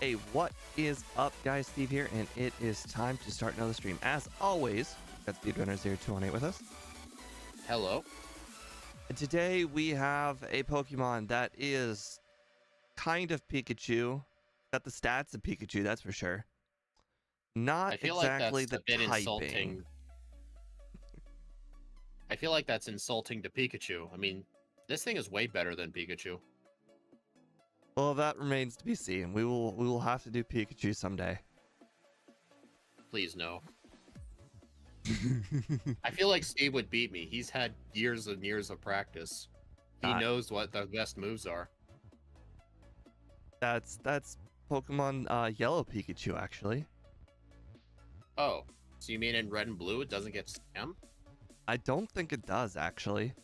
Hey, what is up, guys? Steve here, and it is time to start another stream. As always, got Speedrunner0218 with us. Hello. And today we have a Pokemon that is kind of Pikachu. Got the stats of Pikachu, that's for sure. Not I feel like exactly that's the a bit typing. insulting. I feel like that's insulting to Pikachu. I mean, this thing is way better than Pikachu. Well, that remains to be seen. We will have to do Pikachu someday. Please no. I feel like Steve would beat me. He's had years and years of practice. He knows what the best moves are. That's Pokemon Yellow Pikachu, actually. Oh, so you mean in Red and Blue it doesn't get spam? I don't think it does, actually.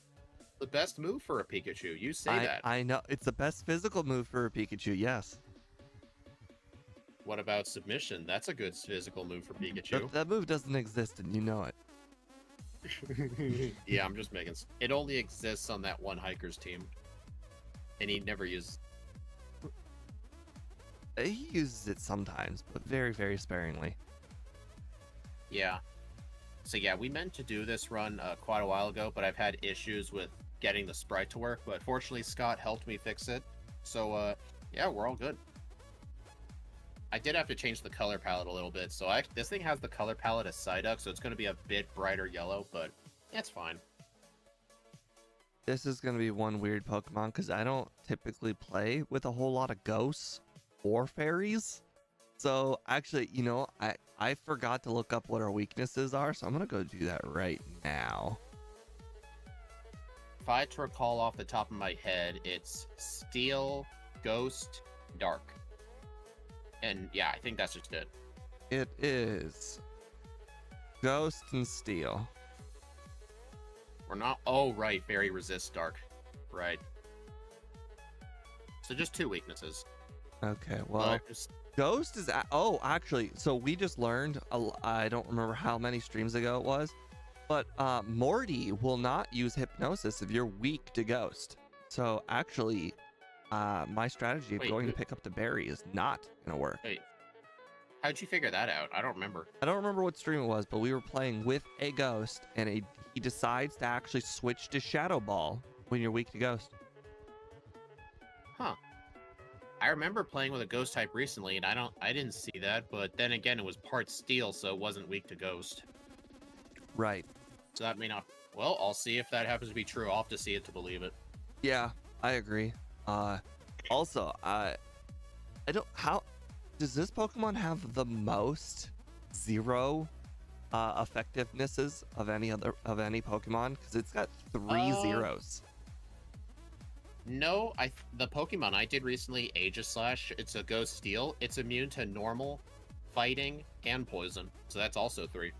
The best move for a Pikachu. You say that. I know. It's the best physical move for a Pikachu, yes. What about submission? That's a good physical move for Pikachu. That move doesn't exist, and you know it. Yeah, I'm just making... It only exists on that one hiker's team. And he never uses... He uses it sometimes, but very, very sparingly. Yeah. So yeah, we meant to do this run quite a while ago, but I've had issues with getting the sprite to work. But fortunately, Scott helped me fix it. So yeah, we're all good. I did have to change the color palette a little bit. So this thing has the color palette as Psyduck, so it's going to be a bit brighter yellow, but it's fine. This is going to be one weird Pokemon because I don't typically play with a whole lot of ghosts or fairies. So actually, you know, I forgot to look up what our weaknesses are, so I'm going to go do that right now. If I had to recall off the top of my head, it's Steel, Ghost, Dark. And yeah, I think that's just it. It is Ghost and Steel. We're not... Oh, right. Fairy resists Dark. Right. So just two weaknesses. Okay, well... Ghost is... Oh, actually, so we just learned... I don't remember how many streams ago it was, but Morty will not use Hypnosis if you're weak to Ghost. So actually... my strategy of going to pick up the berry is not gonna work. Wait, how'd you figure that out? I don't remember. I don't remember what stream it was, but we were playing with a ghost, and he decides to actually switch to Shadow Ball when you're weak to Ghost. Huh. I remember playing with a Ghost type recently, and I didn't see that. But then again, it was part Steel, so it wasn't weak to Ghost. Right. So that may not. Well, I'll see if that happens to be true. I'll have to see it to believe it. Yeah, I agree. Also, I don't... How... Does this Pokemon have the most zero effectivenesses of any Pokemon? Because it's got 3 zeros. No, the Pokemon I did recently, Aegislash, it's a Ghost Steel. It's immune to normal, fighting, and poison. So that's also 3.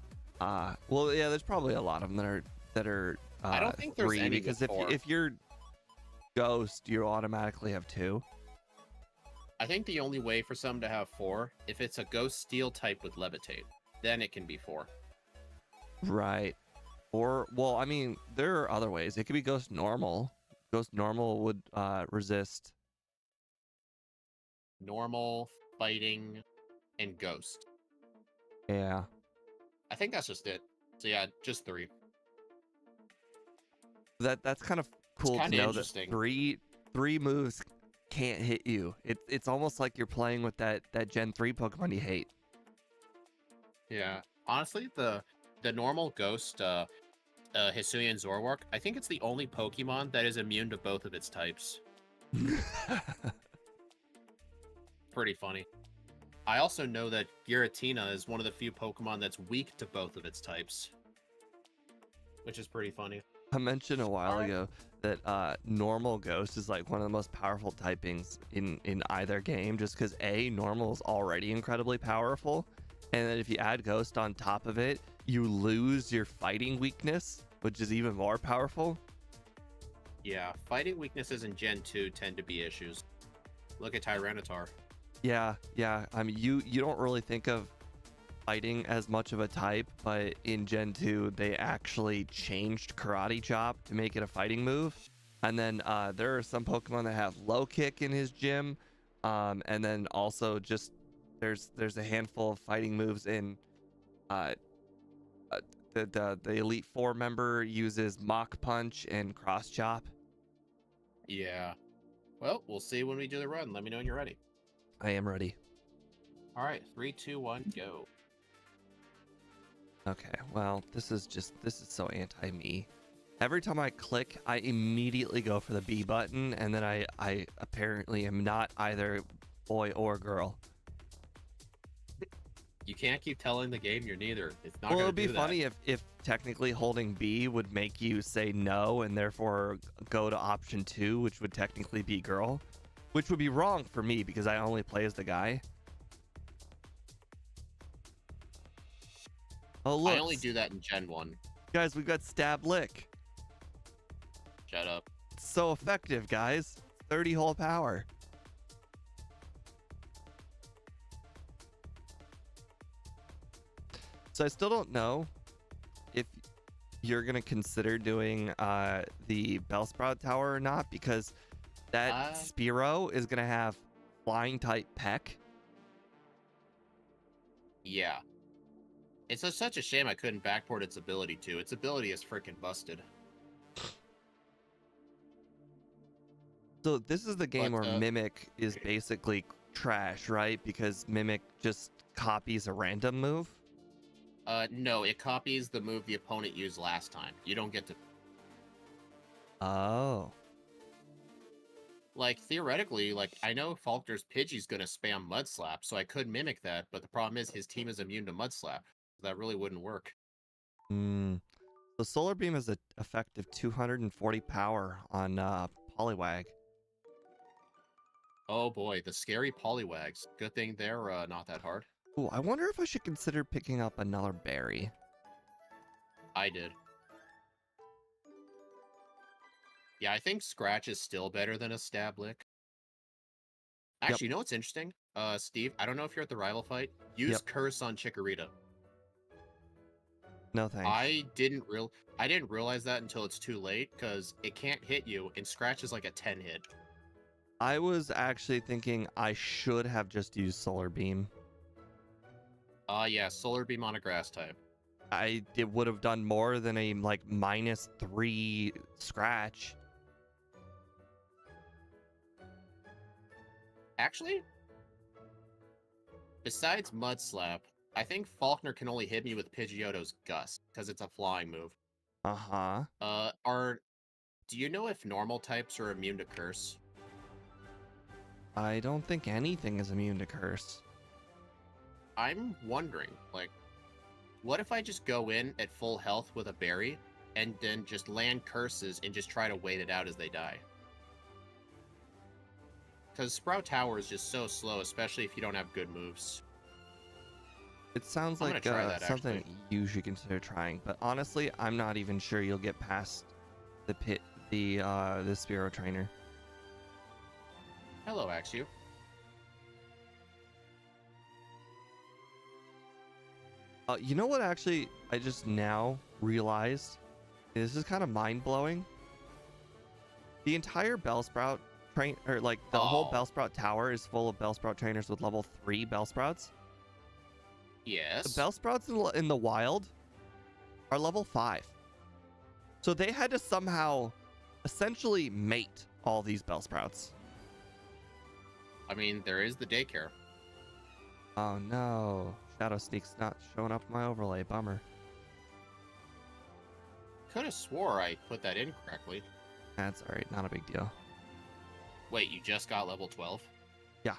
Well, yeah, there's probably a lot of them that are I don't think there's 3, any because with 4. if you're Ghost, you automatically have 2. I think the only way for some to have 4, if it's a Ghost Steel type with Levitate, then it can be 4. Right. Or, well, I mean, there are other ways. It could be Ghost Normal. Ghost Normal would resist Normal, fighting, and Ghost. Yeah. I think that's just it. So yeah, just 3. That's kind of cool to know that three moves can't hit you. It's almost like you're playing with that Gen 3 Pokemon you hate. Yeah. Honestly, the normal Ghost Hisuian Zoroark, I think it's the only Pokemon that is immune to both of its types. Pretty funny. I also know that Giratina is one of the few Pokemon that's weak to both of its types. Which is pretty funny. I mentioned a while ago that normal Ghost is like one of the most powerful typings in either game, just because normal is already incredibly powerful, and then if you add Ghost on top of it, you lose your fighting weakness, which is even more powerful. Yeah, fighting weaknesses in Gen 2 tend to be issues. Look at Tyranitar. Yeah. I mean, you don't really think of fighting as much of a type, but in Gen 2 they actually changed Karate Chop to make it a fighting move. And then there are some Pokemon that have low kick in his gym, And then also just there's a handful of fighting moves in uh, uh the Elite Four member uses Mach Punch and Cross Chop. Yeah. Well, we'll see when we do the run. Let me know when you're ready. I am ready. All right, 3, 2, 1, go. Okay, well, this is so anti-me. Every time I click, I immediately go for the B button, and then I apparently am not either boy or girl. You can't keep telling the game you're neither. It's not Well, going it'd to be do funny that. if technically holding B would make you say no and therefore go to option 2, which would technically be girl, which would be wrong for me because I only play as the guy. Oh, look. I only do that in Gen 1. Guys, we've got Stab Lick. Shut up. It's so effective, guys. 30 whole power. So I still don't know if you're going to consider doing the Bellsprout Tower or not, because that Spearow is going to have flying type Peck. Yeah. It's such a shame I couldn't backport its ability to. Its ability is freaking busted. So this is the game where Mimic is basically trash, right? Because Mimic just copies a random move. No, it copies the move the opponent used last time. You don't get to... Oh. Like, theoretically, like, I know Faulkner's Pidgey's gonna spam Mud Slap, so I could mimic that, but the problem is his team is immune to Mud Slap. That really wouldn't work. So Solar Beam is an effective 240 power on Poliwag. Oh boy, the scary Poliwags. Good thing they're not that hard. Ooh, I wonder if I should consider picking up another berry. I did. Yeah, I think Scratch is still better than a Stab Lick. Actually, you know what's interesting? Steve, I don't know if you're at the rival fight. Use Curse on Chikorita. No thanks. I didn't realize that until it's too late, because it can't hit you, and Scratch is like a 10 hit. I was actually thinking I should have just used Solar Beam. Yeah, Solar Beam on a grass type. It would have done more than a like -3 Scratch. Actually, besides Mud Slap, I think Faulkner can only hit me with Pidgeotto's Gust, because it's a flying move. Uh-huh. Do you know if normal types are immune to Curse? I don't think anything is immune to Curse. I'm wondering, like, what if I just go in at full health with a berry, and then just land curses and just try to wait it out as they die? Because Sprout Tower is just so slow, especially if you don't have good moves. It sounds like something you should consider trying, but honestly, I'm not even sure you'll get past the Spearow trainer. Hello, Axu. You know what? Actually, I just now realized this is kind of mind blowing. The entire Bellsprout train, or like the whole Bellsprout Tower, is full of Bellsprout trainers with level 3 Bellsprouts. Yes. The Bellsprouts in the wild are level 5. So they had to somehow essentially mate all these Bellsprouts. I mean, there is the daycare. Oh no. Shadow Sneak's not showing up in my overlay. Bummer. Could have swore I put that in correctly. That's alright. Not a big deal. Wait, you just got level 12? Yeah.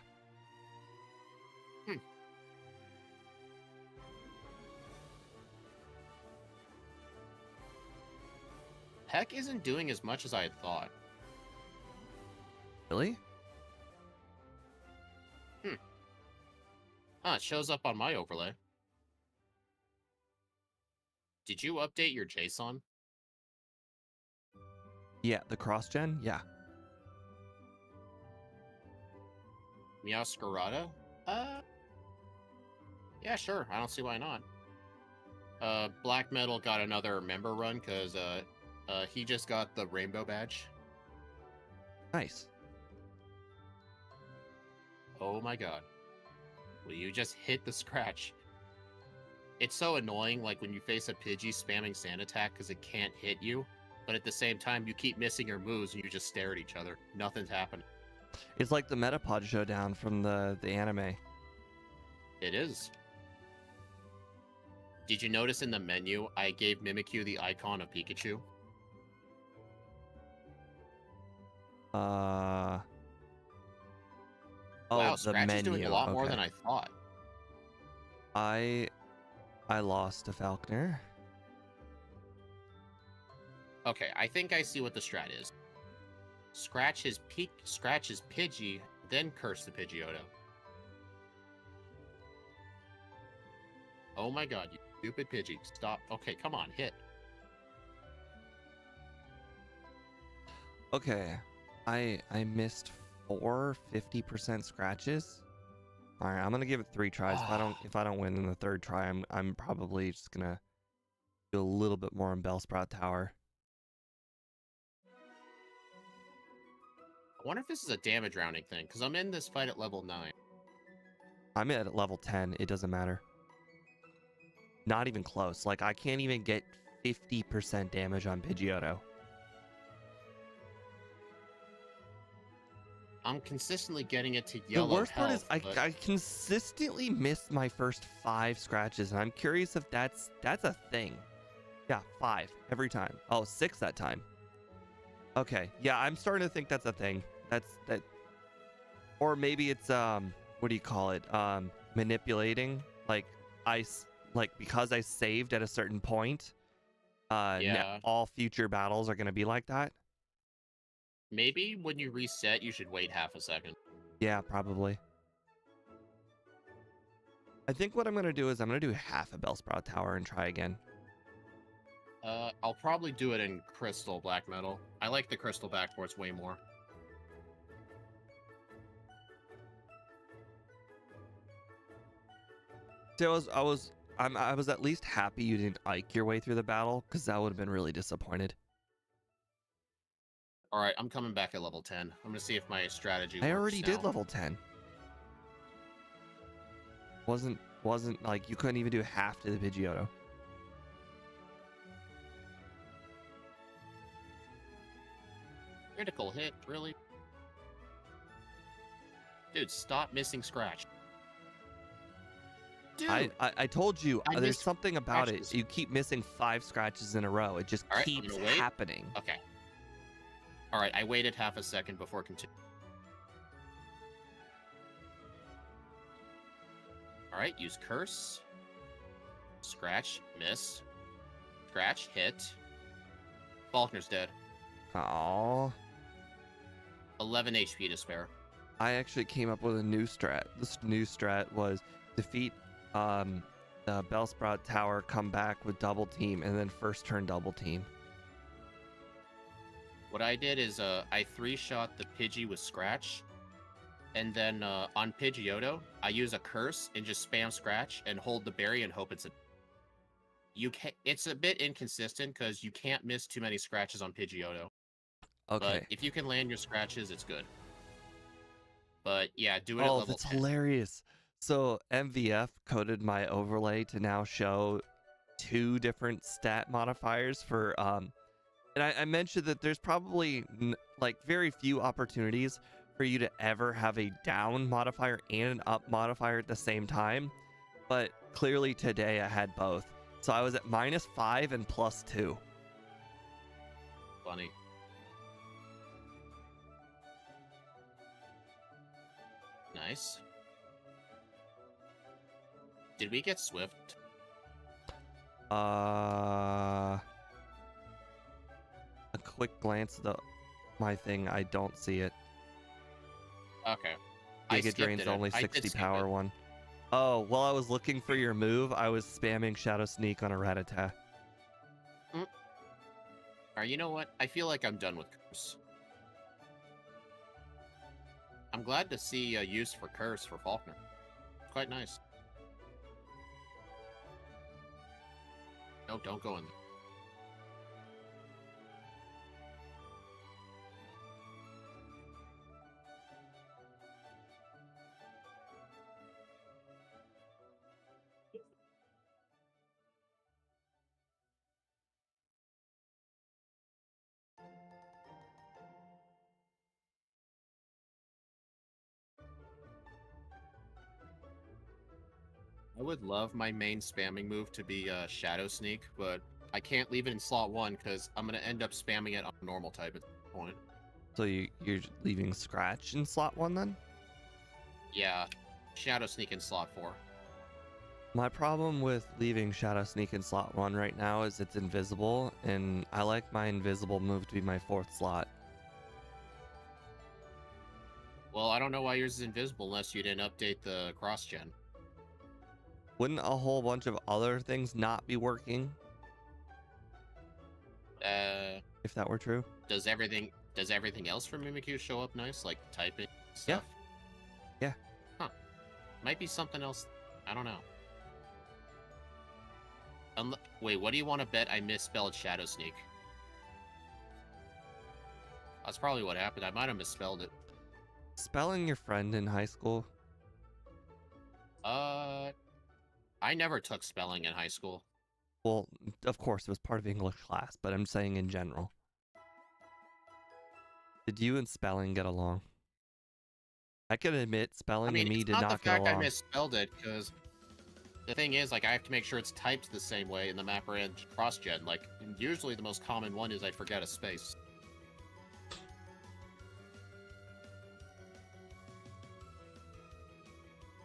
Peck isn't doing as much as I had thought. Really? It shows up on my overlay. Did you update your JSON? Yeah, the cross-gen? Yeah. Meowscarada? Yeah, sure. I don't see why not. Black Metal got another member run because he just got the rainbow badge. Nice. Oh my god. Will you just hit the scratch? It's so annoying, like, when you face a Pidgey spamming Sand Attack because it can't hit you, but at the same time, you keep missing your moves and you just stare at each other. Nothing's happening. It's like the Metapod showdown from the anime. It is. Did you notice in the menu, I gave Mimikyu the icon of Pikachu? Oh, Wow, the Scratch is doing a menu. lot more Okay. than I thought. I lost to Falconer. Okay, I think I see what the strat is. Scratch his Pidgey, then curse the Pidgeotto. Oh my god, you stupid Pidgey. Stop. Okay, come on, hit. Okay. I missed 50% scratches. All right, I'm gonna give it 3 tries. If I don't win in the 3rd try, I'm probably just gonna do a little bit more on Bellsprout Tower. I wonder if this is a damage rounding thing, because I'm in this fight at level 9. I'm at level 10. It doesn't matter. Not even close. Like, I can't even get 50% damage on Pidgeotto. I'm consistently getting it to yellow. The worst part is but... I consistently missed my first 5 scratches, and I'm curious if that's a thing. Yeah, 5 every time. Oh, 6 that time. Okay, yeah, I'm starting to think that's a thing. That, or maybe it's what do you call it? Manipulating. Like because I saved at a certain point. Yeah. All future battles are gonna be like that. Maybe when you reset, you should wait half a second. Yeah, probably. I think what I'm gonna do is I'm gonna do half a Bellsprout Tower and try again. I'll probably do it in Crystal Black Metal. I like the Crystal backboards way more. So I was at least happy you didn't Ike your way through the battle, because that would have been really disappointed. All right, I'm coming back at level 10. I'm gonna see if my strategy works. I already now. did level 10. Wasn't like you couldn't even do half to the Pidgeotto. Critical hit, really? Dude, stop missing Scratch. Dude, I told you there's missed something about scratches. it. You keep missing 5 scratches in a row. It just All right, keeps I'm gonna wait. happening. Okay. All right, I waited half a second before continuing. All right, use Curse. Scratch, miss. Scratch, hit. Faulkner's dead. Aww. 11 HP to spare. I actually came up with a new strat. This new strat was defeat the Bellsprout Tower, come back with double team, and then first turn double team. What I did is I 3-shot the Pidgey with Scratch, and then on Pidgeotto, I use a Curse and just spam Scratch and hold the berry and hope it's a... It's a bit inconsistent because you can't miss too many scratches on Pidgeotto. Okay. But if you can land your scratches, it's good. But yeah, do it at Oh, level that's 10. hilarious. So MVF coded my overlay to now show 2 different stat modifiers for and I mentioned that there's probably like very few opportunities for you to ever have a down modifier and an up modifier at the same time, but clearly today I had both. So I was at -5 and +2. Funny. Nice. Did we get Swift? A quick glance at my thing, I don't see it. Okay. Giga Drain's the only 60 power one. Oh, while I was looking for your move, I was spamming Shadow Sneak on a Rattata. Alright, you know what? I feel like I'm done with Curse. I'm glad to see a use for Curse for Faulkner. Quite nice. No, don't go in there. I would love my main spamming move to be Shadow Sneak, but I can't leave it in slot 1 because I'm going to end up spamming it on normal type at this point. So you're leaving Scratch in slot 1 then? Yeah, Shadow Sneak in slot 4. My problem with leaving Shadow Sneak in slot 1 right now is it's invisible, and I like my invisible move to be my 4th slot. Well, I don't know why yours is invisible unless you didn't update the cross-gen. Wouldn't a whole bunch of other things not be working if that were true? Does everything else from Mimikyu show up nice, like typing stuff? Yeah. Huh. Might be something else. I don't know. Wait, what do you want to bet I misspelled Shadow Sneak? That's probably what happened. I might have misspelled it. Spelling your friend in high school? I never took spelling in high school. Well, of course, it was part of English class, but I'm saying in general. Did you and spelling get along? I can admit spelling and me did not get along. It's not the fact I misspelled it, because the thing is, like, I have to make sure it's typed the same way in the mapper and cross-gen. Like, usually the most common one is I forget a space.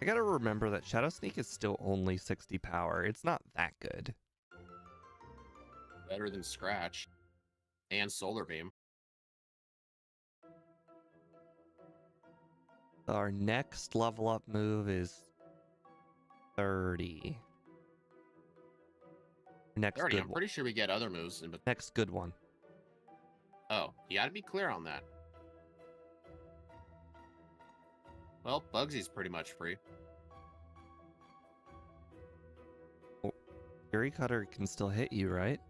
I gotta remember that Shadow Sneak is still only 60 power. It's not that good. Better than Scratch. And Solar Beam. Our next level up move is 30. Next 30, good I'm pretty sure we get other moves. Next good one. Oh, you gotta be clear on that. Well, Bugsy's pretty much free. Oh, Fury Cutter can still hit you, right?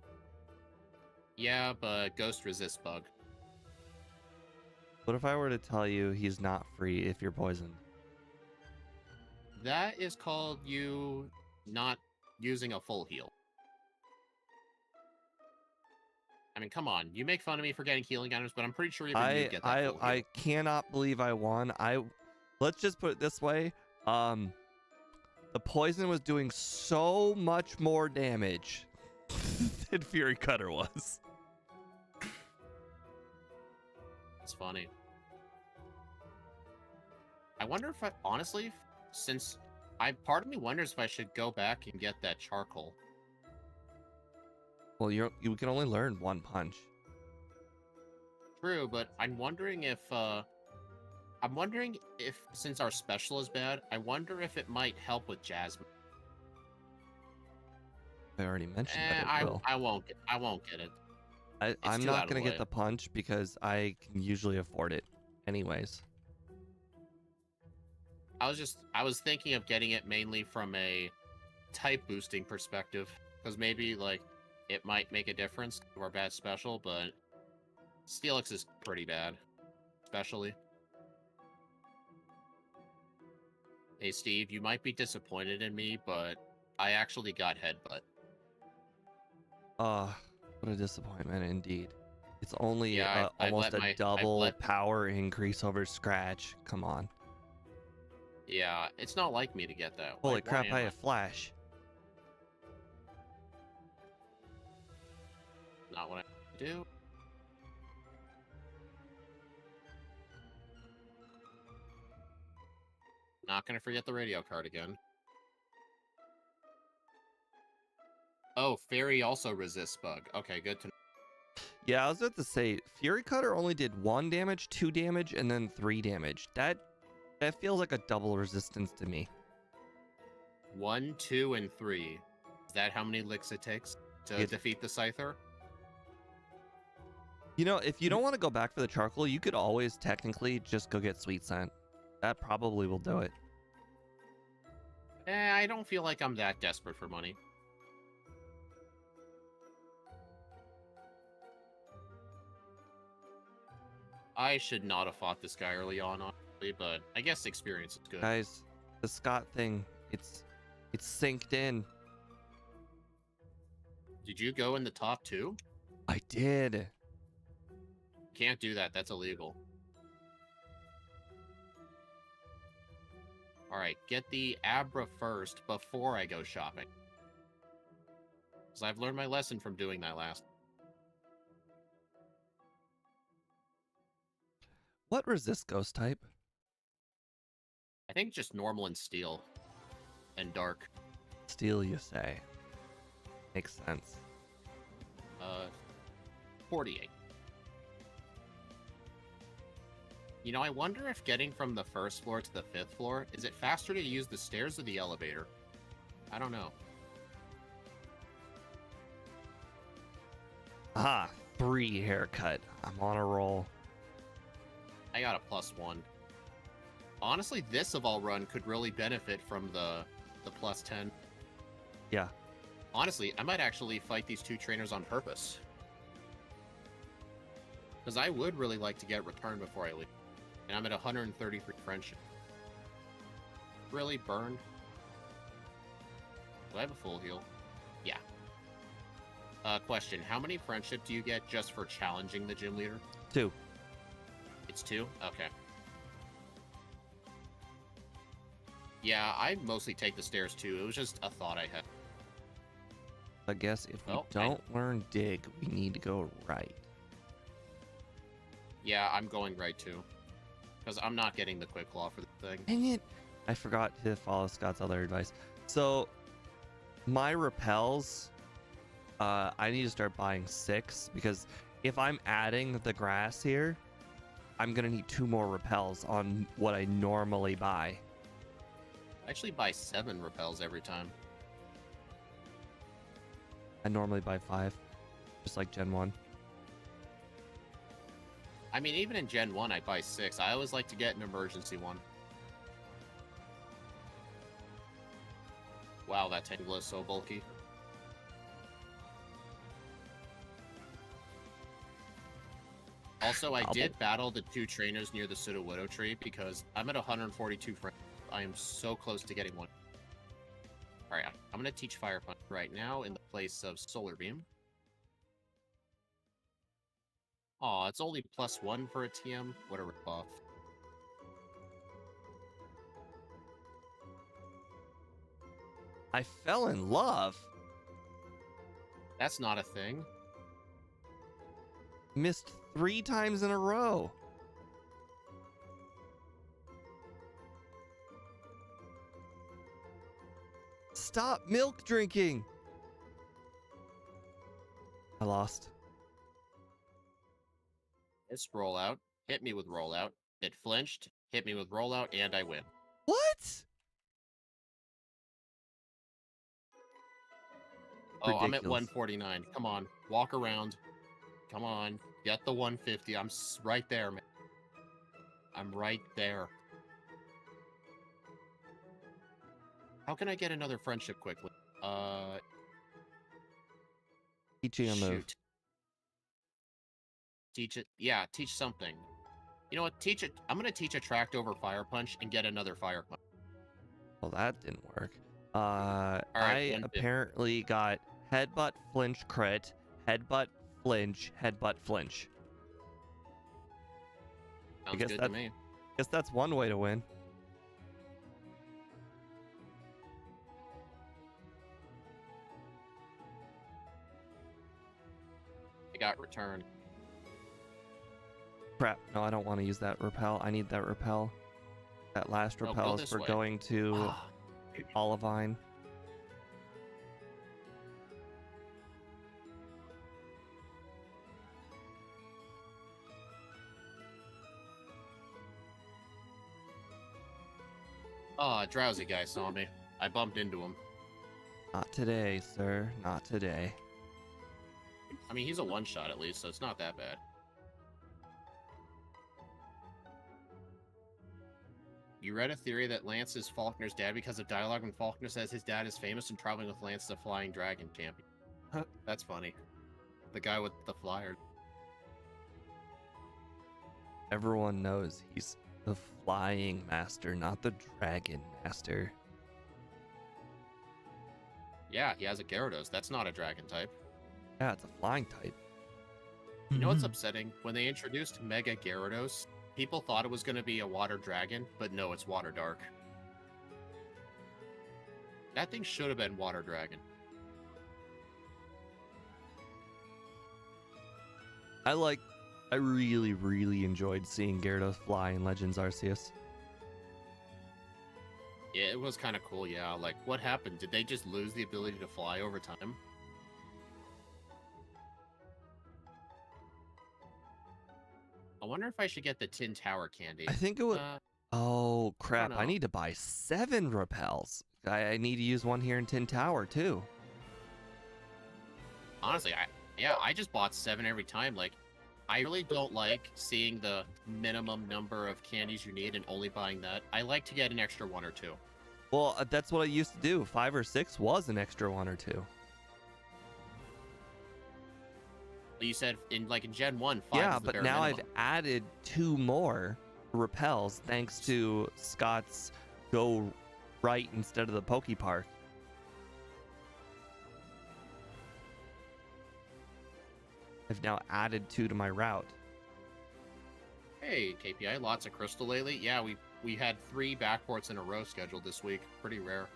Yeah, but Ghost resists Bug. What if I were to tell you he's not free if you're poisoned? That is called you not using a full heal. I mean, come on. You make fun of me for getting healing items, but I'm pretty sure even you get that full heal. I cannot believe I won. Let's just put it this way. The poison was doing so much more damage than Fury Cutter was. It's funny. I wonder if honestly, since part of me wonders if I should go back and get that charcoal. Well, you can only learn one punch. True, but I'm wondering if since our special is bad, I wonder if it might help with Jasmine. I already mentioned that it will. I won't get it. I'm not gonna get the punch because I can usually afford it, anyways. I was thinking of getting it mainly from a type boosting perspective, because maybe like it might make a difference to our bad special, but Steelix is pretty bad, especially. Hey Steve, you might be disappointed in me, but I actually got headbutt. What a disappointment indeed. It's only almost a double power increase over Scratch. Come on. Yeah, it's not like me to get that. Holy crap, I have Flash. Not what I do. Not gonna forget the radio card again. Oh, Fairy also resists Bug. Okay, good to know. Yeah, I was about to say, Fury Cutter only did 1 damage, 2 damage, and then 3 damage. That feels like a double resistance to me. 1, 2, and 3. Is that how many licks it takes to defeat the Scyther? You know, if you don't want to go back for the charcoal, you could always technically just go get Sweet Scent. That probably will do it. I don't feel like I'm that desperate for money. I should not have fought this guy early on, honestly, but I guess experience is good. Guys, the Scott thing, it's synced in. Did you go in the top 2? I did. Can't do that. That's illegal. Alright, get the Abra first before I go shopping. Because I've learned my lesson from doing that last. What resist ghost type? I think just normal and steel. And dark. Steel, you say. Makes sense. 48. You know, I wonder if getting from the first floor to the 5th floor, is it faster to use the stairs or the elevator? I don't know. Ah, 3 haircut. I'm on a roll. I got a +1. Honestly, this of all run could really benefit from the +10. Yeah. Honestly, I might actually fight these 2 trainers on purpose. Because I would really like to get return before I leave. And I'm at 133 friendship. Really? Burn? Do I have a full heal? Yeah. Question. How many friendship do you get just for challenging the gym leader? 2. It's 2? Okay. Yeah, I mostly take the stairs too. It was just a thought I had. I guess if we Well, don't learn dig, we need to go right. Yeah, I'm going right too. Because I'm not getting the quick claw for the thing. Dang it! I forgot to follow Scott's other advice. So, my repels, I need to start buying 6 because if I'm adding the grass here, I'm gonna need 2 more repels on what I normally buy. I actually buy 7 repels every time. I normally buy 5, just like Gen 1. I mean, even in Gen 1, I buy 6. I always like to get an emergency one. Wow, that Tangela is so bulky. Also, I did battle the 2 trainers near the Pseudo Widow tree because I'm at 142 frames. I am so close to getting one. Alright, I'm going to teach Fire Punch right now in the place of Solar Beam. Aw, it's only +1 for a TM. What a ripoff. I fell in love. That's not a thing. Missed 3 times in a row. Stop milk drinking. I lost. It's rollout. Hit me with rollout. It flinched. Hit me with rollout, and I win. What? Oh, I'm at Ridiculous. 149. Come on. Walk around. Come on. Get the 150. I'm right there, man. I'm right there. How can I get another friendship quickly? Teaching a move. Shoot. Teach it. Yeah, teach something. You know what? Teach it. I'm going to teach Attract over Fire Punch and get another Fire Punch. Well, that didn't work. Right, I apparently got headbutt, flinch, crit, headbutt, flinch, headbutt, flinch. Sounds good to me. Guess that's one way to win. I got return. Crap. No, I don't want to use that repel. I need that repel. That last repel is for going to Olivine. Ah, drowsy guy saw me. I bumped into him. Not today, sir. Not today. I mean, he's a one-shot at least, so it's not that bad. You read a theory that Lance is Faulkner's dad because of dialogue when Faulkner says his dad is famous and traveling with Lance the Flying Dragon champion. That's funny. The guy with the flyer. Everyone knows he's the flying master, not the dragon master. Yeah, he has a Gyarados. That's not a dragon type. Yeah, it's a flying type. You know what's upsetting? When they introduced Mega Gyarados, people thought it was going to be a water dragon, but no, it's water dark. That thing should have been Water Dragon. I really, really enjoyed seeing Gyarados fly in Legends Arceus. Yeah, it was kind of cool, yeah. Like, what happened? Did they just lose the ability to fly over time? I wonder if I should get the Tin Tower candy. I think it would... Oh, crap. I know. need to buy 7 repels. I need to use one here in Tin Tower, too. Honestly, I just bought 7 every time. Like, I really don't like seeing the minimum number of candies you need and only buying that. I like to get an extra 1 or 2. Well, that's what I used to do. 5 or 6 was an extra 1 or 2. You said in Gen 1, 5 Yeah, is the but bare now minimum. I've added 2 more repels thanks to Scott's go right instead of the Poke Park. I've now added 2 to my route. Hey, KPI, lots of crystal lately. Yeah, we had 3 backports in a row scheduled this week. Pretty rare.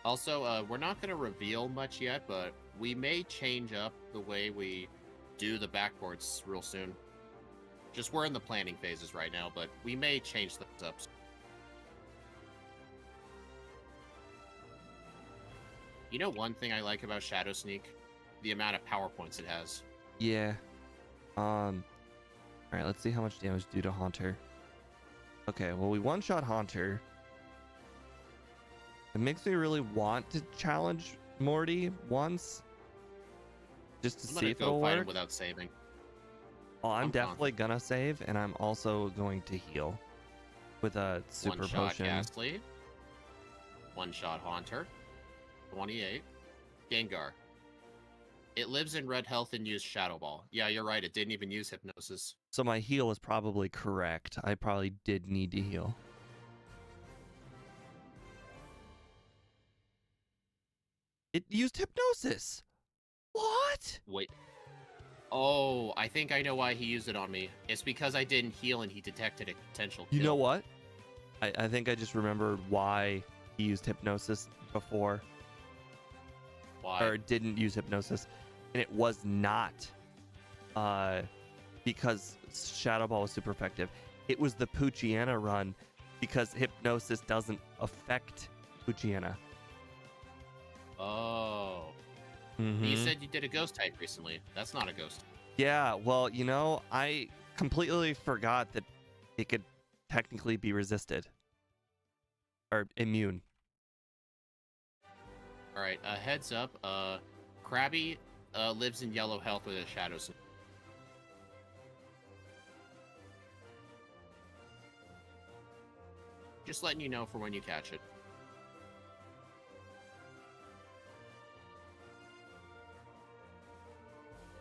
Also, we're not going to reveal much yet, but we may change up the way we do the backports real soon. Just we're in the planning phases right now, but we may change things up. You know one thing I like about Shadow Sneak? The amount of power points it has. Yeah. Alright, let's see how much damage due to Haunter. Okay, well, we one-shot Haunter. It makes me really want to challenge Morty once. Just to see if it'll fight him work. without saving. Oh, I'm definitely gonna save, and I'm also going to heal with a super One-shot potion. Ghastly. One-shot Haunter. 28. Gengar. It lives in red health and used Shadow Ball. Yeah, you're right. It didn't even use Hypnosis. So my heal is probably correct. I probably did need to heal. It used Hypnosis. What? Wait. Oh, I think I know why he used it on me. It's because I didn't heal and he detected a potential kill. You know what? I think I just remembered why he used Hypnosis before. Why? Or didn't use Hypnosis. And it was not because Shadow Ball was super effective. It was the Poochyena run because Hypnosis doesn't affect Poochyena. Oh. You said you did a ghost type recently. That's not a ghost. Yeah, well, you know, I completely forgot that it could technically be resisted. Or immune. Alright, heads up. Krabby lives in yellow health with a Shadow Sneak. Just letting you know for when you catch it.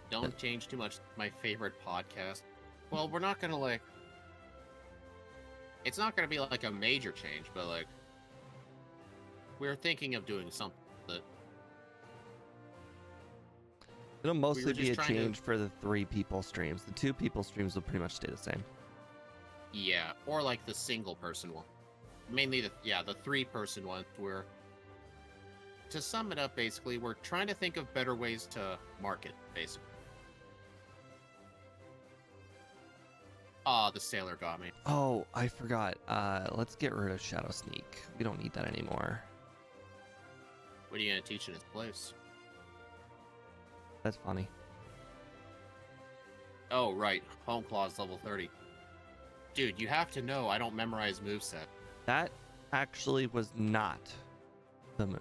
Don't change too much. My favorite podcast. Well, we're not gonna like... It's not gonna be like a major change, but like... We're thinking of doing something that... It'll mostly be a change for the 3 people streams. The 2 people streams will pretty much stay the same. Yeah, or like the single person one. Mainly the 3-person one where... To sum it up, basically, we're trying to think of better ways to market, basically. Ah, the sailor got me. Oh, I forgot. Let's get rid of Shadow Sneak. We don't need that anymore. What are you gonna teach in its place? That's funny. Oh, right. Home Claw's level 30. Dude, you have to know I don't memorize moveset. That actually was not the move.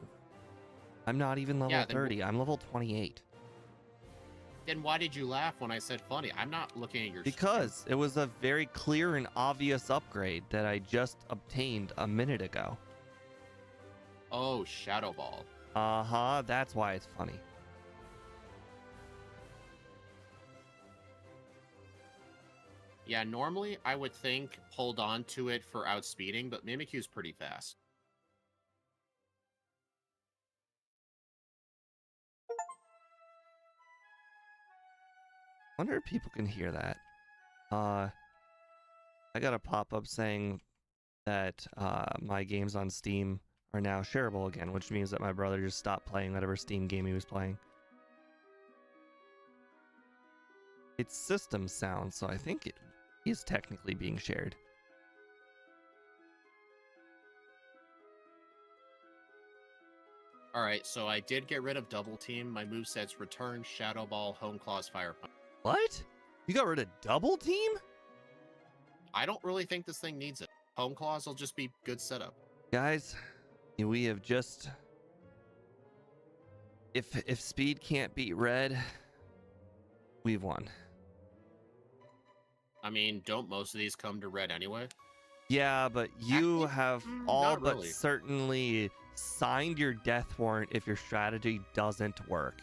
I'm not even level 30. I'm level 28. Then why did you laugh when I said funny? I'm not looking at your Because it was a very clear and obvious upgrade that I just obtained a minute ago. Oh, Shadow Ball. Uh-huh, that's why it's funny. Yeah, normally I would think hold on to it for outspeeding, but Mimikyu's pretty fast. Wonder if people can hear that. I got a pop-up saying that my games on Steam are now shareable again, which means that my brother just stopped playing whatever Steam game he was playing. It's system sound, so I think it is technically being shared. Alright, so I did get rid of Double Team. My moveset's Return, Shadow Ball, Home Claws, Fire Punch. What? You got rid of Double Team? I don't really think this thing needs it. Home Claws will just be good setup. Guys, we have just... If speed can't beat red, we've won. I mean, don't most of these come to red anyway? Yeah, but you have all not but really. certainly signed your death warrant if your strategy doesn't work.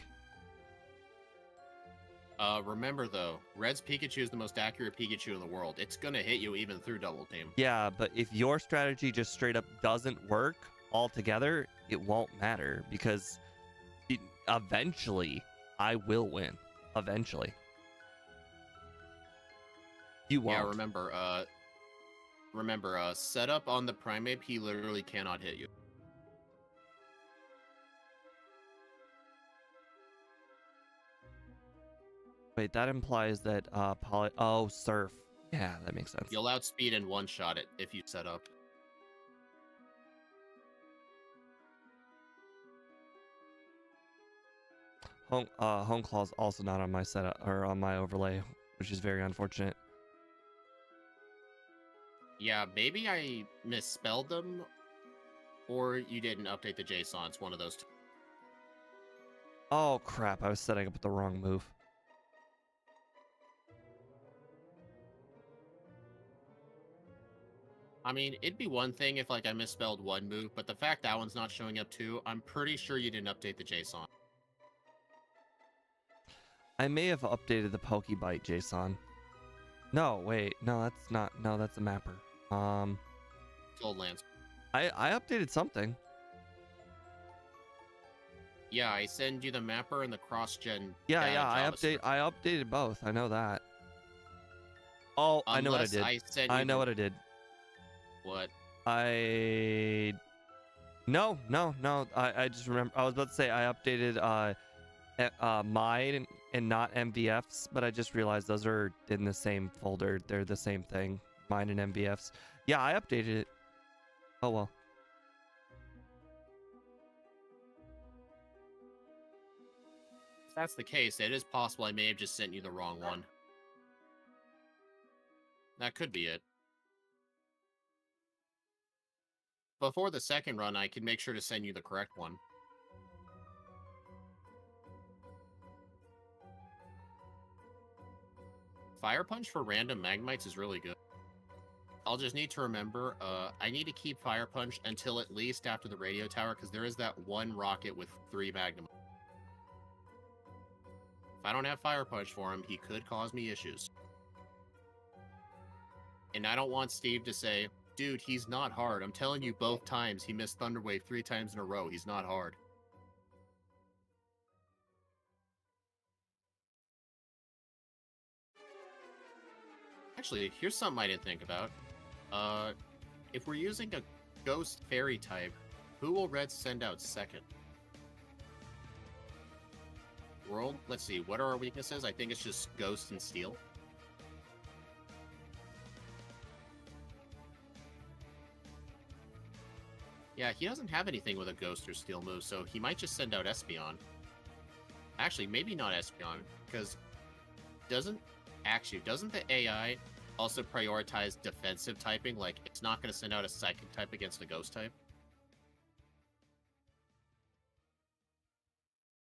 Remember though, Red's Pikachu is the most accurate Pikachu in the world. It's gonna hit you even through Double Team. Yeah, but if your strategy just straight up doesn't work altogether, it won't matter because eventually I will win. Eventually. You won't. Yeah, remember, setup on the Primeape, he literally cannot hit you. Wait, that implies that Surf. Yeah, that makes sense. You'll outspeed and one-shot it if you set up. Home Claw's also not on my setup or on my overlay, which is very unfortunate. Yeah, maybe I misspelled them, or you didn't update the JSON. It's one of those two. Oh crap, I was setting up the wrong move. I mean, it'd be one thing if like I misspelled one move, but the fact that one's not showing up too, I'm pretty sure you didn't update the JSON. I may have updated the Pokebite JSON. No, wait, no, that's not. No, that's a mapper. Gold Lands. I updated something. Yeah, I send you the mapper and the cross-gen. Yeah, I updated both. I know that. Oh, I know what I did. I know what I did. What? No. I just remember. I was about to say I updated mine and not MVFs, but I just realized those are in the same folder. They're the same thing. Mine and MVFs. Yeah, I updated it. Oh well. If that's the case, it is possible I may have just sent you the wrong one. That could be it. Before the second run, I can make sure to send you the correct one. Fire Punch for random Magmites is really good. I'll just need to remember, I need to keep Fire Punch until at least after the radio tower, because there is that one rocket with 3 Magnum. If I don't have Fire Punch for him, he could cause me issues. And I don't want Steve to say, dude, he's not hard. I'm telling you both times he missed Thunder Wave 3 times in a row. He's not hard. Actually, here's something I didn't think about. If we're using a Ghost Fairy type, who will Red send out second? World? Let's see, what are our weaknesses? I think it's just Ghost and Steel. Yeah, he doesn't have anything with a Ghost or Steel move, so he might just send out Espeon. Actually, maybe not Espeon, because doesn't the AI also prioritize defensive typing? Like, it's not going to send out a Psychic type against a Ghost type?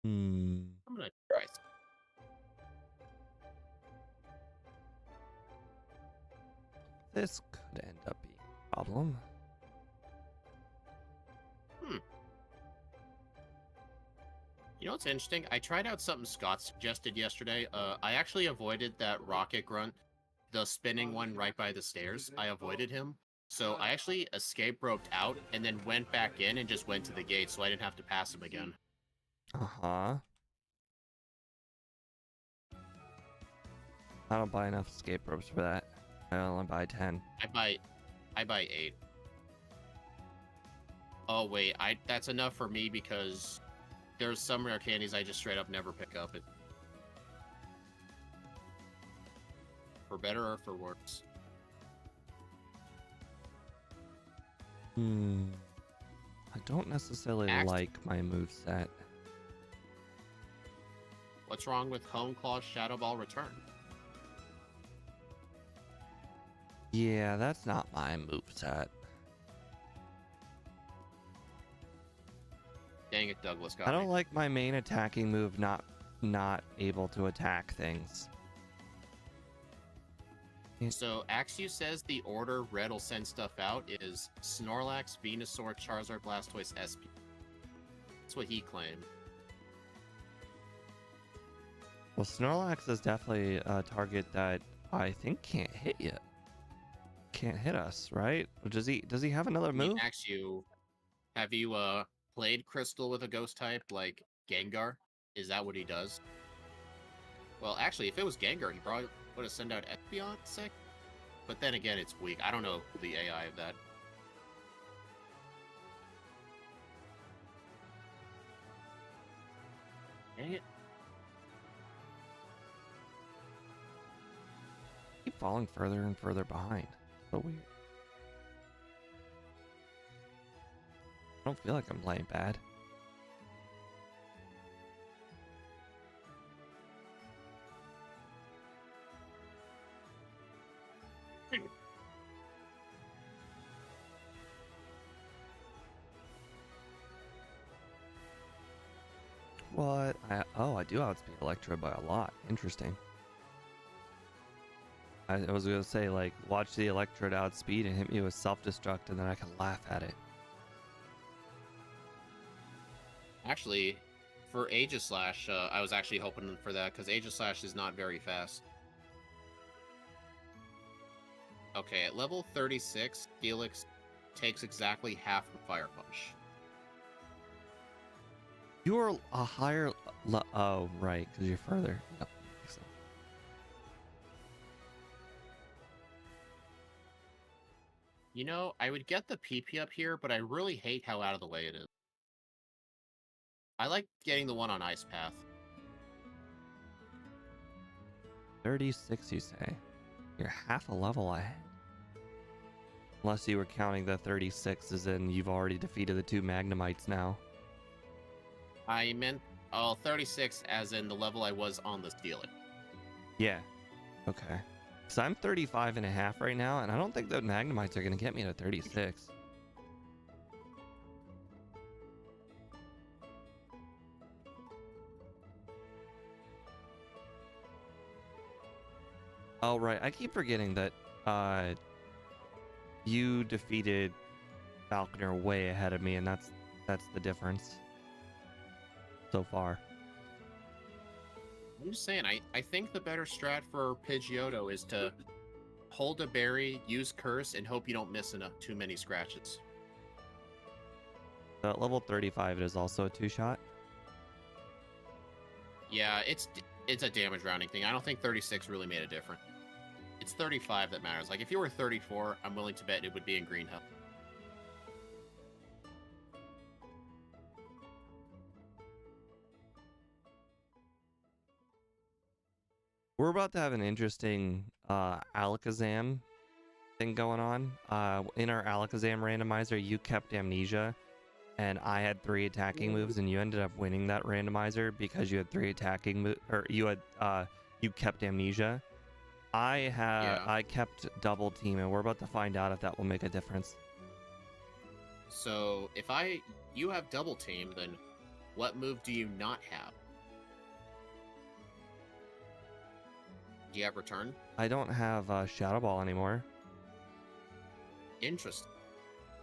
I'm going to try. This could end up being a problem. You know what's interesting? I tried out something Scott suggested yesterday. I actually avoided that Rocket Grunt, the spinning one right by the stairs. I avoided him. So I actually escape roped out and then went back in and just went to the gate so I didn't have to pass him again. Uh-huh. I don't buy enough escape ropes for that. I only buy 10. I buy 8. Oh wait, that's enough for me because there's some rare candies I just straight up never pick up. For better or for worse. I don't necessarily like my moveset. What's wrong with Home Claw Shadow Ball Return? Yeah, that's not my moveset. Dang it, Douglas got I don't me. like my main attacking move not able to attack things. So Axew says the order Red will send stuff out is Snorlax, Venusaur, Charizard, Blastoise, SP. That's what he claimed. Well, Snorlax is definitely a target that I think can't hit yet. Can't hit us, right? Does he have another move? Axew, have you played Crystal with a ghost type like Gengar? Is that what he does? Well, actually, if it was Gengar, he probably would have sent out Espeon sick. But then again, it's weak. I don't know the AI of that. Dang it. Keep falling further and further behind. So weird. I don't feel like I'm playing bad. What? I do outspeed Electro by a lot. Interesting. I was gonna say, like, watch the Electrode outspeed and hit me with self-destruct, and then I can laugh at it. Actually, for Aegislash, I was actually hoping for that, because Aegislash is not very fast. Okay, at level 36, Felix takes exactly half of Fire Punch. You're a higher... Oh, right, because you're further. Yep, makes sense. You know, I would get the PP up here, but I really hate how out of the way it is. I like getting the one on Ice Path. 36, you say? You're half a level ahead. Unless you were counting the 36 as in you've already defeated the 2 Magnemites now. I meant 36 as in the level I was on the Steelix. Yeah. Okay. So I'm 35 and a half right now, and I don't think the Magnemites are going to get me to 36. Oh, right. I keep forgetting that you defeated Falconer way ahead of me, and that's the difference so far. I'm just saying, I think the better strat for Pidgeotto is to hold a berry, use Curse, and hope you don't miss too many scratches. So at level 35, it is also a 2-shot? Yeah, it's a damage rounding thing. I don't think 36 really made a difference. It's 35 that matters. Like, if you were 34, I'm willing to bet it would be in Green Hill. We're about to have an interesting Alakazam thing going on. In our Alakazam randomizer, you kept Amnesia, and I had 3 attacking moves, and you ended up winning that randomizer because you had 3 attacking moves, or you kept Amnesia. I kept Double Team, and we're about to find out if that will make a difference. So if you have Double Team, then what move do you not have? Do you have Return? I don't have Shadow Ball anymore. Interesting.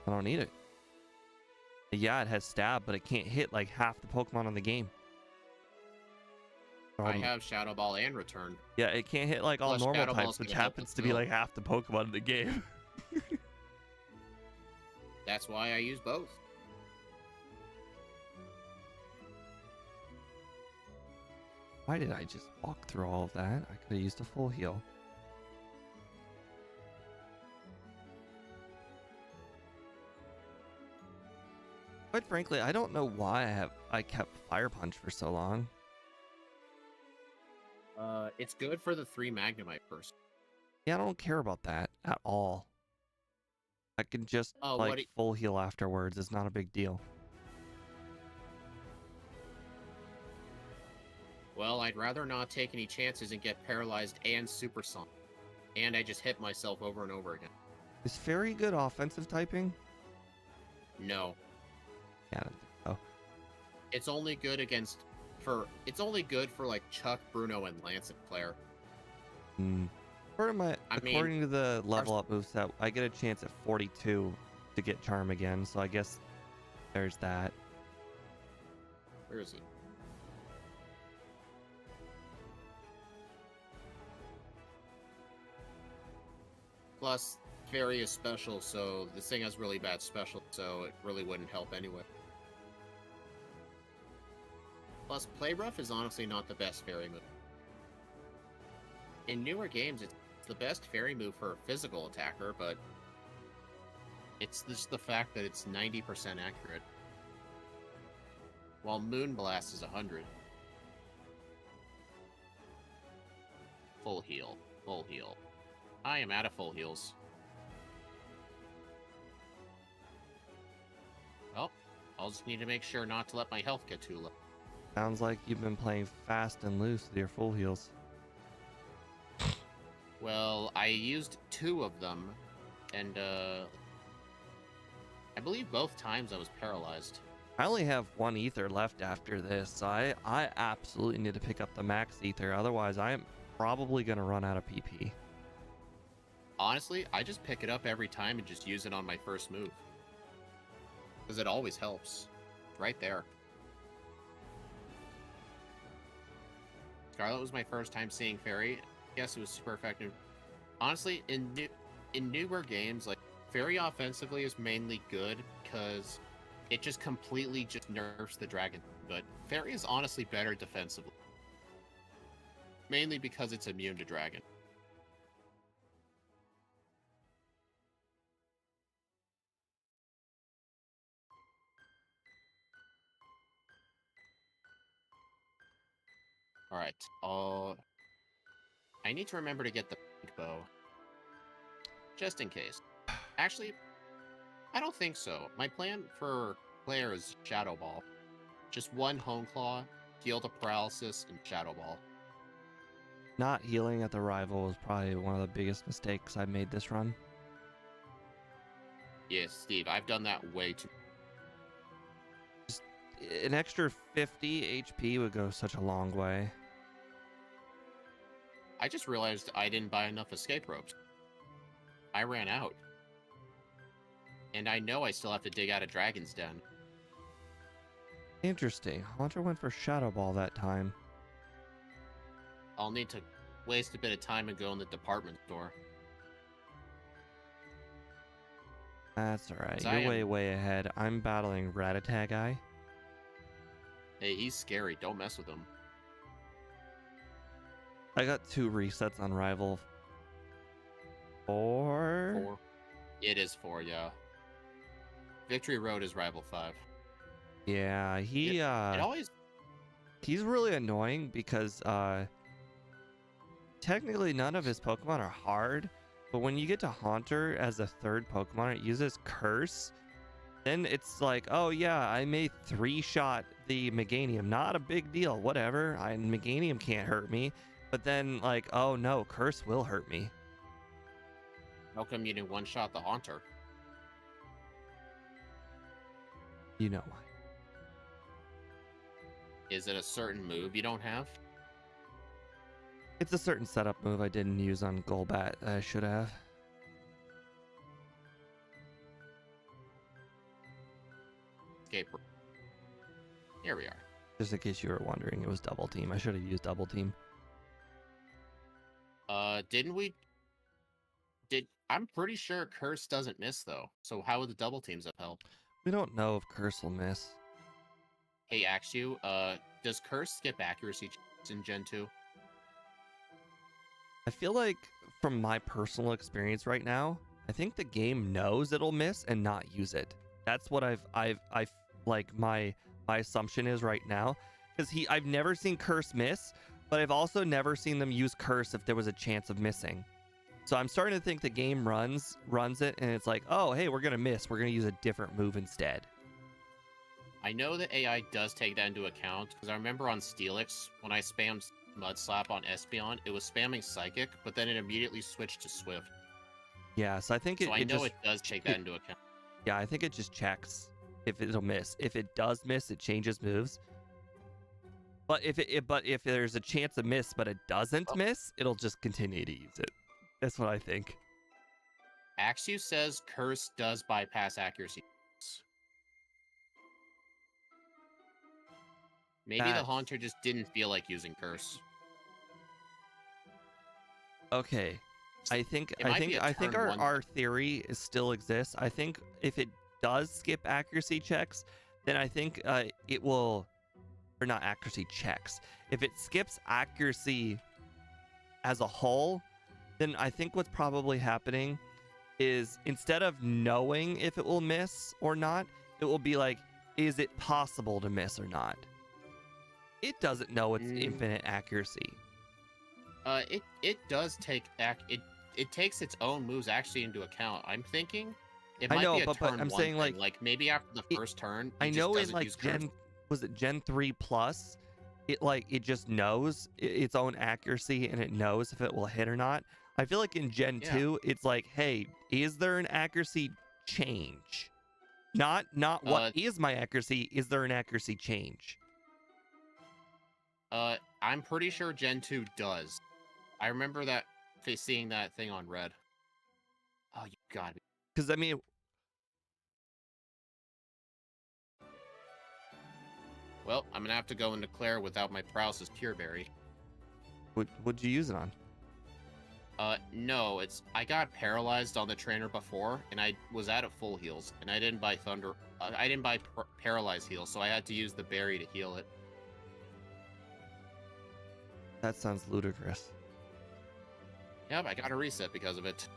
I don't need it. Yeah, it has Stab, but it can't hit like half the Pokemon in the game. I have Shadow Ball and Return. Yeah, it can't hit like all Plus, normal Shadow types, Ball's which gonna help happens with to be build. like half the Pokemon in the game. That's why I use both. Why did I just walk through all of that? I could have used a full heal. Quite frankly, I don't know why I kept Fire Punch for so long. It's good for the 3 Magnemite first. Yeah, I don't care about that at all. I can just Oh, like full heal afterwards. It's not a big deal. Well, I'd rather not take any chances and get paralyzed and supersonic. And I just hit myself over and over again. Is Fairy good offensive typing? No. Yeah, I don't think so. It's only good it's only good for like Chuck, Bruno, and Lance and Claire. According to the level up moveset, I get a chance at 42 to get Charm again, so I guess there's that. Where is he? Plus, Fairy is special, so this thing has really bad special, so it really wouldn't help anyway. Plus, Play Rough is honestly not the best Fairy move. In newer games, it's the best Fairy move for a physical attacker, but it's just the fact that it's 90% accurate. While Moonblast is 100. Full heal. Full heal. I am out of full heals. Well, I'll just need to make sure not to let my health get too low. Sounds like you've been playing fast and loose with your full heals. Well, I used 2 of them, and I believe both times I was paralyzed. I only have 1 ether left after this, so I absolutely need to pick up the max ether. Otherwise, I am probably going to run out of PP. Honestly, I just pick it up every time and just use it on my first move. Because it always helps. Right there. Scarlet was my first time seeing Fairy. Yes, it was super effective. Honestly, in newer games, like, Fairy offensively is mainly good because it just completely just nerfs the dragon. But Fairy is honestly better defensively. Mainly because it's immune to dragon. Alright, I need to remember to get the pink bow. Just in case. Actually, I don't think so. My plan for Claire is Shadow Ball. Just 1 Hone Claw, heal the paralysis, and Shadow Ball. Not healing at the rival was probably one of the biggest mistakes I made this run. Yes, Steve, I've done that way too. Just an extra 50 HP would go such a long way. I just realized I didn't buy enough escape ropes. I ran out. And I know I still have to dig out a Dragon's Den. Interesting. Hunter went for Shadow Ball that time. I'll need to waste a bit of time and go in the department store. That's alright. You're way ahead. I'm battling Rattata guy. Hey, he's scary. Don't mess with him. I got 2 resets on rival. 4? 4. It is 4, yeah. Victory Road is rival 5. Yeah, he he's really annoying because technically none of his Pokemon are hard, but when you get to Haunter as a 3rd Pokemon, it uses Curse. Then it's like, oh yeah, I may 3-shot the Meganium. Not a big deal, whatever. Meganium can't hurt me. But then, like, oh no, Curse will hurt me. How come you didn't 1-shot the Haunter? You know why. Is it a certain move you don't have? It's a certain setup move I didn't use on Golbat that I should have. Escape. Here we are. Just in case you were wondering, it was Double Team. I should have used Double Team. Didn't we? I'm pretty sure Curse doesn't miss, though. So how would the double teams have helped? We don't know if Curse will miss. Hey, Axu, does Curse skip accuracy in Gen 2? I feel like, from my personal experience right now, I think the game knows it'll miss and not use it. That's what like my assumption is right now, because I've never seen curse miss, but I've also never seen them use curse if there was a chance of missing. So I'm starting to think the game runs it, and it's like, oh, hey, we're gonna miss. We're gonna use a different move instead. I know that AI does take that into account, because I remember on Steelix, when I spammed Mud Slap on Espeon, it was spamming Psychic, but then it immediately switched to Swift. Yeah, so I think So I know it does take that into account. Yeah, I think it just checks if it'll miss. If it does miss, it changes moves. But if there's a chance of miss, but it doesn't miss, it'll just continue to use it. That's what I think. Axu says Curse does bypass accuracy. Maybe the Haunter just didn't feel like using Curse. Okay. I think our theory still exists. I think if it does skip accuracy checks, then I think it will, or not accuracy checks. If it skips accuracy as a whole, then I think what's probably happening is instead of knowing if it will miss or not, it will be like, is it possible to miss or not? It doesn't know its infinite accuracy. It does take it takes its own moves actually into account. I'm thinking it might be a but turn I'm one saying thing. Like maybe after the first turn. I know in like Gen 3 Plus, it just knows its own accuracy and it knows if it will hit or not. I feel like in Gen 2, it's like, hey, is there an accuracy change? Not what is my accuracy? Is there an accuracy change? I'm pretty sure Gen 2 does. I remember that seeing that thing on Red. Oh, you got me. Because I mean, well, I'm gonna have to go into Claire without my Paralysis Pure Berry. What'd you use it on? No, I got paralyzed on the trainer before, and I was out of full heals, and I didn't buy I didn't buy Paralyze heal, so I had to use the berry to heal it. That sounds ludicrous. Yep, I got a reset because of it.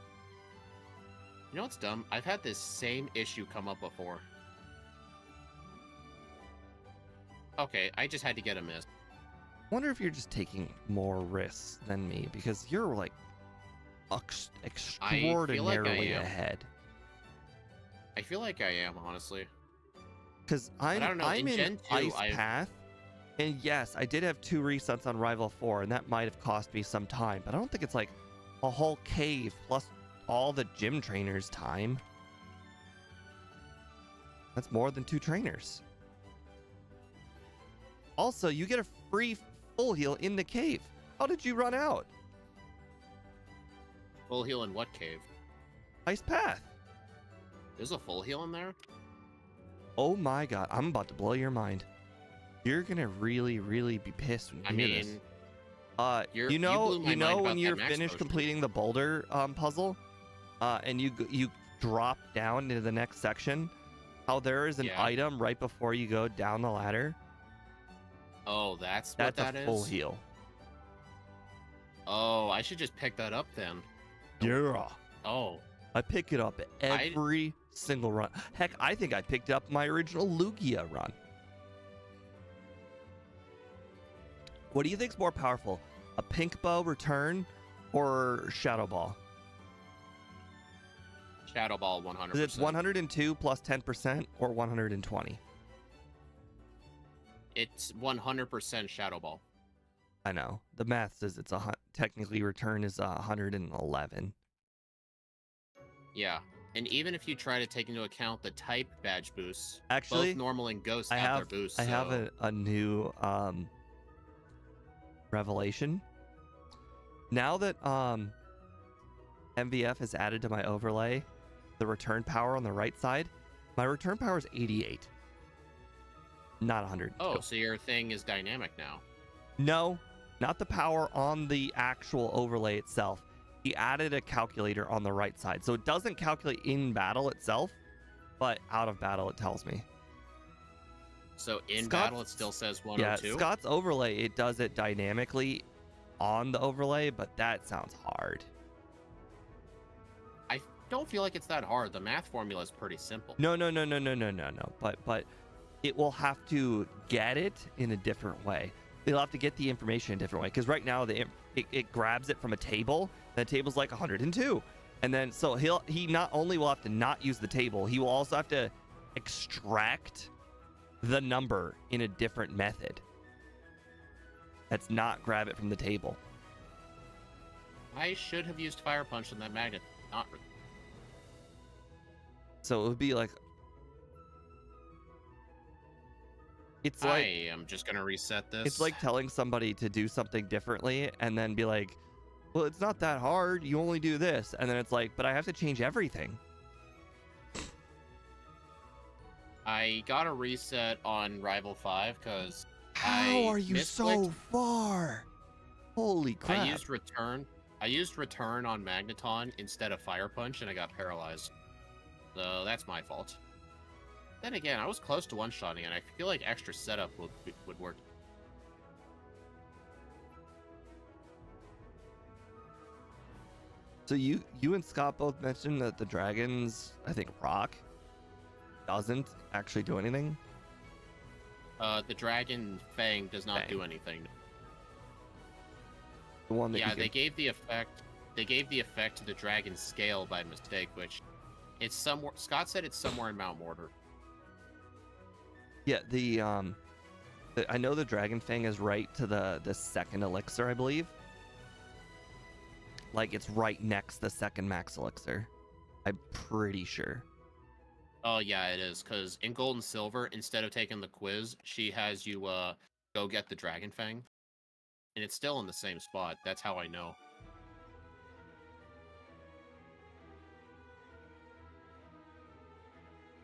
You know what's dumb? I've had this same issue come up before. Okay, I just had to get a miss. I wonder if you're just taking more risks than me, because you're like extraordinarily ahead. I feel like I am, honestly. Because I'm in Ice Path, and yes, I did have 2 resets on Rival 4, and that might have cost me some time, but I don't think it's like a whole cave plus all the gym trainers' time. That's more than 2 trainers. Also, you get a free full heal in the cave. How did you run out? Full heal in what cave? Ice Path. There's a full heal in there? Oh my god, I'm about to blow your mind. You're gonna really, really be pissed when you hear this. You know when you're finished completing the boulder puzzle, and you drop down into the next section, how there is an item right before you go down the ladder? Oh, that's what that is? That's a full heal. Oh, I should just pick that up then. Yeah. Oh. I pick it up every single run. Heck, I think I picked up my original Lugia run. What do you think's more powerful? A Pink Bow return or Shadow Ball? Shadow Ball 100%. Is it 102 plus 10% or 120? It's 100% Shadow Ball. I know. The math says it's technically return is 111. Yeah. And even if you try to take into account the type badge boosts, actually, both normal and ghost have their boosts. I have a new revelation. Now that MVF has added to my overlay the return power on the right side, my return power is 88. Not 100. Oh, so your thing is dynamic now. No, not the power on the actual overlay itself. He added a calculator on the right side. So it doesn't calculate in battle itself, but out of battle it tells me. So in battle it still says 102? Yeah, Scott's overlay, it does it dynamically on the overlay, but that sounds hard. I don't feel like it's that hard. The math formula is pretty simple. No. But it will have to get it in a different way. They'll have to get the information in a different way. Because right now, it grabs it from a table. And the table's like 102. And then, so he not only will have to not use the table, he will also have to extract the number in a different method. That's not grab it from the table. I should have used Fire Punch on that magnet. Not. So it would be like. It's like. I am just gonna reset this. It's like telling somebody to do something differently and then be like, well, it's not that hard. You only do this. And then it's like, but I have to change everything. I got a reset on Rival 5 because. How are you so far? Holy crap. I used return on Magneton instead of Fire Punch, and I got paralyzed. So that's my fault. Then again, I was close to one-shotting, and I feel like extra setup would work. So you and Scott both mentioned that the dragons, I think Rock, doesn't actually do anything? The Dragon Fang does not do anything. The one that they gave the effect. They gave the effect to the Dragon Scale by mistake, which it's somewhere. Scott said it's somewhere in Mount Mortar. Yeah, I know the Dragon Fang is right to the second elixir, I believe. Like it's right next to the second max elixir. I'm pretty sure. Oh yeah, it is, because in Gold and Silver, instead of taking the quiz, she has you go get the Dragon Fang. And it's still in the same spot. That's how I know.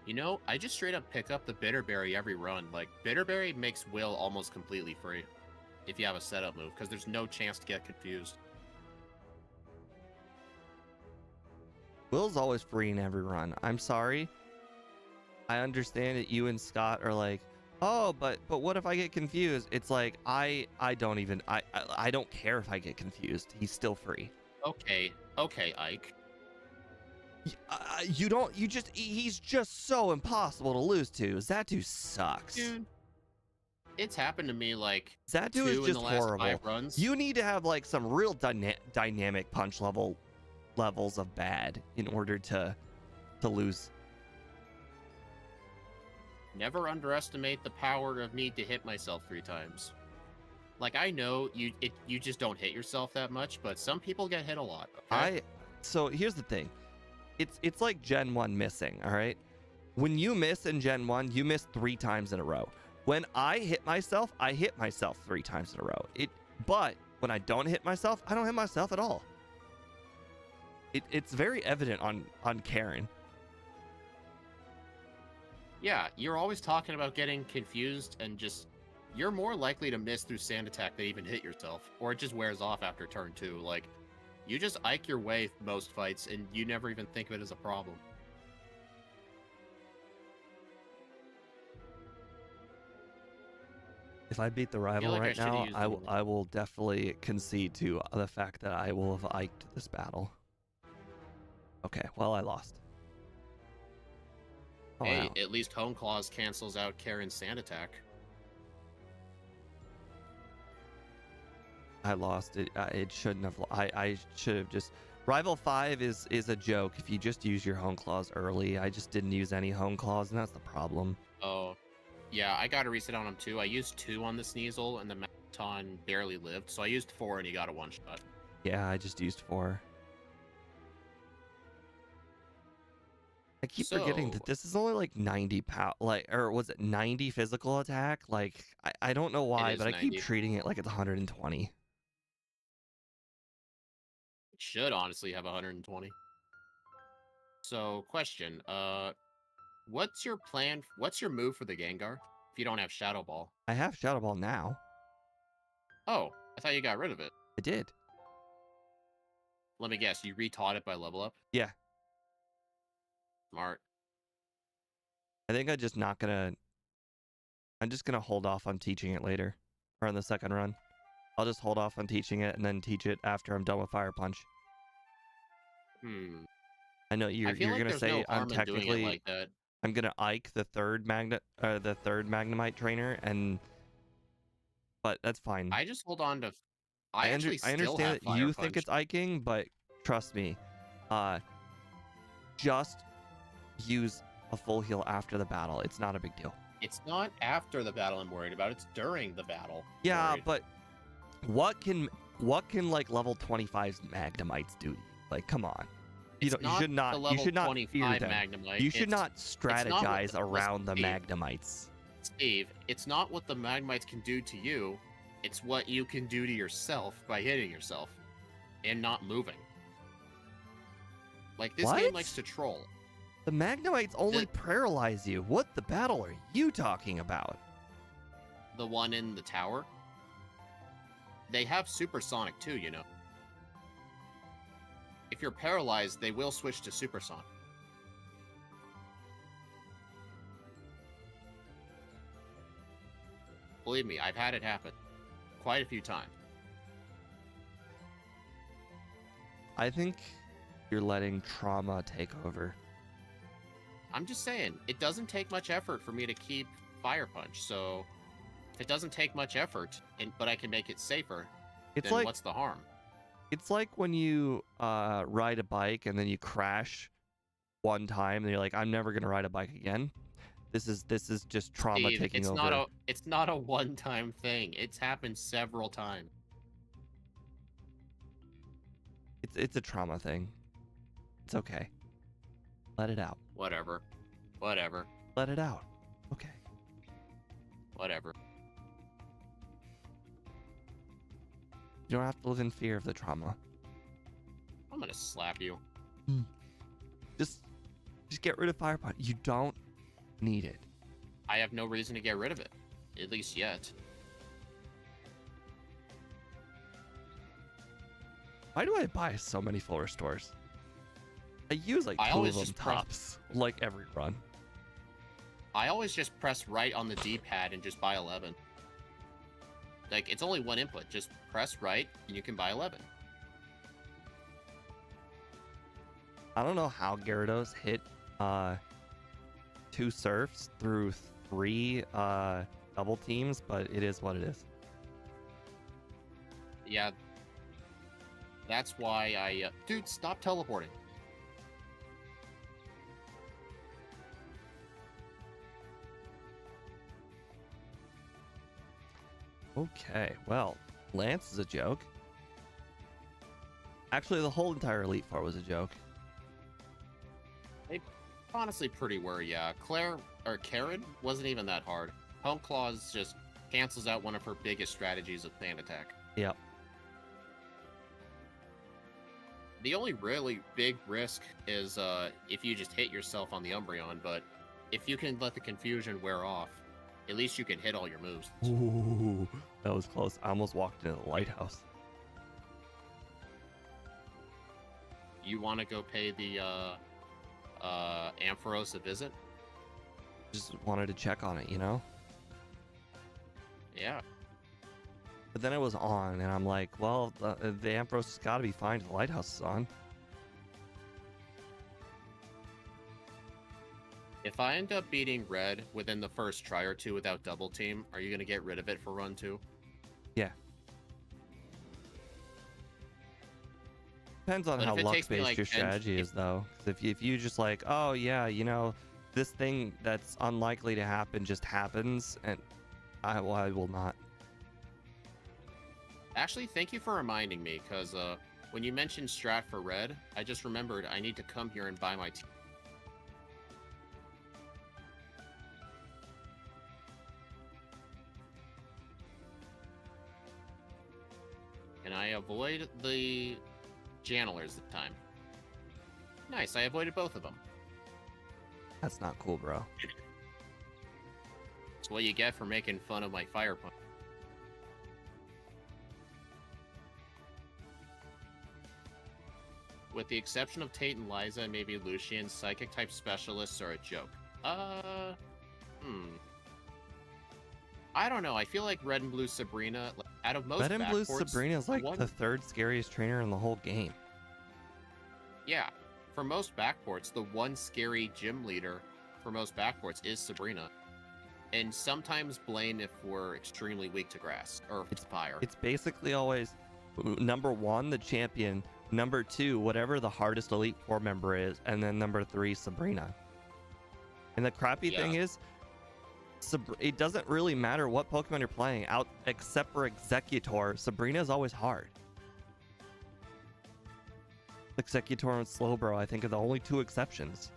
You know, I just straight up pick up the Bitterberry every run. Like, Bitterberry makes Will almost completely free. If you have a setup move, because there's no chance to get confused. Will's always free in every run. I'm sorry. I understand that you and Scott are like, oh, but what if I get confused? It's like I don't care if I get confused. He's still free. Okay, Ike. He's just so impossible to lose to. Zatu sucks. Dude, it's happened to me like Zatu is just horrible. 5 runs. You need to have like some real dynamic punch levels of bad in order to lose. Never underestimate the power of me to hit myself 3 times. Like, I know you just don't hit yourself that much, but some people get hit a lot. Okay? So here's the thing. It's like Gen 1 missing, all right? When you miss in Gen 1, you miss 3 times in a row. When I hit myself 3 times in a row. But when I don't hit myself, I don't hit myself at all. It's very evident on Karen. Yeah, you're always talking about getting confused and just... You're more likely to miss through Sand Attack than even hit yourself. Or it just wears off after turn 2. Like, you just Ike your way most fights, and you never even think of it as a problem. If I beat the rival right now, I will definitely concede to the fact that I will have Iked this battle. Okay, well, I lost. Oh, hey, wow. at least Home Claws cancels out Karen's Sand Attack. I lost it. It shouldn't have. I should have just. Rival 5 is a joke. If you just use your Home Claws early, I just didn't use any Home Claws, and that's the problem. Oh, yeah, I got a reset on him too. I used 2 on the Sneasel, and the Magneton barely lived, so I used 4, and he got a 1-shot. Yeah, I just used 4. I keep forgetting that this is only like 90 power, or was it 90 physical attack? Like, I don't know why, but 90. I keep treating it like it's 120. It should honestly have 120. So, question, what's your plan? What's your move for the Gengar if you don't have Shadow Ball? I have Shadow Ball now. Oh, I thought you got rid of it. I did. Let me guess, you retaught it by level up? Yeah. Smart. I think I'm just gonna hold off on teaching it later, or on the second run. I'll just hold off on teaching it and then teach it after I'm done with Fire Punch. I know you're feel like gonna say no I'm technically like that. I'm gonna Ike the third Magnemite trainer, but that's fine. I just hold on to. I actually I still understand have that Fire you think Punch. it's Iking, but trust me, just use a full heal after the battle. It's not a big deal. It's not after the battle I'm worried about. It's during the battle. Yeah, but what can like level 25's Magnemites do? Like, come on. You should not fear them. Magnemite. You should not strategize around the Magnemites. Steve, it's not what the Magnemites can do to you. It's what you can do to yourself by hitting yourself and not moving. Like, this game likes to troll. The Magnemites only paralyze you. What the battle are you talking about? The one in the tower? They have Supersonic too, you know. If you're paralyzed, they will switch to Supersonic. Believe me, I've had it happen quite a few times. I think you're letting trauma take over. I'm just saying, it doesn't take much effort for me to keep Fire Punch, so if it doesn't take much effort, but I can make it safer, then what's the harm? It's like when you ride a bike and then you crash one time and you're like, I'm never gonna ride a bike again. This is just trauma taking over. It's not a one-time thing. It's happened several times. It's a trauma thing. It's okay. Let it out. Whatever. Let it out. Okay. Whatever. You don't have to live in fear of the trauma. I'm gonna slap you. Just get rid of Fire Punch. You don't need it. I have no reason to get rid of it. At least yet. Why do I buy so many full restores? I use like 2 of them tops, like every run. I always just press right on the D-pad and just buy 11. Like, it's only one input. Just press right and you can buy 11. I don't know how Gyarados hit 2 surfs through 3 double teams, but it is what it is. Yeah. That's why I... Dude, stop teleporting. Okay, well, Lance is a joke. Actually, the whole entire Elite Four was a joke. They honestly pretty were, yeah. Karen wasn't even that hard. Home Claws just cancels out one of her biggest strategies of Sand Attack. Yep. The only really big risk is if you just hit yourself on the Umbreon, but if you can let the confusion wear off, at least you can hit all your moves. Ooh, that was close. I almost walked into the lighthouse. You want to go pay the Ampharos a visit? Just wanted to check on it, you know? Yeah. But then it was on, and I'm like, well, the Ampharos has got to be fine if the lighthouse is on. If I end up beating Red within the first try or two without double team, are you going to get rid of it for run 2? Yeah. Depends on how luck-based your strategy is, though. Because if you just like, oh, yeah, you know, this thing that's unlikely to happen just happens, and I will not. Actually, thank you for reminding me, because when you mentioned strat for Red, I just remembered I need to come here and buy my team. And I avoid the Janelers this time. Nice, I avoided both of them. That's not cool, bro. That's what you get for making fun of my Fire Punch. With the exception of Tate and Liza, maybe Lucian, Psychic-type specialists are a joke. I don't know. I feel like Red and Blue Sabrina, out of most Red and Blue Sabrina is like the 3rd scariest trainer in the whole game. Yeah. For most backports, the one scary gym leader for most backports is Sabrina. And sometimes Blaine if we're extremely weak to grass or to fire. It's basically always number 1, the champion, number 2, whatever the hardest Elite Four member is, and then number 3, Sabrina. And the crappy thing is, it doesn't really matter what Pokemon you're playing out, except for Executor. Sabrina is always hard. Executor and Slowbro, I think, are the only 2 exceptions.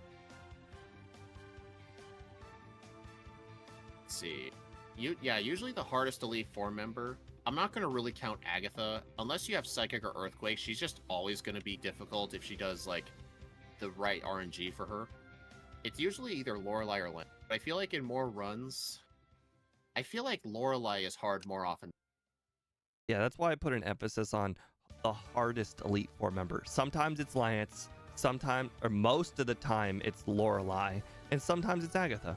Let's see. Usually the hardest Elite Four member. I'm not going to really count Agatha. Unless you have Psychic or Earthquake, she's just always going to be difficult if she does, like, the right RNG for her. It's usually either Lorelei or Lynn. But I feel like in more runs, I feel like Lorelei is hard more often. Yeah, that's why I put an emphasis on the hardest Elite Four member. Sometimes it's Lance, sometimes, or most of the time, it's Lorelei, and sometimes it's Agatha.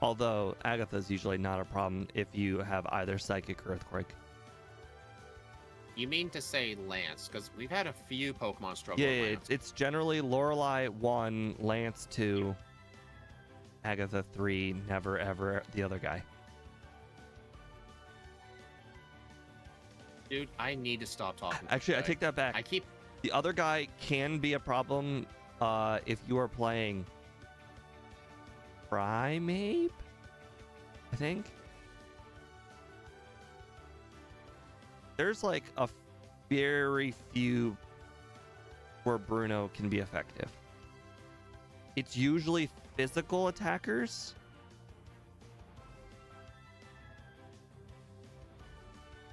Although Agatha's usually not a problem if you have either Psychic or Earthquake. You mean to say Lance? Because we've had a few Pokemon struggle with Lance. It's generally Lorelei 1, Lance 2, Agatha 3, never ever the other guy. Dude, I need to stop talking. Actually, I take that back. The other guy can be a problem if you are playing Primeape, I think. There's like a very few where Bruno can be effective. It's usually physical attackers.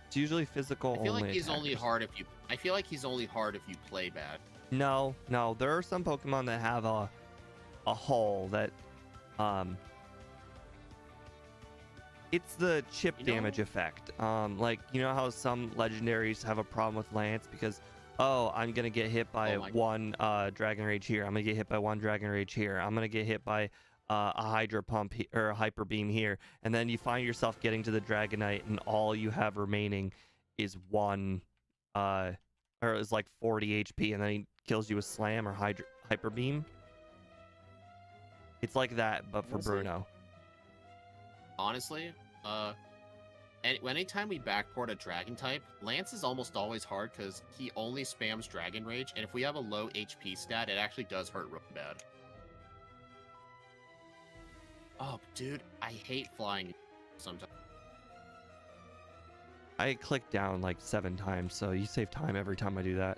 It's usually physical only. I feel like he's attackers. only hard if you. I feel like he's only hard if you play bad. No, there are some Pokemon that have a hull that it's the chip damage effect. Like, you know how some legendaries have a problem with Lance because, oh, I'm gonna get hit by one Dragon Rage here. I'm gonna get hit by one Dragon Rage here. I'm gonna get hit by a Hydro Pump or a Hyper Beam here, and then you find yourself getting to the Dragonite, and all you have remaining is one, or is like 40 HP, and then he kills you with Slam or Hyper Beam. It's like that, but for Bruno. Honestly, anytime we backport a Dragon type, Lance is almost always hard because he only spams Dragon Rage, and if we have a low HP stat, it actually does hurt real bad. Oh, dude, I hate flying sometimes. I click down like 7 times, so you save time every time I do that.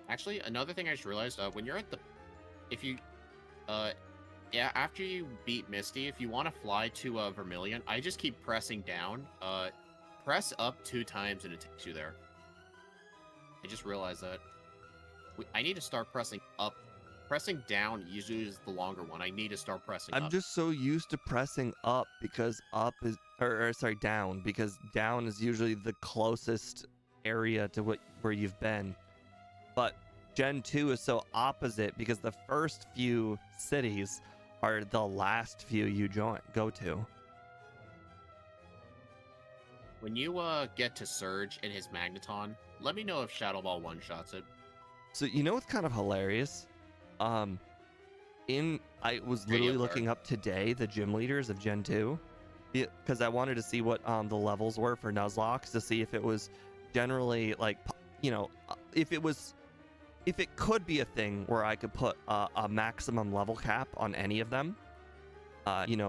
Actually, another thing I just realized, when you're at the... Yeah, after you beat Misty, if you want to fly to Vermilion, I just keep pressing down. Press up 2 times and it takes you there. I just realized that. I need to start pressing up. Pressing down usually is the longer one. I need to start pressing up. I'm just so used to pressing up because up is... sorry, down. Because down is usually the closest area to where you've been. But Gen 2 is so opposite because the first few cities are the last few you go to. When you get to Surge in his Magneton, let me know if Shadow Ball one-shots it. So you know what's kind of hilarious? I was literally looking up today the gym leaders of Gen 2 because I wanted to see what the levels were for Nuzlocke to see if it was generally like, you know, if it could be a thing where I could put a maximum level cap on any of them,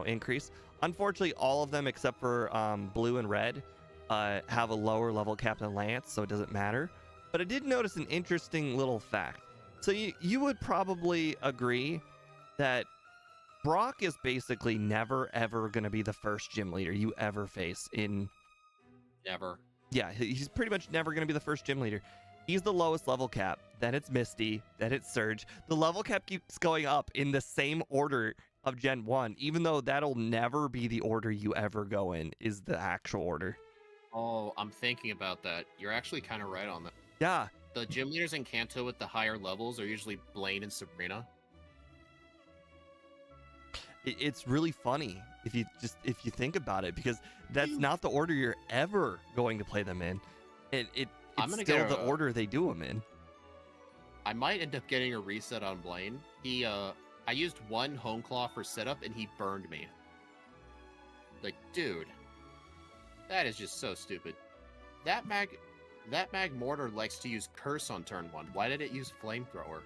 increase. Unfortunately, all of them except for blue and red have a lower level cap than Lance, so it doesn't matter. But I did notice an interesting little fact. So you would probably agree that Brock is basically never, ever going to be the first gym leader you ever face in... Never. Yeah, he's pretty much never going to be the first gym leader. He's the lowest level cap, then it's Misty, then it's Surge. The level cap keeps going up in the same order of Gen 1, even though that'll never be the order you ever go in, is the actual order. Oh, I'm thinking about that. You're actually kind of right on that. Yeah. The gym leaders in Kanto with the higher levels are usually Blaine and Sabrina. It's really funny if you think about it, because that's not the order you're ever going to play them in. It's still the order they do them in. I might end up getting a reset on Blaine. I used one Home Claw for setup, and he burned me. Like, dude, that is just so stupid. That mag mortar likes to use Curse on turn 1. Why did it use Flamethrower?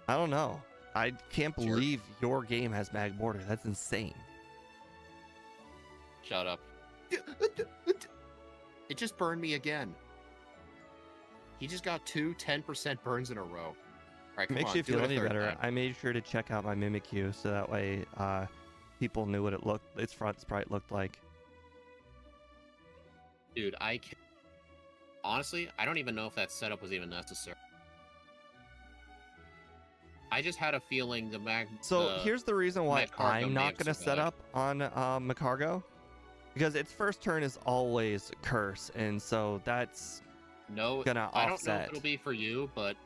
I don't know. I can't believe your game has mag mortar. That's insane. Shut up. It just burned me again. He just got 2 10% burns in a row. All right, come Makes on, you do feel it a any third better. time. I made sure to check out my Mimikyu so that way people knew what its front sprite looked like. Dude, honestly, I don't even know if that setup was even necessary. I just had a feeling Here's the reason why Magcargo I'm may not have going to set up on Magcargo. Because its first turn is always Curse, and so that's No, gonna I don't know if offset. it'll be for you, but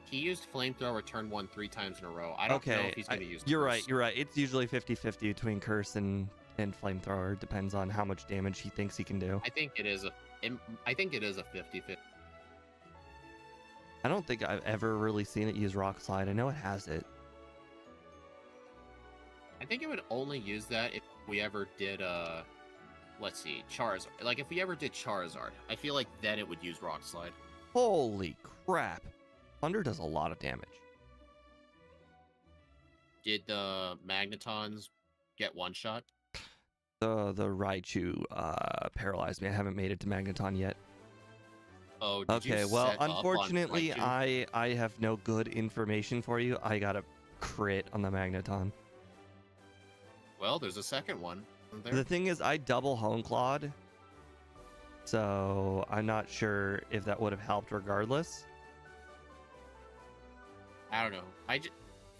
he used Flamethrower turn 1 3 times in a row. I don't know if he's going to use You're Curse. right. It's usually 50-50 between Curse and Flamethrower. Depends on how much damage he thinks he can do. I think it is a 50-50. I don't think I've ever really seen it use Rock Slide. I know it has it. I think it would only use that if we ever did let's see, Charizard. Like if we ever did Charizard, I feel like then it would use Rock Slide. Holy crap. Thunder does a lot of damage. Did the Magnetons get one shot? The Raichu paralyzed me. I haven't made it to Magneton yet. Oh, did you Okay, well, set up on unfortunately, Raichu? I have no good information for you. I got a crit on the Magneton. Well, there's a second one. Isn't there? The thing is, I double Hone Clawed, so I'm not sure if that would have helped regardless. I don't know.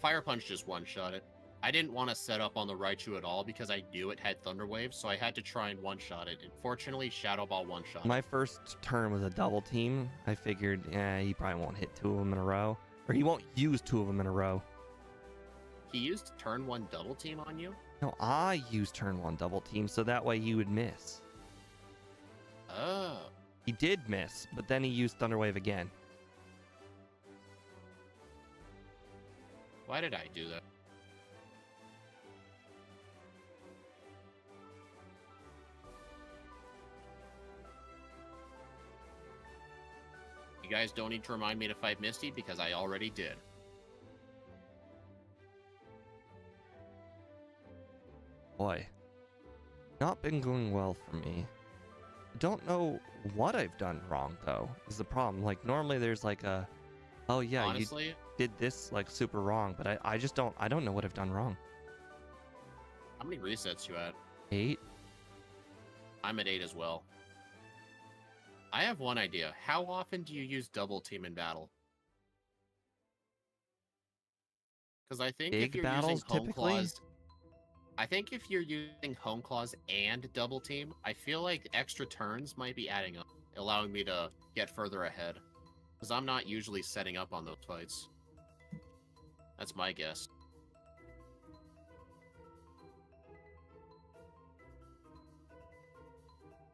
Fire Punch just one-shot it. I didn't want to set up on the Raichu at all because I knew it had Thunder Wave, so I had to try and one-shot it. Unfortunately, Shadow Ball one-shot. My first turn was a double team. I figured, he probably won't hit 2 of them in a row, or he won't use 2 of them in a row. He used turn 1 double team on you? No, I used turn 1 double team, so that way he would miss. Oh. He did miss, but then he used Thunder Wave again. Why did I do that? You guys don't need to remind me to fight Misty because I already did. Boy, not been going well for me. I don't know what I've done wrong, though, is the problem. Like, normally there's like a, oh yeah, Honestly, you did this like super wrong, but I just don't know what I've done wrong. how many resets you at? 8? I'm at 8 as well. I have one idea. How often do you use double team in battle? Because I think if Big you're battles, using Home typically? Claws, I think if you're using Home Claws and double team, I feel like extra turns might be adding up, allowing me to get further ahead. Because I'm not usually setting up on those fights. That's my guess.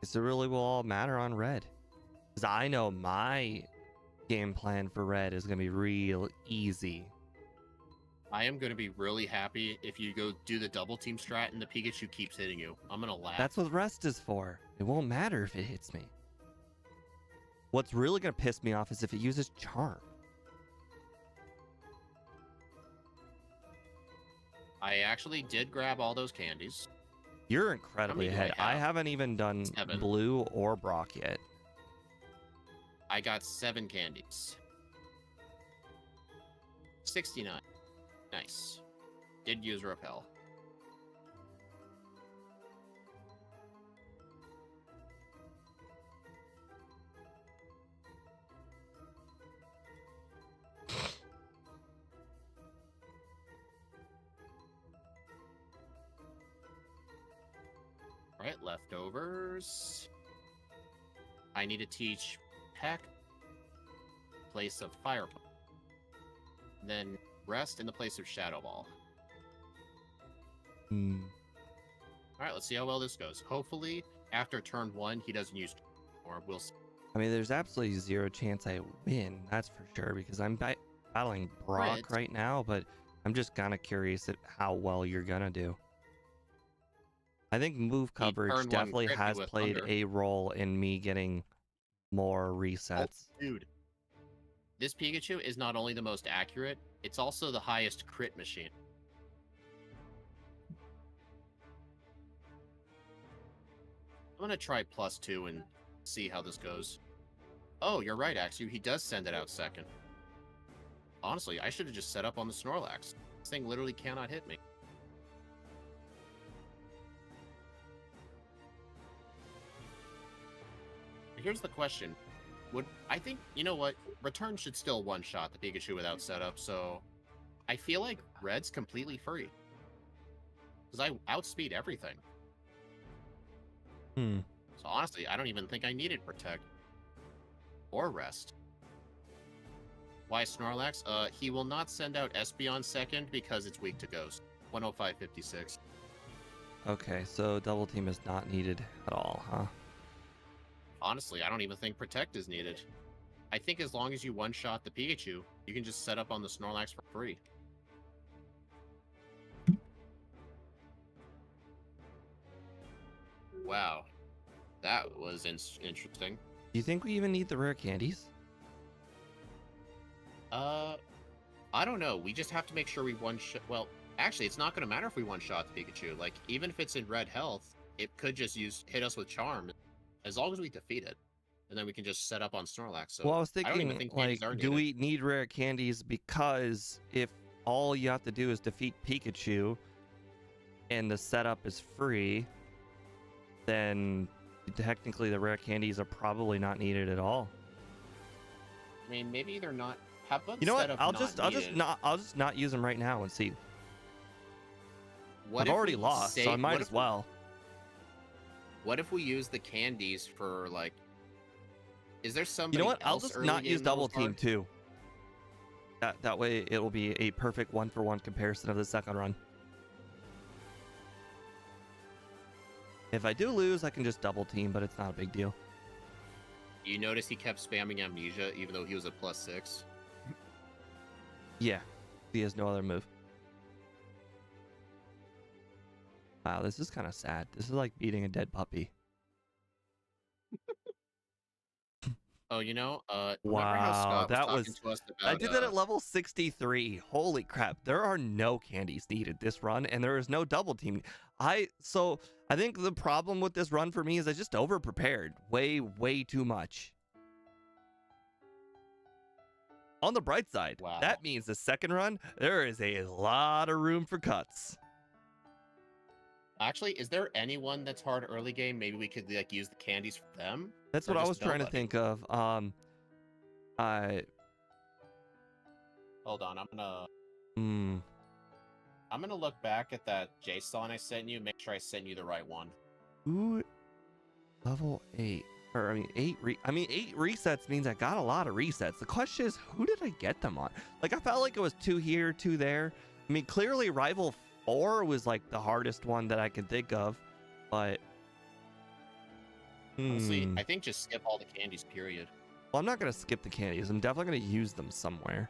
Does it really will all matter on red? Because I know my game plan for red is going to be real easy. I am going to be really happy if you go do the double team strat and the Pikachu keeps hitting you. I'm going to laugh. That's what rest is for. It won't matter if it hits me. What's really going to piss me off is if it uses Charm. I actually did grab all those candies. You're incredibly How many ahead. do I I have? haven't even done 7. Blue or Brock yet. I got 7 candies. 69. Nice. Did use Repel. Alright, leftovers. I need to teach Peck place of Fire Punch. Then rest in the place of Shadow Ball. Alright, let's see how well this goes. Hopefully, after turn 1, he doesn't use or we'll see. I mean, there's absolutely zero chance I win. That's for sure, because I'm battling Brock Crits. right now, but I'm just kind of curious at how well you're gonna do. I think move He coverage turn one definitely crit me has with played thunder. a role in me getting more Oh, resets. dude. This Pikachu is not only the most accurate, it's also the highest crit machine. I'm gonna try +2 and see how this goes. Oh, you're right, Axu. He does send it out second. Honestly, I should have just set up on the Snorlax. This thing literally cannot hit me. Here's the question. I think, you know what? Return should still one-shot the Pikachu without setup, so I feel like Red's completely free. Because I outspeed everything. Hmm. So honestly, I don't even think I needed Protect. Or Rest. Why Snorlax? He will not send out Espeon second because it's weak to Ghost. 105.56. Okay, so double team is not needed at all, huh? Honestly, I don't even think Protect is needed. I think as long as you one-shot the Pikachu, you can just set up on the Snorlax for free. Wow. That was interesting. Do you think we even need the rare candies? I don't know. We just have to make sure we one-shot... Well, actually, it's not going to matter if we one-shot the Pikachu. Like, even if it's in red health, it could just hit us with Charm, as long as we defeat it. And then we can just set up on Snorlax. So Well, I was I don't even thinking, think like, candies are do needed. we need rare candies because if all you have to do is defeat Pikachu and the setup is free, then technically the rare candies are probably not needed at all. I mean, maybe they're not... How about You know what? setup I'll just not use them right now and see. What I've if already we lost, so I might as well. What if we use the candies for, like... Is there somebody You know what? I'll else just early not game use that double was team hard? too. That way it will be a perfect 1-for-1 comparison of the second run. If I do lose, I can just double team, but it's not a big deal. You notice he kept spamming Amnesia even though he was at +6? Yeah, he has no other move. Wow, this is kind of sad. This is like beating a dead puppy. Oh, you know, remember how Wow, Scott was that talking was... to us I about, did that at level 63. Holy crap. There are no candies needed this run, and there is no double team. So I think the problem with this run for me is I just over prepared way too much. On the bright side, Wow. that means the second run, there is a lot of room for cuts. Actually, is there anyone that's hard early game? Maybe we could, like, use the candies for them? That's Or what I just was trying to nobody? think of. Hold on, Hmm. I'm gonna look back at that JSON I sent you, make sure I sent you the right one. Ooh, level 8. Or, I mean, 8 resets means I got a lot of resets. The question is, who did I get them on? Like, I felt like it was 2 here, 2 there. I mean, clearly Rival 4 was, like, the hardest one that I could think of. But... Honestly, I think just skip all the candies, period. Well, I'm not going to skip the candies. I'm definitely going to use them somewhere.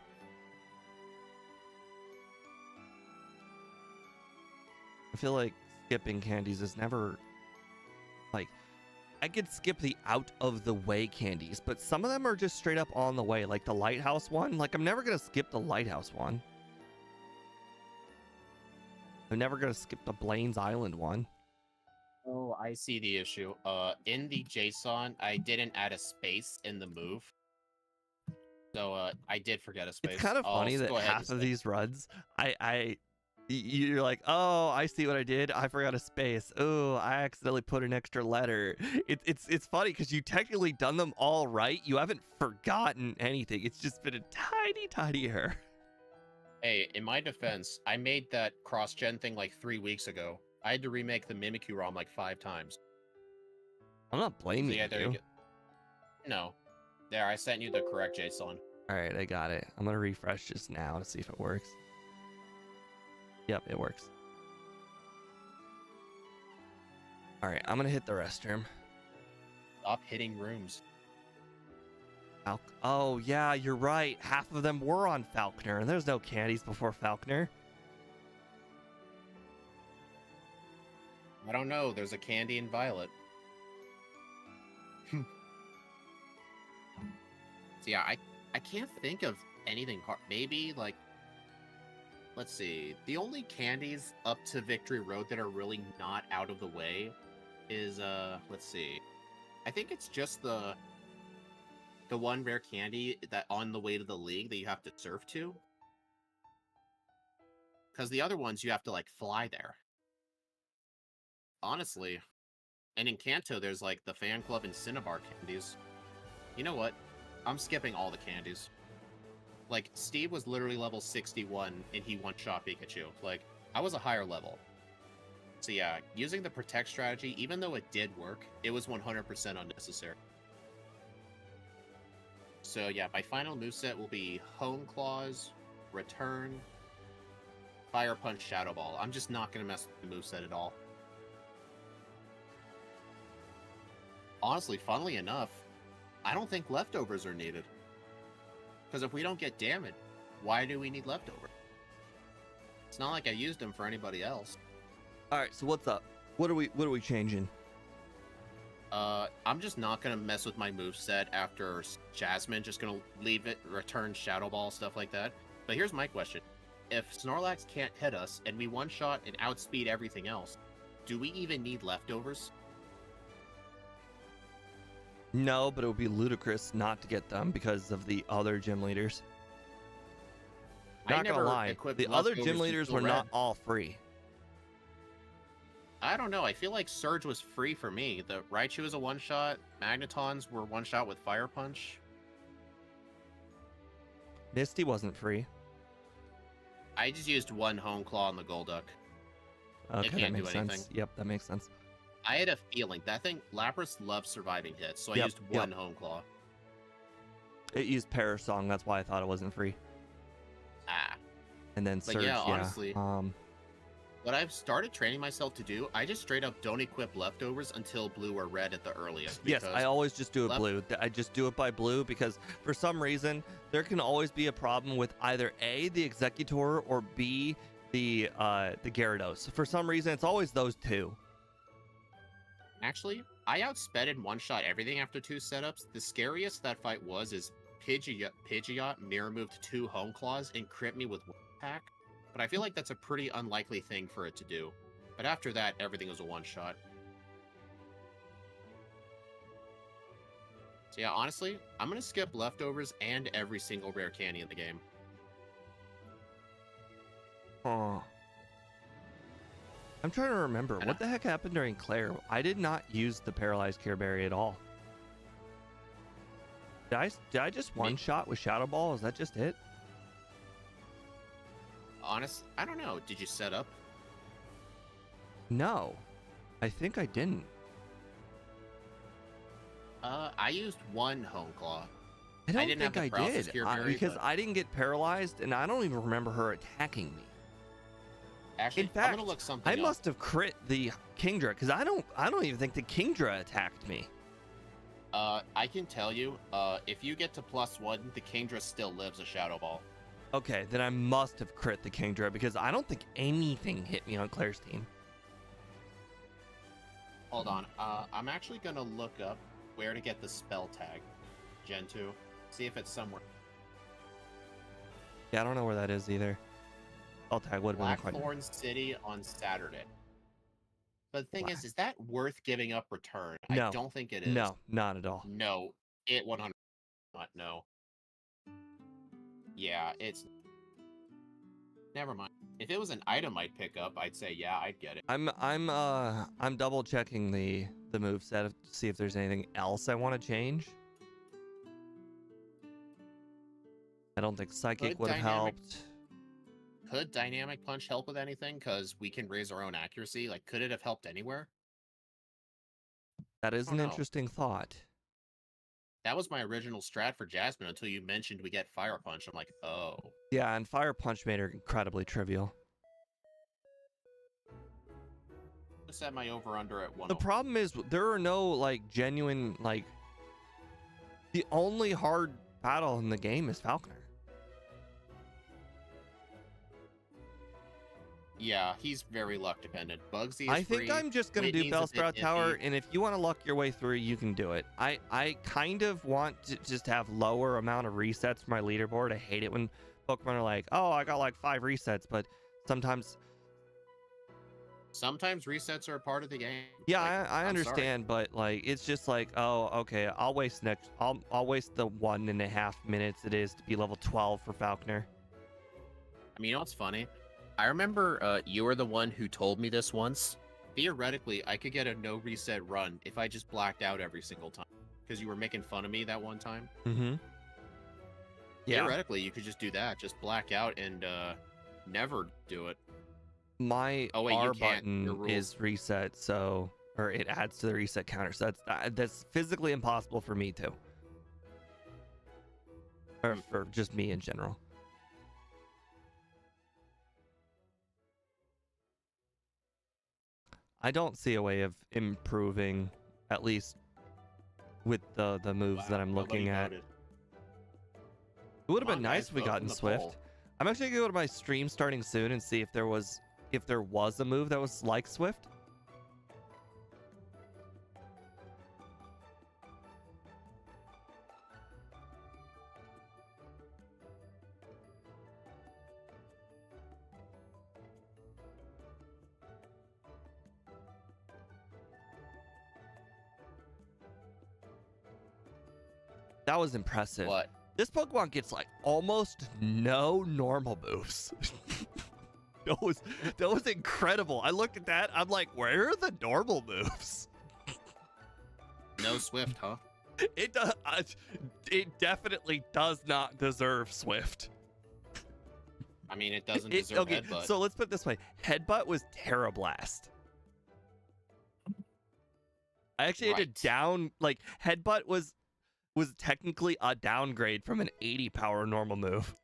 I feel like skipping candies is never... Like, I could skip the out of the way candies, but some of them are just straight up on the way. Like the lighthouse one. Like, I'm never going to skip the lighthouse one. I'm never going to skip the Blaine's Island one. Oh, I see the issue. In the JSON, I didn't add a space in the move. So, I did forget a space. It's kind of funny that half of these runs, you're like, oh, I see what I did. I forgot a space. Oh, I accidentally put an extra letter. It's funny because you technically done them all right. You haven't forgotten anything. It's just been a tiny error. Hey, in my defense, I made that cross-gen thing like 3 weeks ago. I had to remake the Mimikyu ROM like 5 times. I'm not blaming So, yeah, you. No. There, I sent you the correct JSON. All right, I got it. I'm going to refresh this now to see if it works. Yep, it works. All right, I'm going to hit the restroom. Stop hitting rooms. Oh, yeah, you're right. Half of them were on Falconer, and there's no candies before Falconer. I don't know. There's a candy in Violet. So yeah, I can't think of anything hard. Maybe, like, let's see. The only candies up to Victory Road that are really not out of the way is, let's see. I think it's just the one rare candy that on the way to the league that you have to surf to. Because the other ones, you have to, like, fly there. Honestly. And in Kanto, there's, like, the fan club and Cinnabar candies. You know what? I'm skipping all the candies. Like, Steve was literally level 61, and he one-shot Pikachu. Like, I was a higher level. So yeah, using the Protect strategy, even though it did work, it was 100% unnecessary. So yeah, my final moveset will be Home Claws, Return, Fire Punch, Shadow Ball. I'm just not going to mess with the moveset at all. Honestly, funnily enough, I don't think leftovers are needed. Because if we don't get damage, why do we need leftovers? It's not like I used them for anybody else. All right, so what's up? What are we changing? I'm just not gonna mess with my moveset after Jasmine. Just gonna leave it, return Shadow Ball, stuff like that. But here's my question: if Snorlax can't hit us and we one-shot and outspeed everything else, do we even need leftovers? No, but it would be ludicrous not to get them because of the other gym leaders. Not gonna lie, the other gym leaders were not all free. I don't know. I feel like Surge was free for me. The Raichu was a one-shot. Magnetons were one-shot with Fire Punch. Misty wasn't free. I just used one Home Claw on the Golduck. Okay, it can't that makes do anything. sense. Yep, that makes sense. I had a feeling. That thing, Lapras loves surviving hits, so I used one Home Claw. It used Parasong, that's why I thought it wasn't free. Ah. And then Surge, yeah, honestly, yeah. What I've started training myself to do, I just straight up don't equip leftovers until blue or red at the earliest. Yes, I always just do it blue. I just do it by blue because for some reason there can always be a problem with either A, the Executor, or B, the Gyarados. For some reason, it's always those two. Actually, I outsped and one-shot everything after 2 setups. The scariest that fight is Pidgeot mirror moved 2 Home Claws and crit me with 1 attack. But I feel like that's a pretty unlikely thing for it to do. But after that, everything was a one-shot. So yeah, honestly, I'm going to skip leftovers and every single rare candy in the game. Oh. I'm trying to remember. What the heck happened during Claire? I did not use the Paralyzed Care Berry at all. Did I just one-shot with Shadow Ball? Is that just it? I don't know. Did you set up? No. I think I didn't. I used 1 Home Claw. I don't think I did. Because I didn't get paralyzed, and I don't even remember her attacking me. Actually, in fact, I'm gonna look something I must have crit the Kingdra, because I don't even think the Kingdra attacked me. I can tell you, if you get to +1, the Kingdra still lives a Shadow Ball. Okay, then I must have crit the Kingdra, because I don't think anything hit me on Claire's team. Hold on, I'm actually gonna look up where to get the spell tag, Gen 2. See if it's somewhere. Yeah, I don't know where that is either. Spell tag would have been quite. Blackthorn City on Saturday. But the thing is that worth giving up return? No. I don't think it is. No, not at all. No, it 100% not. No. Yeah, it's. Never mind. If it was an item I'd pick up, I'd say yeah, I'd get it. I'm double checking the moveset to see if there's anything else I want to change. I don't think Psychic would have helped. Could Dynamic Punch help with anything? Because we can raise our own accuracy. Like, could it have helped anywhere? That is an interesting thought. That was my original strat for Jasmine until you mentioned we get Fire Punch. I'm like, oh. Yeah, and Fire Punch made her incredibly trivial. I set my over-under at 1. The problem is there are no, like, genuine, like... The only hard battle in the game is Falconer. Yeah, he's very luck dependent. Bugsy is I think free. I'm just gonna do Whitney's a bit Bellsprout Tower, iffy. and if you want to luck your way through, you can do it. I kind of want to just have lower amount of resets for my leaderboard. I hate it when Pokemon are like, oh, I got like 5 resets, but sometimes resets are a part of the game. yeah, Like, I I'm sorry. understand, but like it's just like, oh, okay, I'll waste the 1.5 minutes it is to be level 12 for Falconer. I mean, you know what's funny? I remember you were the one who told me this once. Theoretically, I could get a no reset run if I just blacked out every single time. Because you were making fun of me that one time. Mm-hmm. Yeah. Theoretically, you could just do that. Just black out and never do it. My Oh, wait, R you can't. Your button rules. is reset, so or it adds to the reset counter. So that's physically impossible for me to. Or for just me in general. I don't see a way of improving, at least with the moves that I'm looking at. It would have been nice if we got in Swift. I'm actually gonna go to my stream starting soon and see if there was a move that was like Swift. That was impressive. What? This Pokemon gets like almost no normal moves. That was incredible. I looked at that. I'm like, where are the normal moves? No Swift, huh? It does. It definitely does not deserve Swift. I mean, it doesn't deserve Headbutt. So let's put it this way: Headbutt was Terrablast. I actually had to down like Headbutt was technically a downgrade from an 80 power normal move.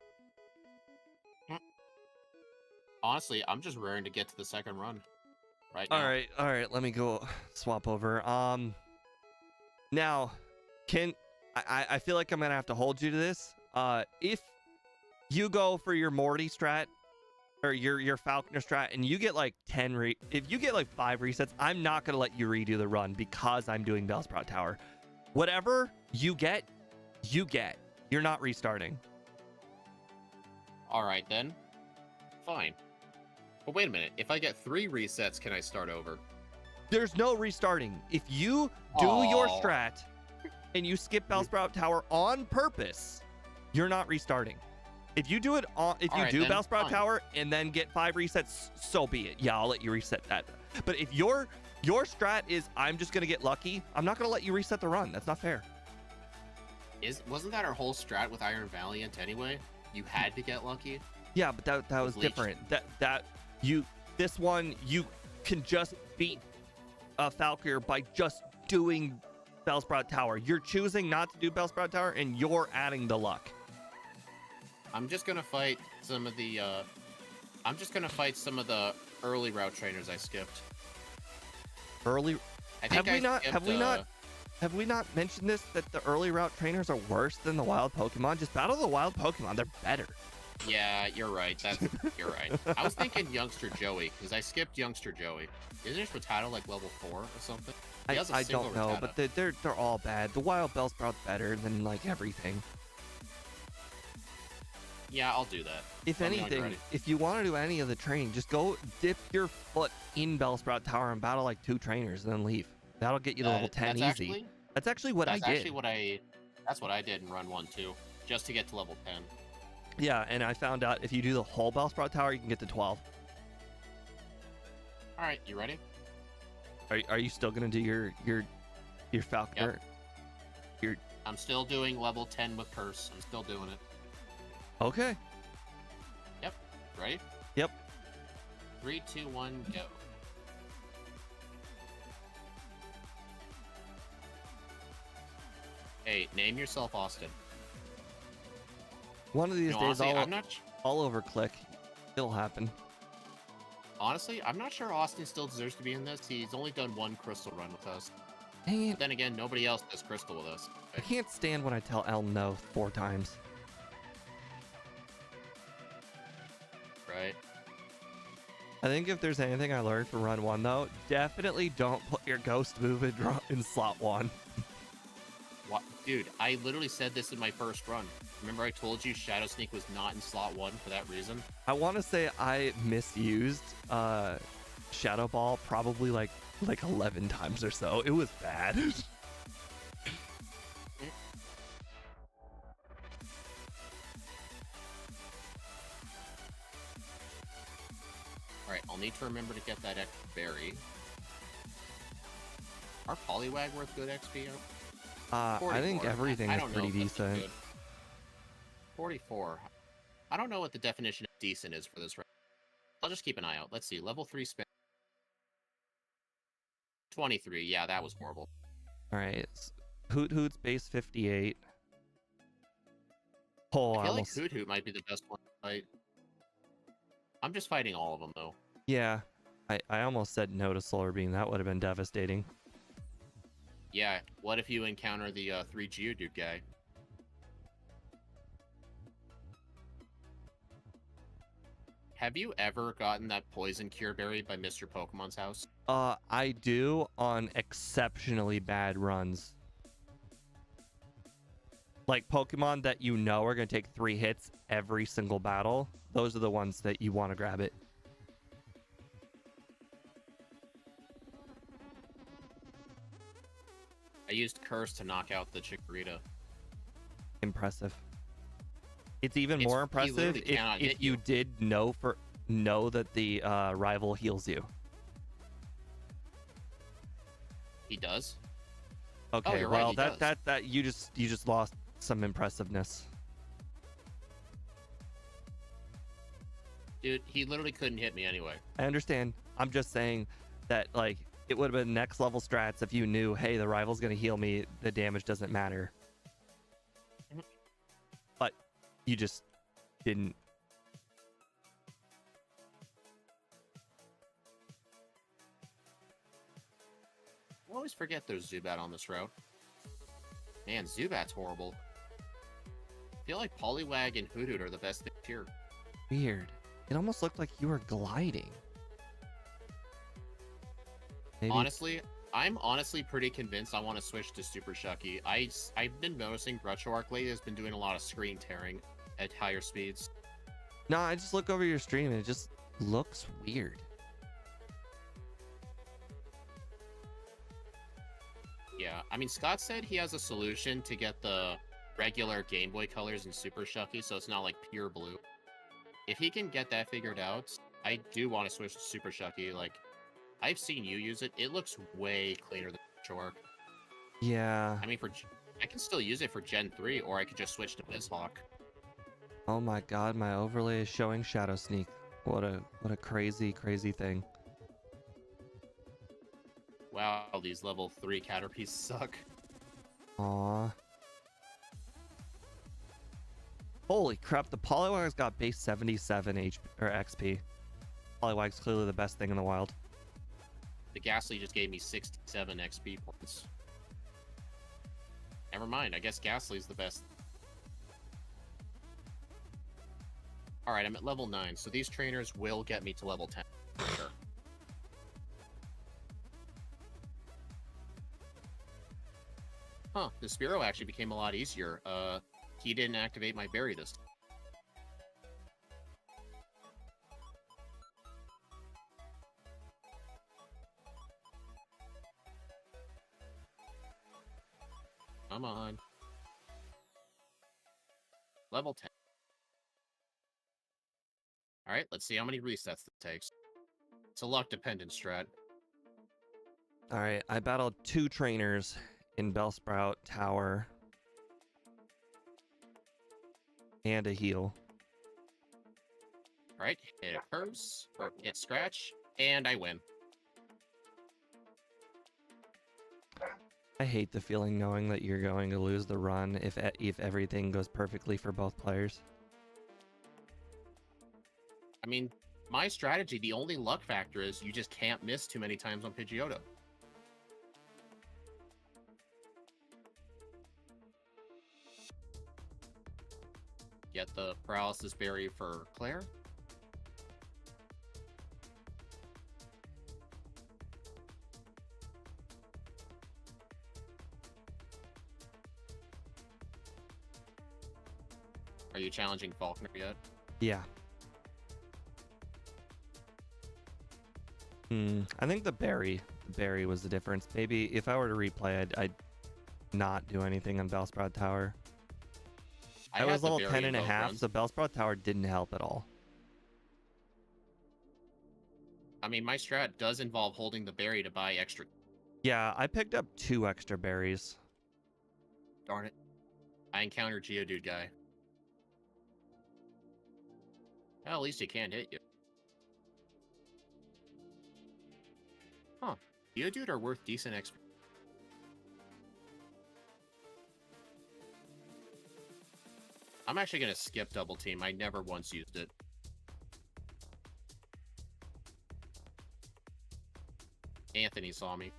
Honestly, I'm just raring to get to the second run right now. All right, let me go swap over. Now, I feel like I'm gonna have to hold you to this. If you go for your Morty strat or your Falconer strat and you get like if you get like 5 resets, I'm not gonna let you redo the run because I'm doing Bellsprout Tower. Whatever you get. You're not restarting. All right, then. Fine. But wait a minute. If I get 3 resets, can I start over? There's no restarting. If you do your strat and you skip Bellsprout Tower on purpose, you're not restarting. If you do it on, if you do Bellsprout Tower and then get 5 resets, so be it. Yeah, I'll let you reset that. But if your strat is I'm just gonna get lucky, I'm not gonna let you reset the run. That's not fair. Wasn't that our whole strat with Iron Valiant anyway? You had to get lucky. Yeah, but that was different. This one you can just beat Falconer by just doing Bellsprout Tower. You're choosing not to do Bellsprout Tower, and you're adding the luck. I'm just gonna fight some of the. I'm just gonna fight some of the early route trainers I skipped. Early. Have we not mentioned this, that the early route trainers are worse than the wild Pokemon? Just battle the wild Pokemon. They're better. Yeah, you're right. You're right. I was thinking Youngster Joey, because I skipped Youngster Joey. Isn't his Rattata like level 4 or something? I don't know, Rattata. But they're all bad. The wild Bellsprout's better than like everything. Yeah, I'll do that. If anything, if you want to do any of the training, just go dip your foot in Bellsprout Tower and battle like 2 trainers and then leave. That'll get you to level 10 easy. That's actually what I did. That's what I did in run 1 too, just to get to level 10. Yeah, and I found out if you do the whole Bellsprout Tower, you can get to 12. All right, you ready? Are you still gonna do your Falconer? Yep. I'm still doing level 10 with Curse. I'm still doing it. Okay. Yep. Ready? Yep. 3, 2, 1, go. Hey, name yourself Austin. One of these days, honestly, I'll overclick. It'll happen. Honestly, I'm not sure Austin still deserves to be in this. He's only done 1 crystal run with us. Dang it. Then again, nobody else does crystal with us. I can't stand when I tell Elm no 4 times. Right. I think if there's anything I learned from run 1, though, definitely don't put your ghost move in slot 1. What? Dude, I literally said this in my first run. Remember I told you Shadow Sneak was not in slot 1 for that reason? I want to say I misused Shadow Ball probably like 11 times or so. It was bad. Alright, I'll need to remember to get that extra berry. Are Poliwag worth good XP? I think everything is don't pretty know if that's decent. good. 44. I don't know what the definition of decent is for this round. I'll just keep an eye out. Let's see. Level 3 spin. 23. Yeah, that was horrible. All right. Hoot Hoot's base 58. Oh, I feel almost... like Hoot Hoot might be the best one to fight. I'm just fighting all of them, though. Yeah. I almost said no to Solar Beam. That would have been devastating. Yeah, what if you encounter the 3 Geodude guy? Have you ever gotten that poison cure berry by Mr. Pokemon's house? I do on exceptionally bad runs. Like Pokemon that you know are going to take 3 hits every single battle. Those are the ones that you want to grab it. I used Curse to knock out the Chikorita. Impressive. It's even more impressive if you did know that the rival heals you. He does? Okay, you're well right, that you just lost some impressiveness. Dude, he literally couldn't hit me anyway. I understand. I'm just saying that like it would have been next level strats if you knew, hey, the rival's gonna heal me, the damage doesn't matter. But you just didn't. I always forget there's Zubat on this route. Man, Zubat's horrible. I feel like Poliwag and Hoothoot are the best things here. Weird. It almost looked like you were gliding. Maybe. Honestly, I'm honestly pretty convinced I want to switch to Super Shucky. I've been noticing Brushork lately has been doing a lot of screen tearing at higher speeds. No, I just look over your stream and it just looks weird. Yeah, I mean, Scott said he has a solution to get the regular Game Boy colors in Super Shucky, so it's not like pure blue. If he can get that figured out, I do want to switch to Super Shucky. Like, I've seen you use it. It looks way cleaner than Brushork. Yeah. I mean, I can still use it for Gen 3, or I could just switch to Bizhawk. Oh my god, my overlay is showing Shadow Sneak. What a crazy thing. Wow, these level 3 Caterpies suck. Aww. Holy crap, the Poliwag's got base 77 HP or XP. Poliwag's clearly the best thing in the wild. The Ghastly just gave me 67 XP points. Never mind, I guess Ghastly's the best. Alright, I'm at level 9, so these trainers will get me to level 10. For sure. Huh, the Spearow actually became a lot easier. He didn't activate my berry this time. Come on. Level 10. Alright, let's see how many resets it takes. It's a luck-dependent strat. Alright, I battled 2 trainers in Bellsprout Tower. And a heal. Alright, hit a curse, or hit scratch, and I win. I hate the feeling knowing that you're going to lose the run if everything goes perfectly for both players. I mean, my strategy, the only luck factor is you just can't miss too many times on Pidgeotto. get the paralysis berry for Claire. Are you challenging Faulkner yet? Yeah. I think the berry was the difference. Maybe if I were to replay, I'd not do anything on Bellsprout Tower. I was level 10 and a half, so Bellsprout Tower didn't help at all. I mean, my strat does involve holding the berry to buy extra. Yeah, I picked up 2 extra berries. Darn it. I encountered Geodude guy. Well, at least he can't hit you. Huh. Geodude are worth decent XP. I'm actually going to skip double team. I never once used it. Anthony saw me.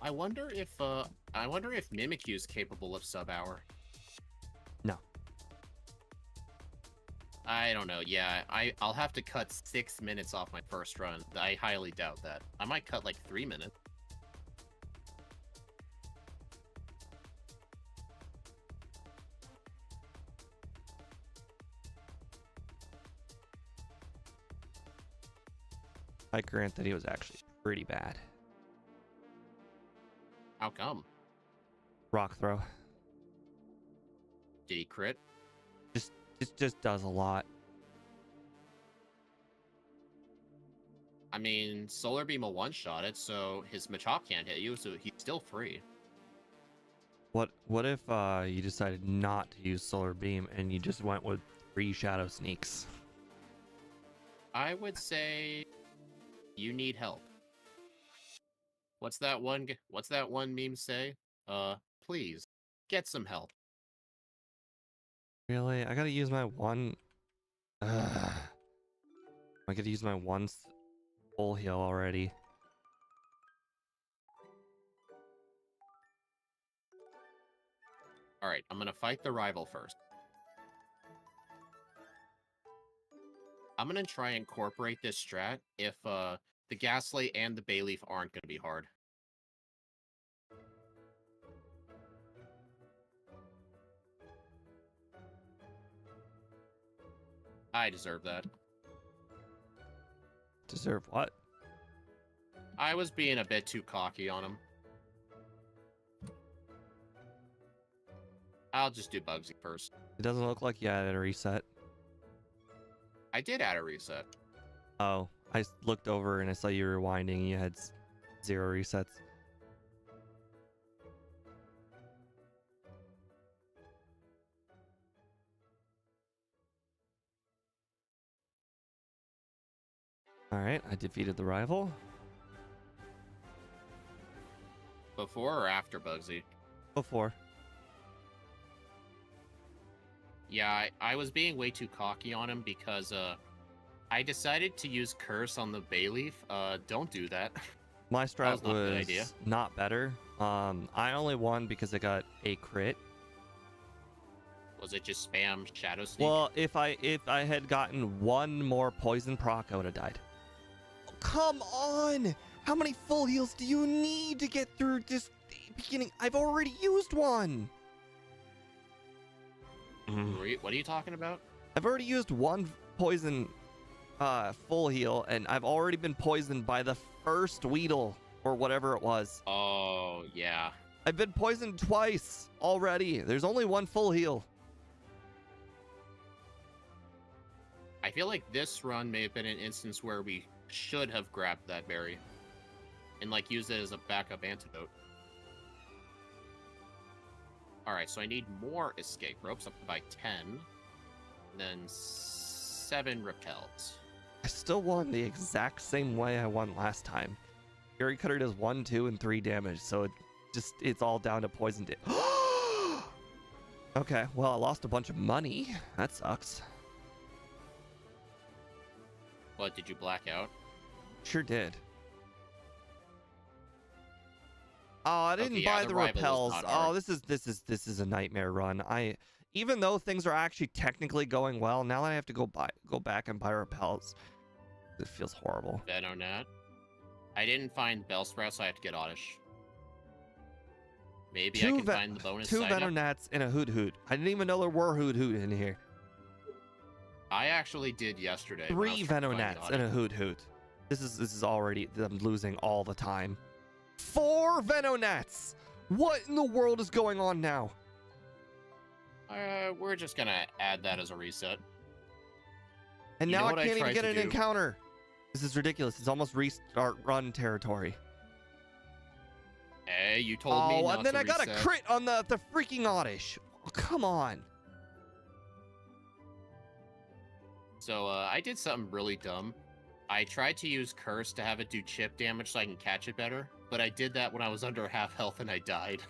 I wonder if Mimikyu is capable of sub-hour. No. I don't know. Yeah, I'll have to cut 6 minutes off my first run. I highly doubt that. I might cut like 3 minutes. I grant that he was actually pretty bad. How come? Rock throw. Did he crit? Just does a lot. I mean, Solar Beam will one-shot it, so his Machop can't hit you, so he's still free. What if you decided not to use Solar Beam and you just went with 3 Shadow Sneaks? I would say you need help. What's that one meme say? Please get some help. Really? I gotta use my one. I gotta use my one full heal already. All right, I'm gonna fight the rival first. I'm gonna try and incorporate this strat if the Gaslight and the Bayleaf aren't gonna be hard. I deserve that. Deserve what? I was being a bit too cocky on him. I'll just do Bugsy first. It doesn't look like you added a reset. I did add a reset. Oh, I looked over and I saw you rewinding and you had 0 resets. Alright, I defeated the rival. Before or after Bugsy? Before. Yeah, I was being way too cocky on him because I decided to use Curse on the Bayleaf. Don't do that. My strat was not better. I only won because I got a crit. Was it just spam Shadow Sneak? Well, if I had gotten 1 more poison proc, I would have died. Come on! How many full heals do you need to get through this beginning? I've already used one! What are you talking about? I've already used 1 poison full heal, and I've already been poisoned by the first Weedle, or whatever it was. Oh, yeah. I've been poisoned twice already. There's only 1 full heal. I feel like this run may have been an instance where we should have grabbed that berry and like use it as a backup antidote. Alright, so I need more escape ropes, up by 10. And then 7 repels. I still won the exact same way I won last time. Fury Cutter does 1, 2, and 3 damage, so it's all down to poison. Okay, well, I lost a bunch of money. That sucks. What, did you black out? Sure did. Oh, I didn't Okay, yeah, buy the the rival was repels. not Oh, hard. this is a nightmare run. Even though things are actually technically going well, now I have to go back and buy repels. It feels horrible. Venonat. I didn't find Bellsprout, so I have to get Oddish. Maybe I can find the bonus two side up. Venonats and a Hoot Hoot. I didn't even know there were Hoot Hoot in here. I actually did yesterday. 3 Venonats and a Hoot Hoot. This is already, I'm losing all the time. 4 Venonats! What in the world is going on now? We're just gonna add that as a reset. And You now know I what I can't even tried get to an do? encounter. This is ridiculous. It's almost restart run territory. Hey, you told me Oh, not and then to I got a reset. crit on the freaking Oddish. Oh, come on. So, I did something really dumb. I tried to use Curse to have it do chip damage so I can catch it better, but I did that when I was under half health and I died.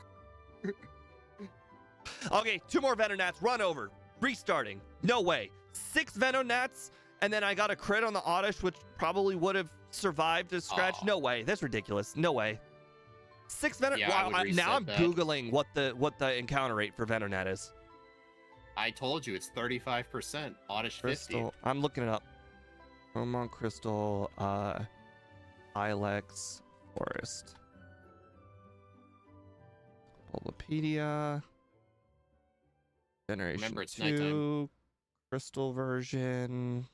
Okay, 2 more Venonats. Run over. Restarting. No way. 6 Venonats, and then I got a crit on the Oddish, which probably would have survived a scratch. Aw. No way. That's ridiculous. No way. 6 Venonat. Yeah, I Wow, would now reset I'm that. Googling what the encounter rate for Venonat is. I told you, it's 35%. Oddish 50. Crystal. I'm looking it up. Pokemon Crystal, Ilex, Forest. Bulbapedia. Generation Remember, it's 2. nighttime. Crystal version.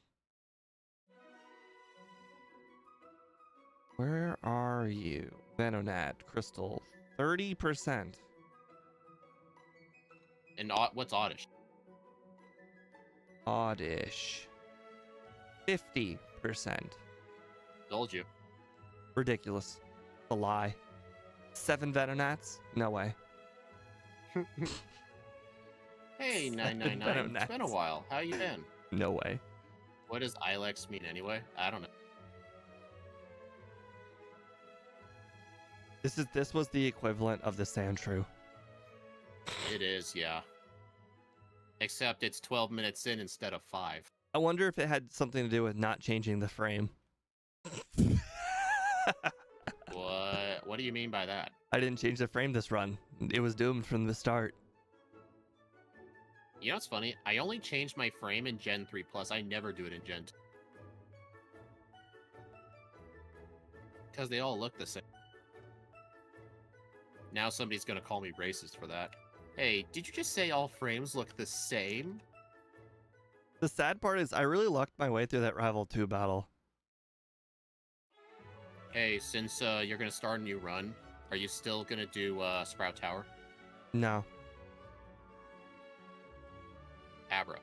Where are you? Venonat, Crystal, 30%. And what's Oddish? Oddish, 50%. Told you. Ridiculous. A lie. 7 Venonats? No way. Hey, 999. It's been a Venonats. while. How you been? No way. What does Ilex mean anyway? I don't know. This was the equivalent of the Sandshrew. It is, yeah. Except it's 12 minutes in instead of 5. I wonder if it had something to do with not changing the frame. What do you mean by that? I didn't change the frame this run. It was doomed from the start. You know what's funny? I only changed my frame in Gen 3 Plus. I never do it in Gen 2. Because they all look the same. Now somebody's gonna call me racist for that. Hey, did you just say all frames look the same? The sad part is I really lucked my way through that Rival 2 battle. Hey, since you're gonna start a new run, are you still gonna do Sprout Tower? No. Abra.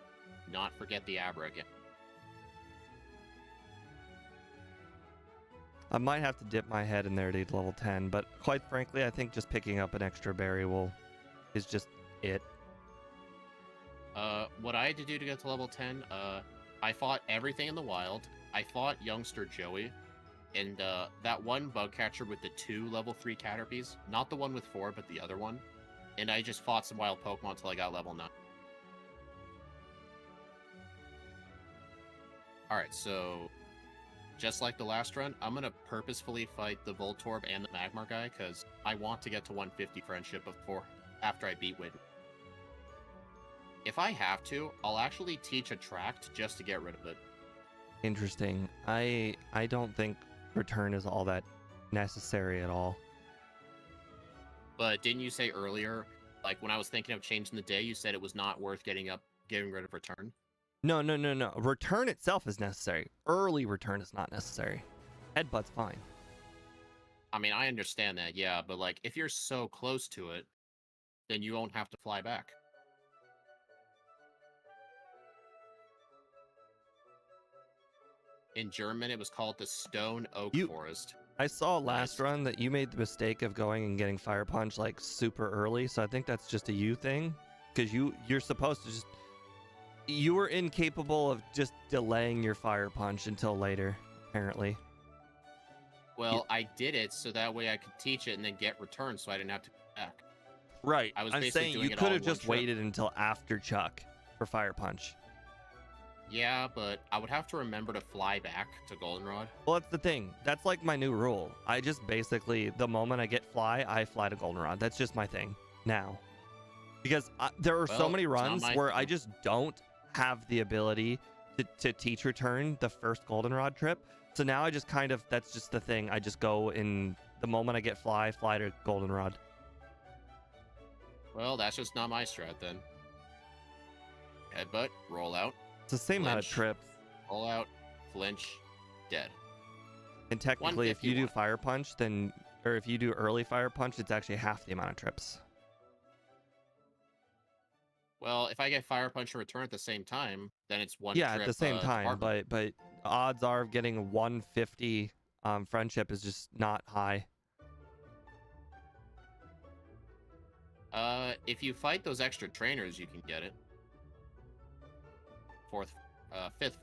Not forget the Abra again. I might have to dip my head in there to get to level 10, but quite frankly, I think just picking up an extra berry is just it. What I had to do to get to level 10, I fought everything in the wild. I fought youngster Joey, and that one bug catcher with the 2 level 3 Caterpies, not the one with 4, but the other one. And I just fought some wild Pokemon until I got level 9. Alright, so just like the last run, I'm going to purposefully fight the Voltorb and the Magmar guy, because I want to get to 150 friendship after I beat Witten. If I have to, I'll actually teach Attract just to get rid of it. Interesting. I don't think return is all that necessary at all. But didn't you say earlier, like when I was thinking of changing the day, you said it was not worth getting rid of return? No. Return itself is necessary. Early return is not necessary. Headbutt's fine. I mean, I understand that, yeah, but like if you're so close to it, then you won't have to fly back. In German, it was called the Stone Oak Forest. I saw last Nice. run that you made the mistake of going and getting Fire Punch like super early, so I think that's just a you thing. Because you're supposed to just... You were incapable of just delaying your Fire Punch until later, apparently. Well, I did it so that way I could teach it and then get return so I didn't have to go back. Right. I was I'm basically saying doing you it could all have in one just trip. waited until after Chuck for Fire Punch. Yeah, but I would have to remember to fly back to Goldenrod. Well, that's the thing. That's like my new rule. I just basically, the moment I get fly, I fly to Goldenrod. That's just my thing now. Because there are so Well, many it's not runs my where I thing. just don't have the ability to teach return the first Goldenrod trip. So now I just kind of, that's just the thing. I just go in the moment I get fly to Goldenrod. Well, that's just not my strat then. Headbutt, roll out, It's the same amount of flinch, trips. roll out, flinch, dead. And technically, if you do 151. Fire Punch, then, or if you do early Fire Punch, it's actually half the amount of trips. Well, if I get Fire Punch and return at the same time, then it's one Yeah, trip at the same time, department. but odds are of getting 150 friendship is just not high. If you fight those extra trainers, you can get it. Fifth.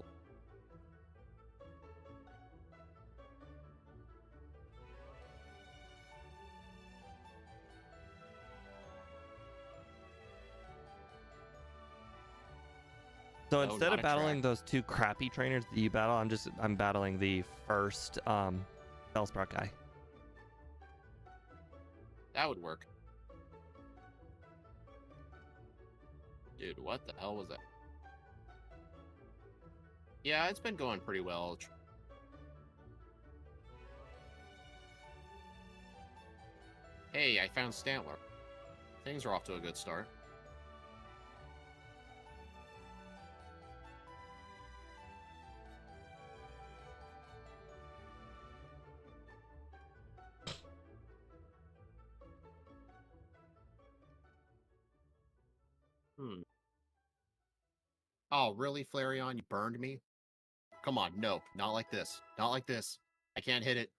So No, instead not of a battling track. those two crappy trainers that you battle, I'm battling the first Bellsprout guy. That would work. Dude, what the hell was that? Yeah, it's been going pretty well. Hey, I found Stantler. Things are off to a good start. Hmm. Oh, really, Flareon? You burned me? Come on, no, not like this. Not like this. I can't hit it.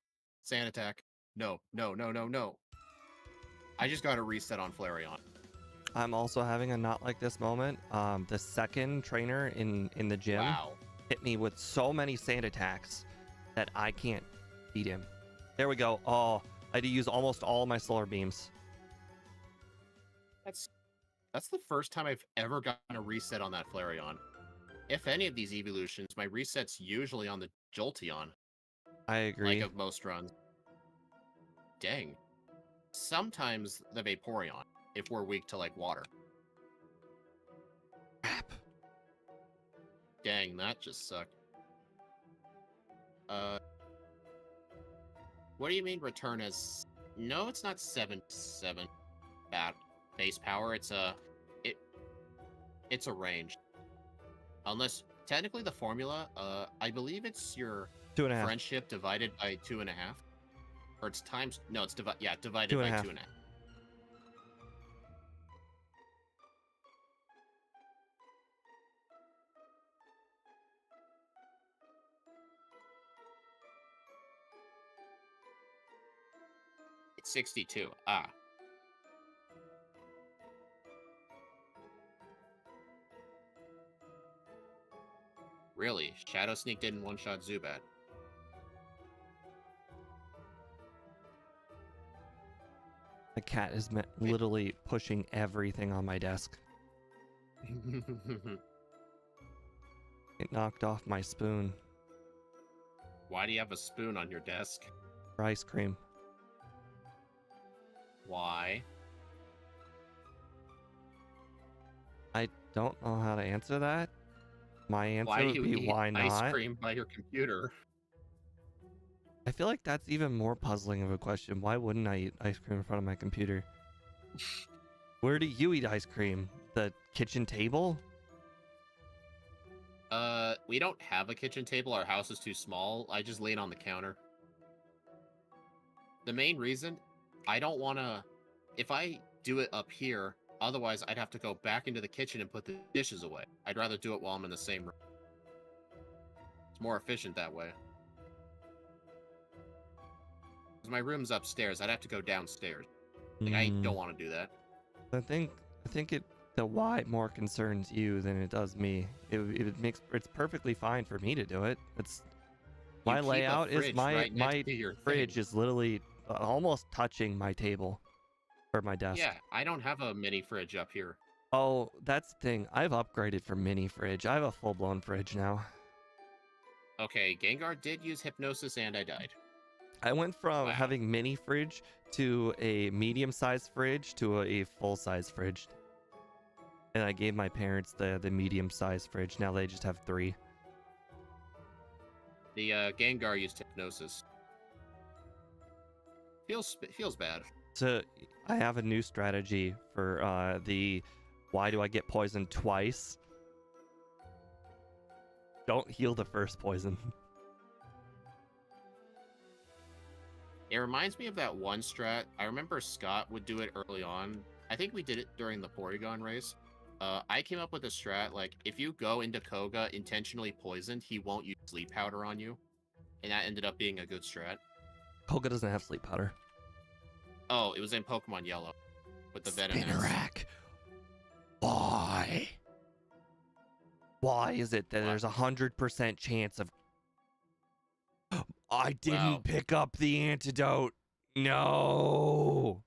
Sand attack. No, no, no, no, no. I just got a reset on Flareon. I'm also having a not like this moment. The second trainer in the gym Wow. hit me with so many sand attacks that I can't beat him. There we go. Oh, I had to use almost all my solar beams. That's the first time I've ever gotten a reset on that Flareon. If any of these evolutions, my reset's usually on the Jolteon, I agree. like of most runs. Dang. Sometimes the Vaporeon, if we're weak to, like, water. Crap. Dang, that just sucked. What do you mean return as... No, it's not 7 base power. It's a range. Unless, technically the formula, I believe it's your 2.5. friendship divided by 2.5. Or it's times... No, it's divided by 2.5. 2.5. It's 62. Ah. Really? Shadow Sneak didn't one-shot Zubat. The cat is literally pushing everything on my desk. It knocked off my spoon Why do you have a spoon on your desk? for ice cream. Why? I don't know how to answer that. My answer Why do would you be eat why ice not. cream by your computer? I feel like that's even more puzzling of a question. Why wouldn't I eat ice cream in front of my computer? Where do you eat ice cream? The kitchen table? We don't have a kitchen table. Our house is too small. I just lay it on the counter. The main reason, I don't want to... If I do it up here, otherwise I'd have to go back into the kitchen and put the dishes away. I'd rather do it while I'm in the same room. It's more efficient that way. Because my room's upstairs. I'd have to go downstairs. Like, I don't want to do that. I think the why more concerns you than it does me. It's perfectly fine for me to do it. It's You my keep a layout is fridge my right next to your fridge thing. is literally almost touching my table or my desk. Yeah, I don't have a mini fridge up here. Oh, that's the thing. I've upgraded from mini fridge. I have a full-blown fridge now. Okay, Gengar did use Hypnosis and I died. I went from Wow. having mini fridge to a medium-sized fridge to a full-size fridge. And I gave my parents the medium-sized fridge. Now they just have 3. The Gengar used Hypnosis. Feels bad. So I have a new strategy for the why do I get poisoned twice? Don't heal the first poison. It reminds me of that one strat. I remember Scott would do it early on. I think we did it during the Porygon race. I came up with a strat, like, if you go into Koga intentionally poisoned, he won't use Sleep Powder on you. And that ended up being a good strat. Koga doesn't have sleep powder. Oh, it was in Pokemon Yellow. With the Venom. Spinarak. Why? Why is it that there's 100% chance of... I didn't pick up the antidote. No.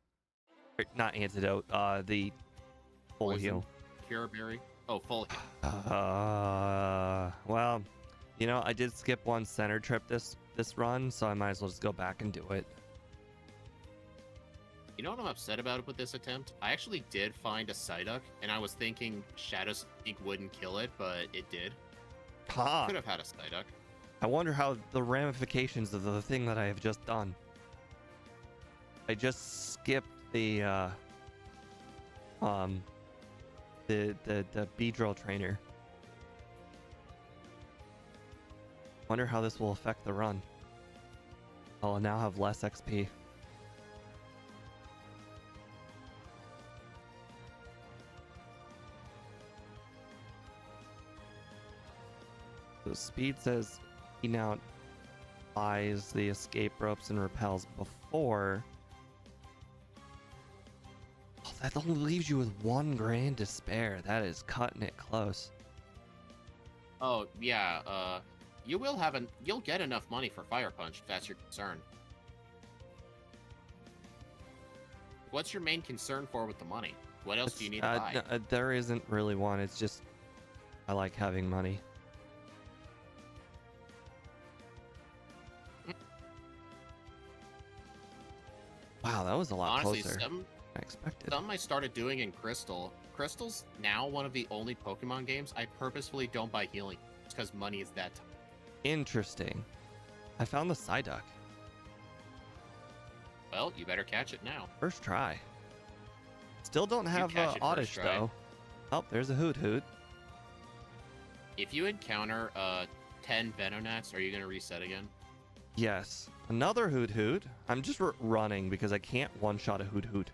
Not antidote. The full heal. Cure Berry. Oh, full heal. Well, you know, I did skip one center trip this run, so I might as well just go back and do it. You know what I'm upset about with this attempt? I actually did find a Psyduck, and I was thinking Shadow Sneak wouldn't kill it, but it did. Ha! Could have had a Psyduck. I wonder how the ramifications of the thing that I have just done. I just skipped the Beedrill trainer. Wonder how this will affect the run. I'll now have less XP. So Speed says he now buys the escape ropes and repels before. Oh, that only leaves you with 1 grand to spare. That is cutting it close. Oh yeah, you'll get enough money for Fire Punch if that's your concern. What's your main concern with the money? What else do you need to buy? No, there isn't really one. It's just I like having money. Wow, that was a lot Honestly, closer than I expected. Something I started doing in Crystal. Crystal's now one of the only Pokemon games I purposefully don't buy healing. It's because money is that time. Interesting. I found the Psyduck. Well, you better catch it now. First try. Still don't have Oddish though. Oh, there's a Hoot Hoot. If you encounter 10 Venonats, are you going to reset again? Yes. Another Hoot Hoot. I'm just running because I can't one-shot a Hoot Hoot.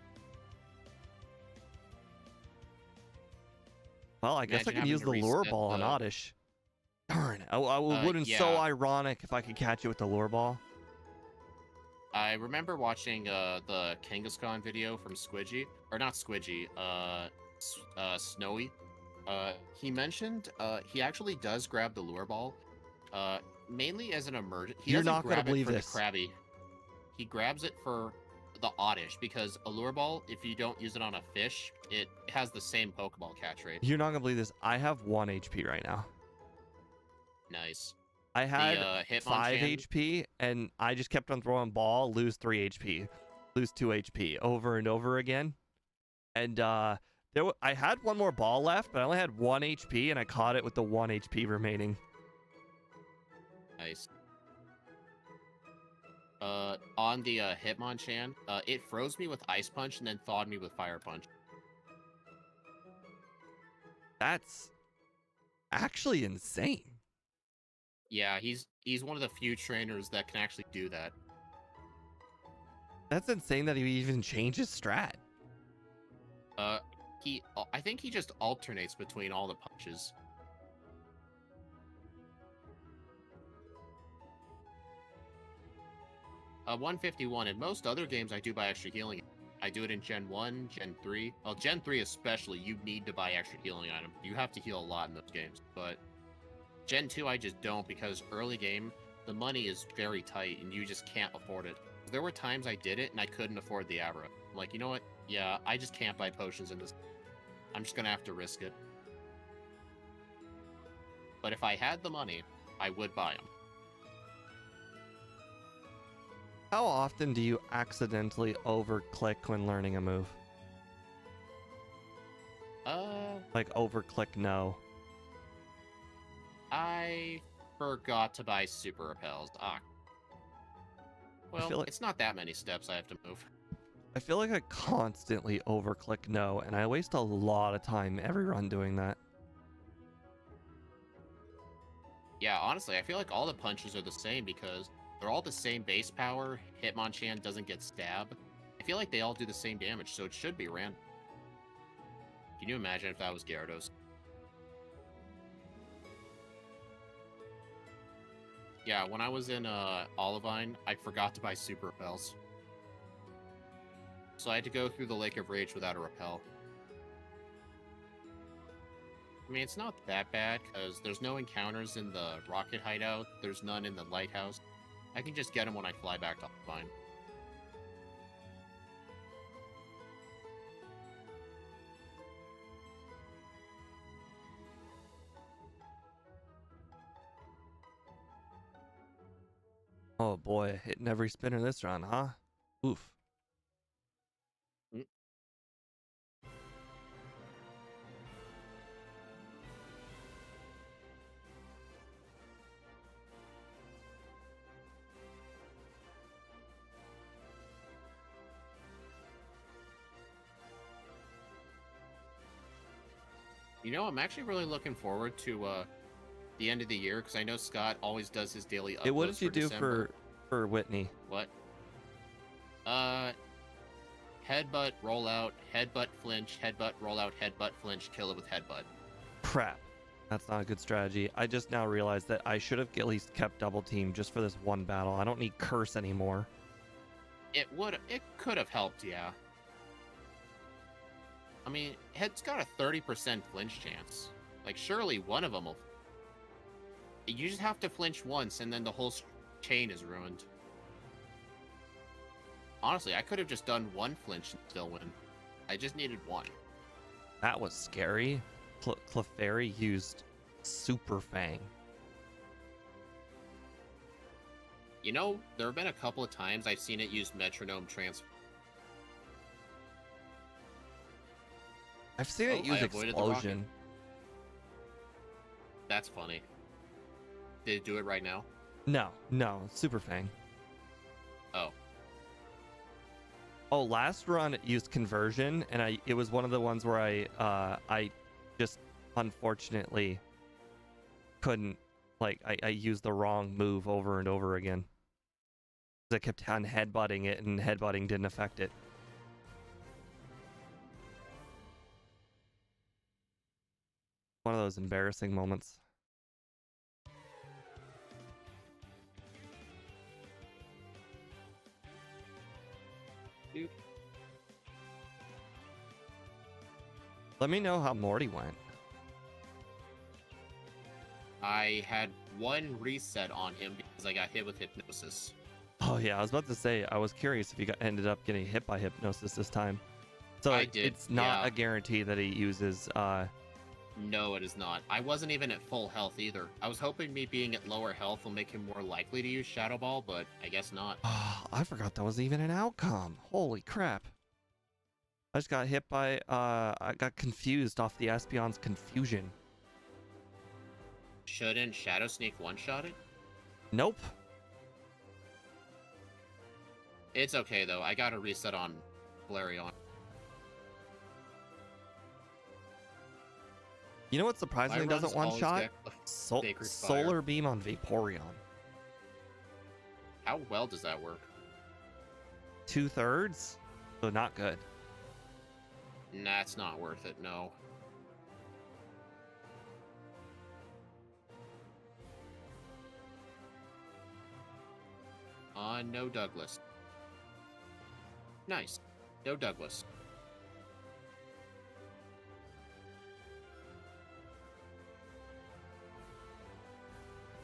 Well, I guess I can use the Lure Ball on Oddish. Darn. It would have been so ironic if I could catch it with the Lure Ball. I remember watching the Kangaskhan video from Squidgy. Or not Squidgy, Snowy. He mentioned he actually does grab the Lure Ball. Mainly as an emergency. You're not going to believe this. The Krabby. He grabs it for the Oddish because a Lure Ball, if you don't use it on a fish, it has the same Pokeball catch rate. You're not going to believe this. I have 1 HP right now. Nice. I had 5 HP, and I just kept on throwing ball, lose 3 HP, lose 2 HP over and over again. And I had 1 more ball left, but I only had 1 HP, and I caught it with the 1 HP remaining. Nice. On the Hitmonchan, it froze me with Ice Punch and then thawed me with Fire Punch. That's actually insane. Yeah, he's one of the few trainers that can actually do that. That's insane that he even changed his strat. I think he just alternates between all the punches. 151. In most other games, I do buy extra healing. I do it in Gen 1, Gen 3. Well, Gen 3 especially, you need to buy extra healing items. You have to heal a lot in those games. But Gen 2, I just don't, because early game, the money is very tight, and you just can't afford it. There were times I did it, and I couldn't afford the Abra. I'm like, you know what? Yeah, I just can't buy potions in this. I'm just gonna have to risk it. But if I had the money, I would buy them. How often do you accidentally over-click when learning a move? Like over-click no. I forgot to buy super repels. Well, like, it's not that many steps I have to move. I feel like I constantly over-click no, and I waste a lot of time every run doing that. Yeah, honestly, I feel like all the punches are the same because they're all the same base power. Hitmonchan doesn't get stabbed. I feel like they all do the same damage, so it should be random. Can you imagine if that was Gyarados? Yeah, when I was in Olivine, I forgot to buy super repels. So I had to go through the Lake of Rage without a repel. I mean, it's not that bad, because there's no encounters in the Rocket Hideout, there's none in the Lighthouse. I can just get them when I fly back to Olivine. Oh boy, hitting every spinner this run, huh? Oof. You know, I'm actually really looking forward to the end of the year, because I know Scott always does his daily uploads. Hey, what did you do December. for Whitney? What? Headbutt, roll out, headbutt, flinch, headbutt, roll out, headbutt, flinch, kill it with headbutt. Crap. That's not a good strategy. I just now realized that I should have at least kept double team just for this one battle. I don't need curse anymore. It could have helped, yeah. I mean, it's got a 30% flinch chance. Like, surely one of them will... You just have to flinch once, and then the whole chain is ruined. Honestly, I could have just done one flinch and still win. I just needed one. That was scary. Clefairy used Super Fang. You know, there have been a couple of times I've seen it use Metronome Transfer. I've seen it use Explosion. That's funny. Did it do it right now? No, Super Fang. Oh. Oh, last run it used Conversion, and it was one of the ones where I just unfortunately couldn't, like, I used the wrong move over and over again. I kept on headbutting it, and headbutting didn't affect it. One of those embarrassing moments. Dude. Let me know how Morty went. I had one reset on him because I got hit with Hypnosis. Oh yeah, I was about to say, I was curious if you ended up getting hit by Hypnosis this time. So I did, it's not a guarantee that he uses... No, it is not. I wasn't even at full health either. I was hoping me being at lower health will make him more likely to use Shadow Ball, but I guess not. I forgot that was even an outcome. Holy crap. I just got hit by... I got confused off the Espeon's confusion. Shouldn't Shadow Sneak one-shot it? Nope. It's okay, though. I got a reset on Flareon. You know what surprisingly doesn't one-shot? Solar Beam on Vaporeon. How well does that work? 2/3? So not good. Nah, it's not worth it, no. No Douglas. Nice. No Douglas.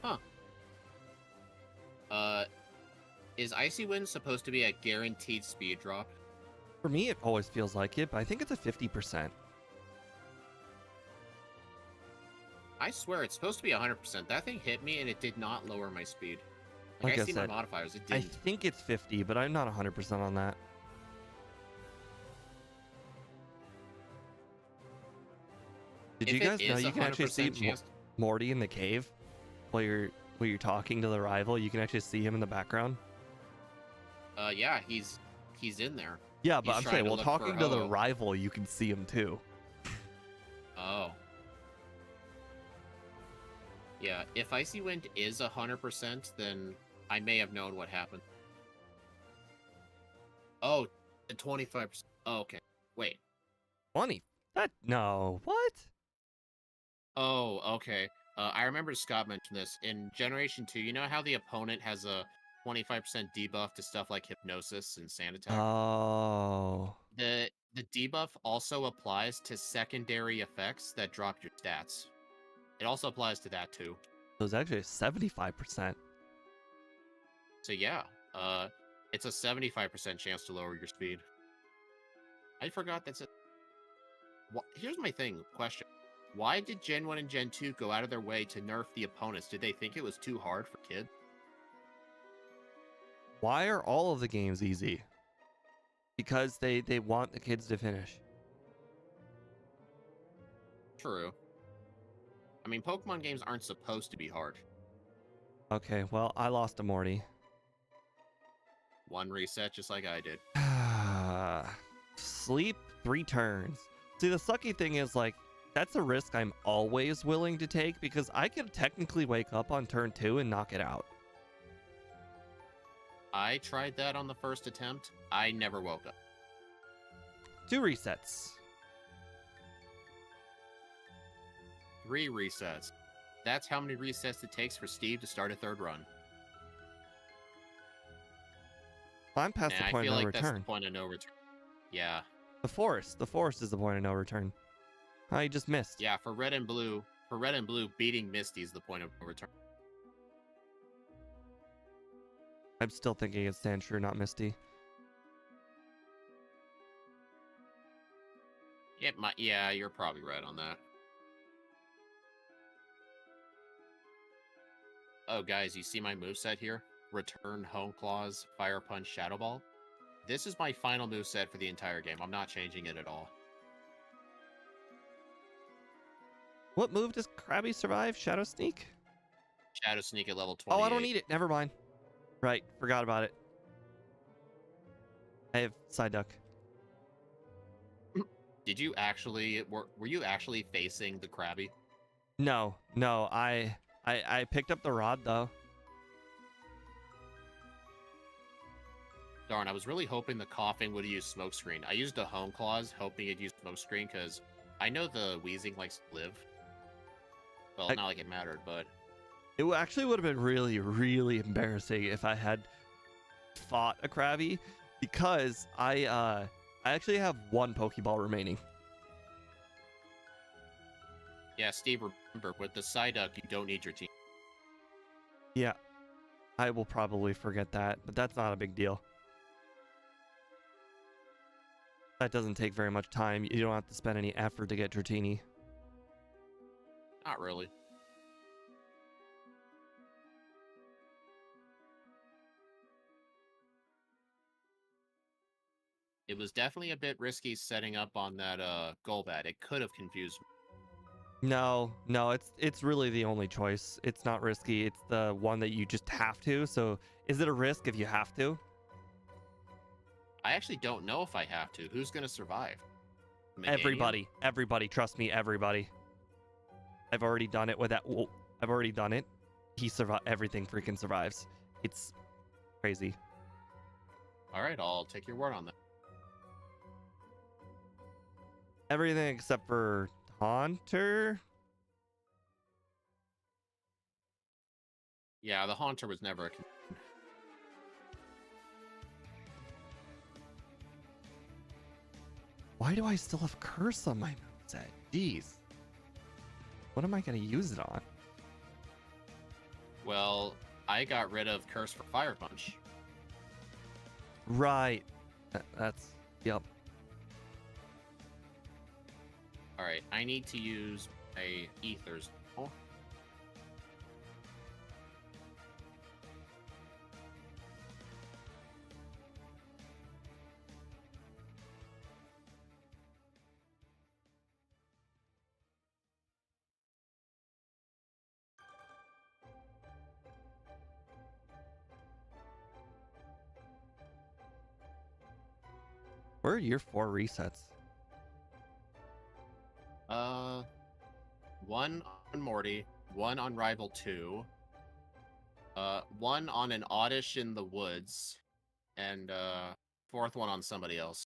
Huh. Is Icy Wind supposed to be a guaranteed speed drop? For me, it always feels like it, but I think it's a 50%. I swear it's supposed to be 100%. That thing hit me and it did not lower my speed. Like I I see said, my modifiers. It I didn't. think it's 50, but I'm not 100% on that. Did you If it guys know is you can actually see 100% chance. Morty in the cave while you're talking to the rival? You can actually see him in the background. Yeah, he's in there. Yeah, but He's I'm trying saying, to well, look for talking to the Ho. rival, you can see him too. Oh. Yeah, if Icy Wind is 100%, then I may have known what happened. Oh, 25%. Oh, okay. Wait. 20? No. What? Oh, okay. I remember Scott mentioned this. In Generation 2, you know how the opponent has a 25% debuff to stuff like Hypnosis and Sand Attack? Oh. The debuff also applies to secondary effects that drop your stats. It also applies to that too. So it's actually 75%. So yeah, it's a 75% chance to lower your speed. I forgot that's it. Here's my question. Why did Gen 1 and Gen 2 go out of their way to nerf the opponents? Did they think it was too hard for kids? Why are all of the games easy? Because they want the kids to finish. True. I mean, Pokemon games aren't supposed to be hard. Okay, well, I lost to Morty. One reset, just like I did. Sleep 3 turns. See, the sucky thing is, like, that's a risk I'm always willing to take because I could technically wake up on turn 2 and knock it out. I tried that on the first attempt. I never woke up. 2 resets. 3 resets. That's how many resets it takes for Steve to start a 3rd run. I'm past the point of no return. That's the point of no return. Yeah. The forest is the point of no return. I just missed. Yeah, for red and blue, beating Misty is the point of no return. I'm still thinking it's Sandshrew, not Misty. Yeah, you're probably right on that. Oh, guys, you see my moveset here? Return, Home Claws, Fire Punch, Shadow Ball. This is my final moveset for the entire game. I'm not changing it at all. What move does Krabby survive? Shadow Sneak? Shadow Sneak at level 28. Oh, I don't need it. Never mind. Right, forgot about it. I have Side Duck. Did you actually... Were you actually facing the Krabby? No. I picked up the rod, though. Darn, I was really hoping the coughing would use Smokescreen. I used a Home Claws, hoping it'd use Smokescreen, because I know the wheezing likes to live. Well, not like it mattered, but... It actually would have been really, really embarrassing if I had fought a Krabby, because I actually have 1 Pokeball remaining. Yeah, Steve, remember, with the Psyduck, you don't need your team. Yeah, I will probably forget that, but that's not a big deal. That doesn't take very much time. You don't have to spend any effort to get Dratini. Not really. It was definitely a bit risky setting up on that Golbat. It could have confused me. No, it's really the only choice. It's not risky. It's the one that you just have to. So is it a risk if you have to? I actually don't know if I have to. Who's going to survive? Meganium? Everybody. Trust me, everybody. I've already done it with that. Whoa, I've already done it. He survived. Everything freaking survives. It's crazy. All right, I'll take your word on that. Everything except for Haunter. Yeah, the Haunter was never a... Why do I still have Curse on my moveset? Jeez. What am I going to use it on? Well, I got rid of Curse for Fire Punch. Right. That's... Yep. Alright, I need to use a Ethers. Where are your 4 resets? One on Morty, one on Rival 2, one on an Oddish in the woods, and fourth one on somebody else.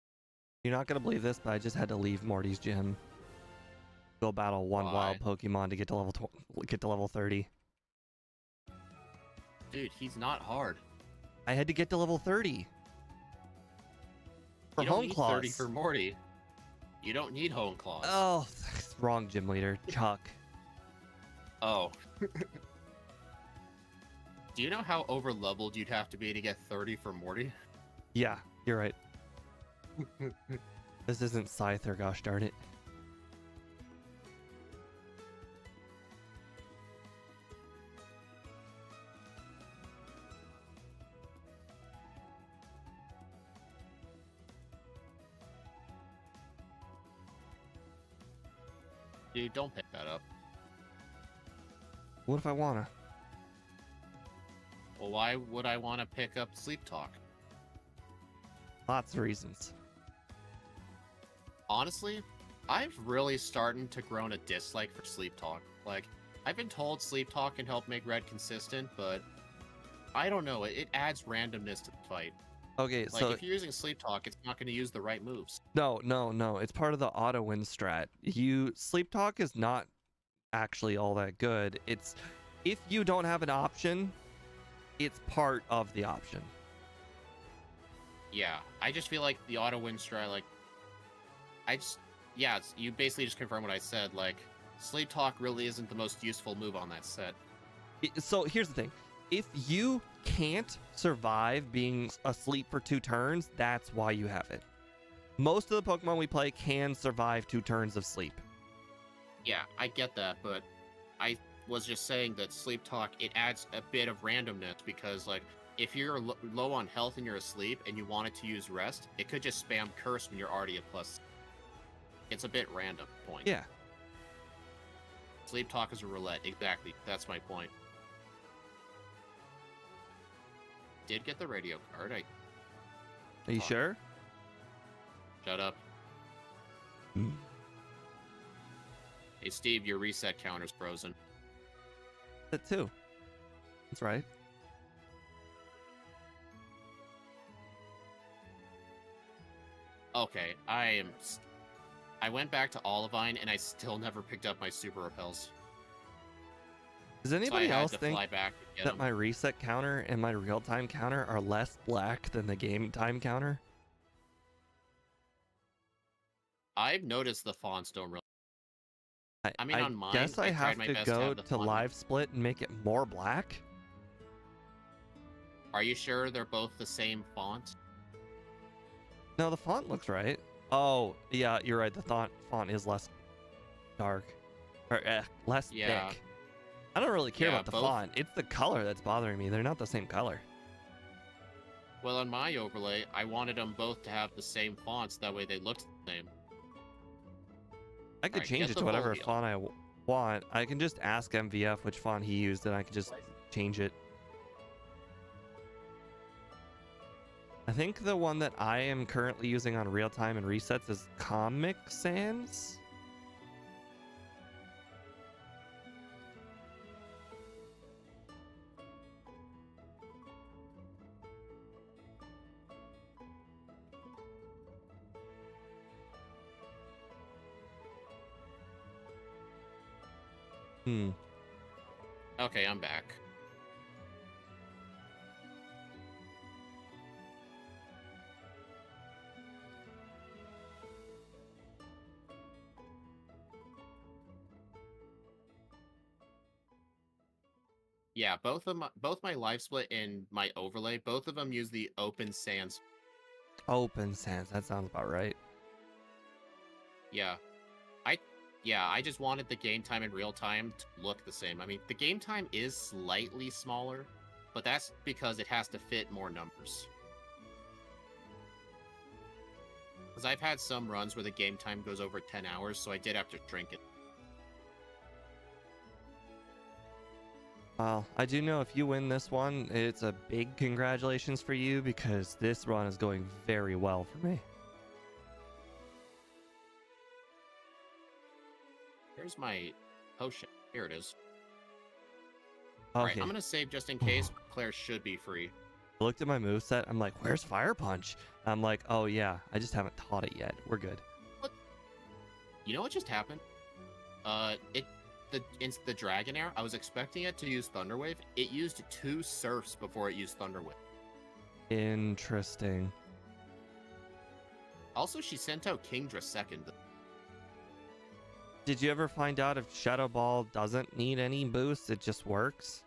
You're not gonna believe this, but I just had to leave Morty's gym. Go battle one Why? wild Pokemon to get to level 30. Dude, he's not hard. I had to get to level 30. For You don't Home need Claws. 30 for Morty. You don't need Home Claws. Oh, wrong gym leader. Chuck. Oh. Do you know how over-leveled you'd have to be to get 30 for Morty? Yeah, you're right. This isn't Scyther, gosh darn it. Dude, don't pick that up. What if I wanna? Well, why would I want to pick up Sleep Talk? Lots of reasons. Honestly, I've really started to grow a dislike for Sleep Talk. Like, I've been told Sleep Talk can help make Red consistent, but I don't know. It adds randomness to the fight. Okay, Like, so if you're using Sleep Talk, it's not going to use the right moves. no. It's part of the auto win strat. Sleep talk is not actually all that good. It's if you don't have an option, it's part of the option. Yeah, I just feel like the auto win strat, like, you basically just confirm what I said. Like, Sleep Talk really isn't the most useful move on that set. So here's the thing. If you can't survive being asleep for 2 turns, that's why you have it. Most of the Pokemon we play can survive 2 turns of sleep. Yeah, I get that, but I was just saying that Sleep Talk, it adds a bit of randomness because, like, if you're low on health and you're asleep and you wanted to use rest, it could just spam Curse when you're already at plus. It's a bit random point. Yeah. Sleep Talk is a roulette. Exactly. That's my point. Did get the radio card. Are you sure? Shut up. Hey, Steve, your reset counter's frozen. That too. That's right. Okay, I went back to Olivine and I still never picked up my Super Repels. Does anybody so I else had to think fly back to get that them. my reset counter and my real time counter are less black than the game time counter? I've noticed the fonts don't really. I mean, on mine, guess I tried have my to best go have the to font. live split and make it more black. Are you sure they're both the same font? No, the font looks right. Oh, yeah, you're right. The font is less dark. Or less Yeah. thick. I don't really care Yeah, about the both- font. It's the color that's bothering me. They're not the same color. Well, on my overlay, I wanted them both to have the same fonts. That way they looked the same. I could Alright, change get it the to whatever Volio. font I want. I can just ask MVF which font he used, and I can just change it. I think the one that I am currently using on real time and resets is Comic Sans. Okay, I'm back. Yeah, both my live split and my overlay, both of them use the Open Sans. Open Sans. That sounds about right. Yeah, Yeah, I just wanted the game time in real time to look the same. I mean, the game time is slightly smaller, but that's because it has to fit more numbers. Because I've had some runs where the game time goes over 10 hours, so I did have to shrink it. Well, I do know if you win this one, it's a big congratulations for you because this run is going very well for me. Here's my potion. Here it is. Okay. Alright, I'm gonna save just in case. Claire should be free. I looked at my moveset. I'm like, where's Fire Punch? I'm like, oh yeah, I just haven't taught it yet. We're good. What? You know what just happened? It's the Dragonair. I was expecting it to use Thunder Wave. It used 2 Surfs before it used Thunder Wave. Interesting. Also, she sent out Kingdra second. Did you ever find out if Shadow Ball doesn't need any boost? It just works?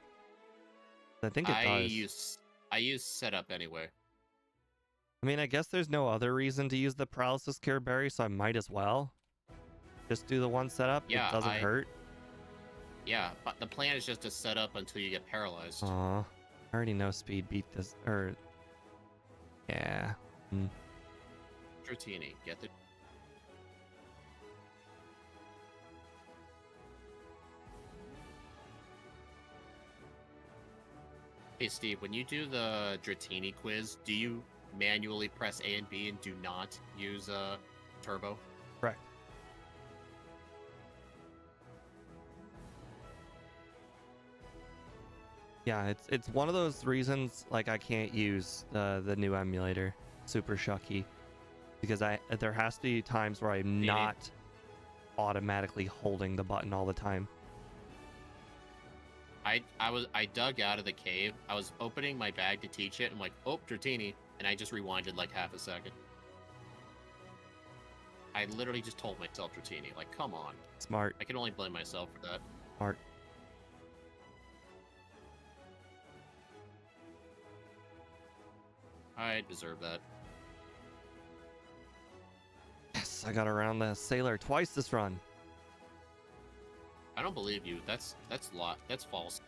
I think it does. I use setup anyway. I mean, I guess there's no other reason to use the Paralysis Cure Berry, so I might as well. Just do the one setup. Yeah, it doesn't hurt. Yeah, but the plan is just to set up until you get paralyzed. Aw. I already know Speed beat this. Yeah. Dratini, get the... Hey, Steve, when you do the Dratini quiz, do you manually press A and B and do not use Turbo? Correct. Yeah, it's one of those reasons like I can't use the new emulator, Super Shucky, because there has to be times where I'm not automatically holding the button all the time. I dug out of the cave. I was opening my bag to teach it. I'm like, oh, Dratini, and I just rewinded like half a second. I literally just told myself Dratini. Like, come on. Smart. I can only blame myself for that. Smart. I deserve that. Yes, I got around the Sailor twice this run. I don't believe you. That's false.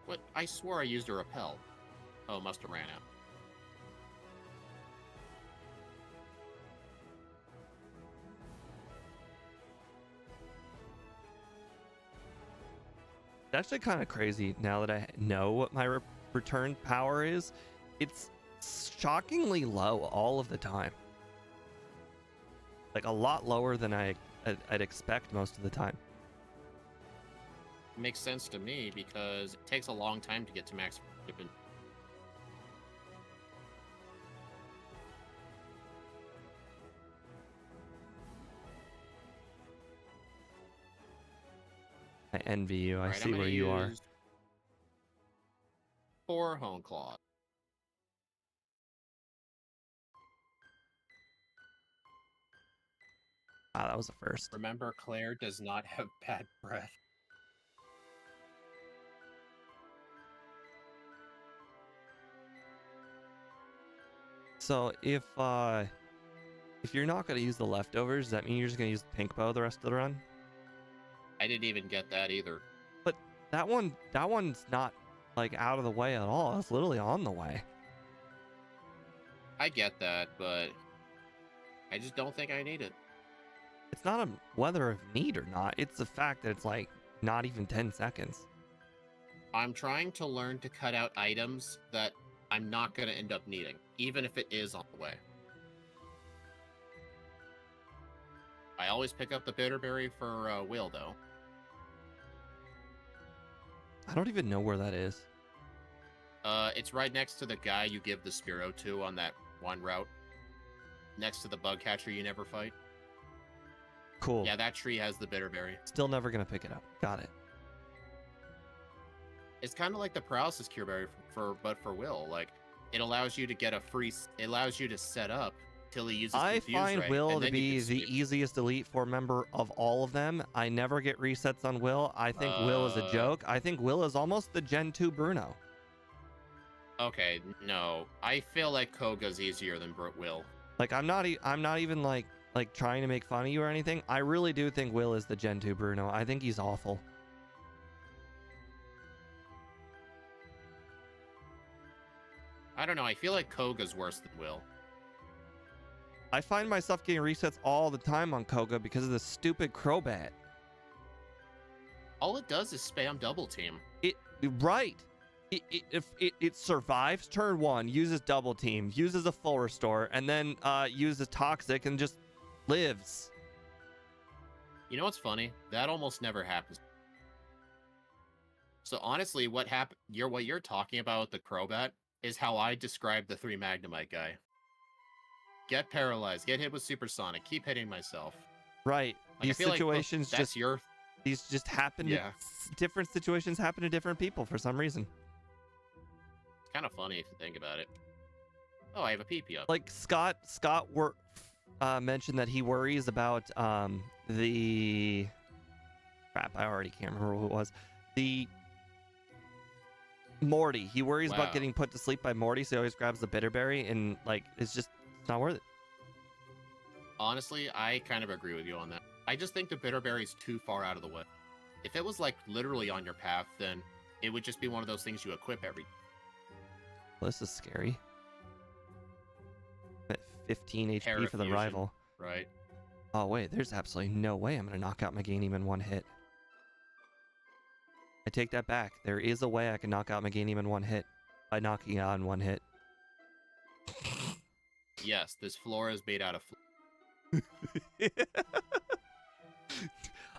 What? I swore I used a repel. Oh, must have ran out. It's actually kind of crazy now that I know what my return power is. It's shockingly low all of the time. Like a lot lower than I'd expect most of the time. Makes sense to me because it takes a long time to get to max shipping. I envy you. I Right, see where you are. 4 Hone Claw. Ah, that was a first. Remember, Claire does not have bad breath. So if you're not gonna use the leftovers, does that mean you're just gonna use the pink bow the rest of the run? I didn't even get that either. But that one's not like out of the way at all. It's literally on the way. I get that, but I just don't think I need it. It's not a whether of need or not. It's the fact that it's like not even 10 seconds. I'm trying to learn to cut out items that I'm not going to end up needing, even if it is on the way. I always pick up the Bitterberry for Will, though. I don't even know where that is. It's right next to the guy you give the Spearow to on that one route. Next to the bug catcher you never fight. Cool. Yeah, that tree has the Bitterberry. Still never gonna pick it up. Got it. It's kind of like the Paralysis Cure Berry but for Will. Like, it allows you to get a free... It allows you to set up till he uses I Confuse find Ray, Will and to then you be can the sweep. easiest Elite Four member of all of them. I never get resets on Will. I think Will is a joke. I think Will is almost the Gen 2 Bruno. Okay, no. I feel like Koga's easier than Will. Like I'm not even like trying to make fun of you or anything. I really do think Will is the Gen 2 Bruno. I think he's awful. I don't know. I feel like Koga's worse than Will. I find myself getting resets all the time on Koga because of the stupid Crobat. All it does is spam double team. Right. It survives turn 1, uses double team, uses a full restore, and then uses toxic and just lives. You know what's funny? That almost never happens. So honestly, what you're talking about with the Crobat is how I describe the 3 Magnemite guy. Get paralyzed, get hit with supersonic, keep hitting myself. Right. Like, These situations like, these just happen. Yeah. Different situations happen to different people for some reason. It's kind of funny if you think about it. Oh, I have a PP up. Like Scott mentioned that he worries about the crap. I already can't remember who it was. The Morty. He worries about getting put to sleep by Morty, so he always grabs the Bitterberry, and like it's not worth it. Honestly, I kind of agree with you on that. I just think the Bitterberry is too far out of the way. If it was like literally on your path, then it would just be one of those things you equip every. Well, this is scary. At 15 HP for the Parafusion, rival. Right. Oh wait, there's absolutely no way I'm gonna knock out Meganium in one hit. I take that back. There is a way I can knock out Meganium in one hit by knocking it out in one hit. Yes, this floor is made out of.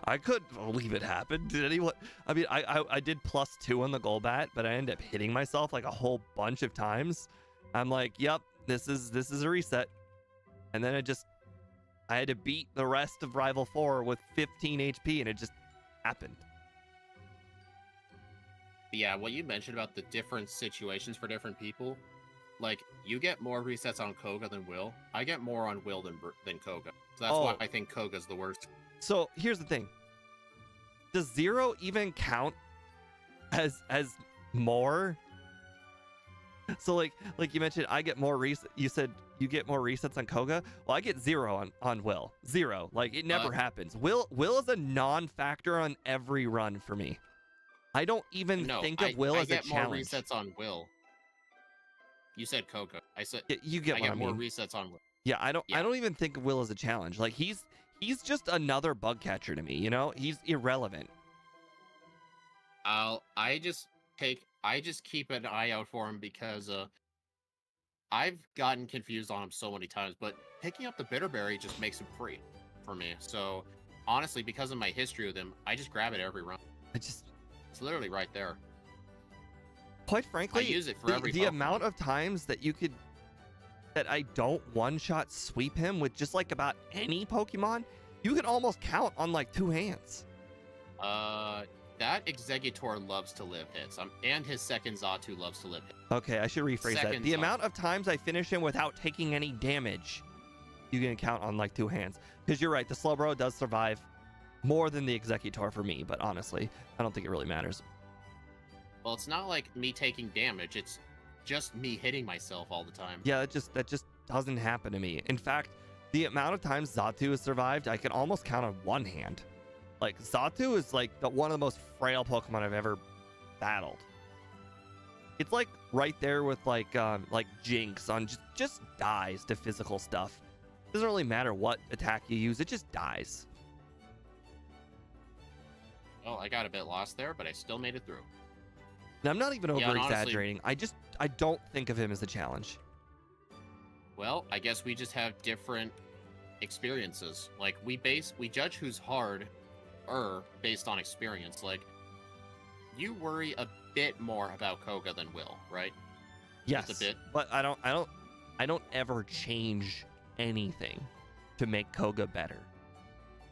I couldn't believe it happened. Did anyone? I mean, I did +2 on the Golbat, but I ended up hitting myself like a whole bunch of times. I'm like, yep, this is a reset. And then I had to beat the rest of Rival 4 with 15 HP, and it just happened. Yeah, what you mentioned about the different situations for different people, like, you get more resets on Koga than Will. I get more on Will than Koga. So that's why I think Koga's the worst. So here's the thing. Does 0 even count as more? So like you mentioned, I get more you said you get more resets on Koga. Well, I get 0 on Will. 0. Like it never happens. Will is a non-factor on every run for me. I don't even think of Will as a challenge. I get more resets on Will. You said Koga. I said you get I what get I mean. more resets on Will. Yeah, I don't even think of Will as a challenge. Like he's just another bug catcher to me, you know? He's irrelevant. I just keep an eye out for him because I've gotten confused on him so many times, but picking up the Bitterberry just makes him free for me. So honestly, because of my history with him, I just grab it every run. It's literally right there. Quite frankly, I use it for every the amount of times that I don't one-shot sweep him with just like about any Pokemon, you can almost count on like 2 hands. That Exeggutor loves to live hits, and his second Xatu loves to live hits. Okay, I should rephrase that. The amount of times I finish him without taking any damage, you can count on like 2 hands. Because you're right, the Slowbro does survive more than the Exeggutor for me, but honestly, I don't think it really matters. Well, it's not like me taking damage, it's just me hitting myself all the time. Yeah, that just doesn't happen to me. In fact, the amount of times Xatu has survived, I can almost count on one hand. Like, Xatu is like one of the most frail Pokemon I've ever battled. It's like right there with like Jinx on just dies to physical stuff. Doesn't really matter what attack you use, it just dies. Well, I got a bit lost there, but I still made it through. And I'm not even over-exaggerating. I don't think of him as a challenge. Well, I guess we just have different experiences. Like, we judge who's hard based on experience. Like, you worry a bit more about Koga than Will, right? Yes, just a bit. But I don't ever change anything to make Koga better.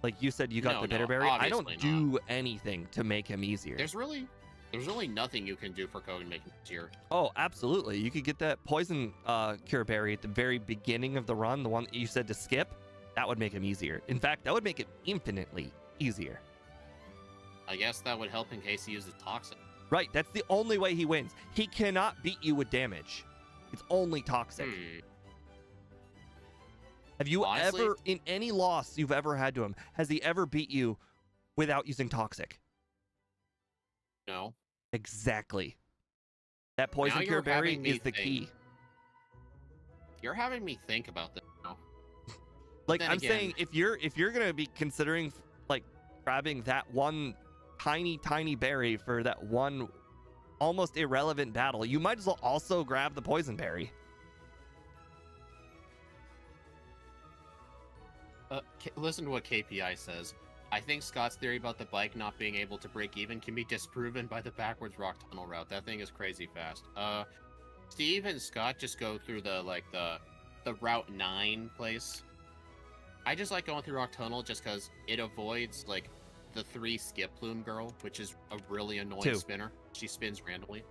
Like you said, you got the Bitterberry. I don't do anything to make him easier. There's really nothing you can do for Koga to make him easier. Oh, absolutely. You could get that poison cure berry at the very beginning of the run, the one that you said to skip. That would make him easier. In fact, that would make it infinitely easier. I guess that would help in case he uses toxic. Right, that's the only way he wins. He cannot beat you with damage. It's only toxic. Have you Honestly, ever, in any loss you've ever had to him, has he ever beat you without using Toxic? no. Exactly. That Now Poison Cure you're Berry having me is the think. key. You're having me think about this now. But Like, then I'm again, saying, if you're gonna be considering like grabbing that one tiny berry for that one almost irrelevant battle, you might as well also grab the Poison Berry. listen to what KPI says. I think Scott's theory about the bike not being able to break even can be disproven by the backwards rock tunnel route. That thing is crazy fast. Steve and Scott just go through the Route 9 place. I just like going through Rock Tunnel just because it avoids like the 3 Skip Plume girl, which is a really annoying 2. spinner. She spins randomly.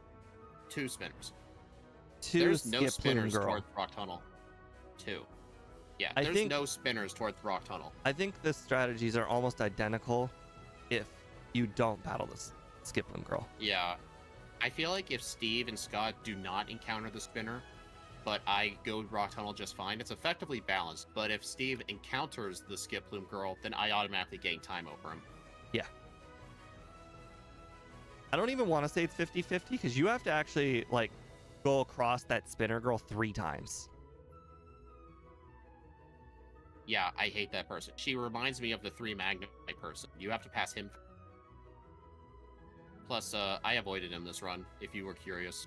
2 spinners. 2 There's no Skip Plume spinners girl. towards Rock Tunnel. 2. Yeah, I there's think- no spinners towards Rock Tunnel. I think the strategies are almost identical if you don't battle this Skip Plume girl. Yeah. I feel like if Steve and Scott do not encounter the spinner, but I go Rock Tunnel just fine, it's effectively balanced. But if Steve encounters the Skip Plume girl, then I automatically gain time over him. Yeah. I don't even want to say it's 50-50 because you have to actually like go across that spinner girl 3 times. Yeah, I hate that person. She reminds me of the 3 Magnite person. You have to pass him. Plus, I avoided him this run, if you were curious.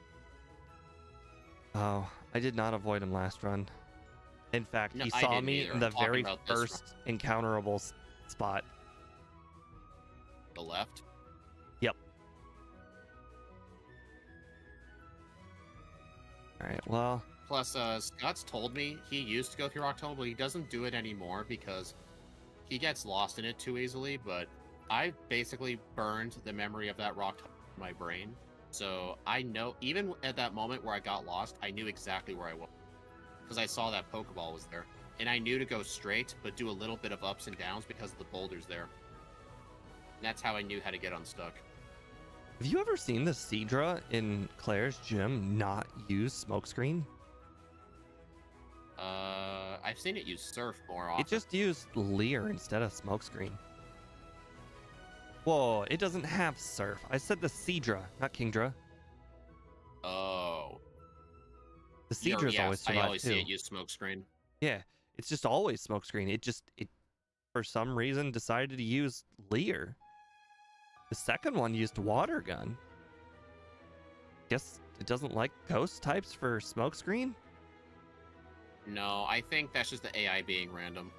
Oh, I did not avoid him last run. In fact, No, he I saw didn't me either. in the I'm talking very about this first encounterable spot. The left. Yep. All right, well, Plus, Scott's told me he used to go through Rock Tunnel, but he doesn't do it anymore because he gets lost in it too easily. But I basically burned the memory of that rock tunnel in my brain. So I know, even at that moment where I got lost, I knew exactly where I was. Because I saw that Pokeball was there. And I knew to go straight, but do a little bit of ups and downs because of the boulders there. And that's how I knew how to get unstuck. have you ever seen the Seadra in Claire's gym not use smokescreen? I've seen it use Surf more often. It just used Leer instead of smokescreen. Whoa, it doesn't have Surf. I said the Seadra, not Kingdra. Oh. The Seadra's Yeah, always I survived always too. see it use smokescreen. Yeah, it's just always smokescreen. It for some reason decided to use Leer. The second one used water gun. Guess it doesn't like ghost types for smokescreen? No, I think that's just the AI being random.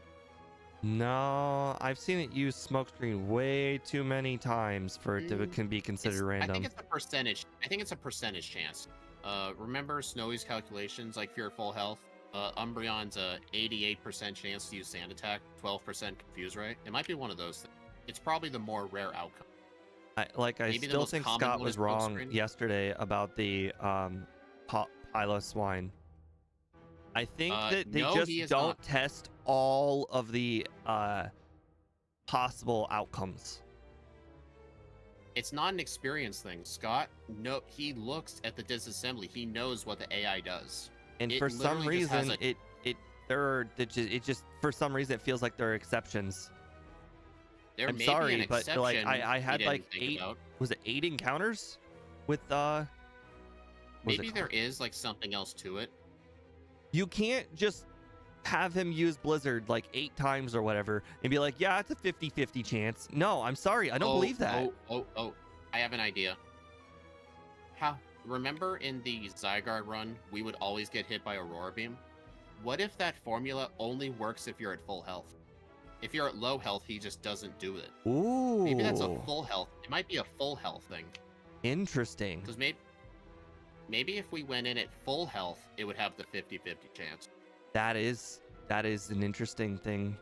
No, I've seen it use smokescreen way too many times for it to can be considered I random. think it's a percentage. I think it's a percentage chance. Remember Snowy's calculations, like if you're at full health, Umbreon's a 88% chance to use Sand Attack, 12% Confuse Ray. It might be one of those things. It's probably the more rare outcome. I Maybe the still most think common Scott one was is wrong smokescreen. yesterday about the Pila Swine. I think that they no, just he is don't not. test all of the possible outcomes. It's not an experience thing, Scott. No, he looks at the disassembly. He knows what the AI does. And It for some literally just has reason, it just for some reason it feels like there are exceptions. There I'm may sorry, be an but like exception I he had didn't like think 8. about. Was it 8 encounters with was Maybe it there is like something else to it. You can't just have him use Blizzard like 8 times or whatever and be like, yeah, it's a 50-50 chance. No, I'm sorry. I don't believe that. Oh. I have an idea. Remember in the Zygarde run, we would always get hit by Aurora Beam? What if that formula only works if you're at full health? If you're at low health, he just doesn't do it. Ooh. Maybe that's a full health. It might be a full health thing. Interesting. Because maybe if we went in at full health, it would have the 50-50 chance. That is an interesting thing.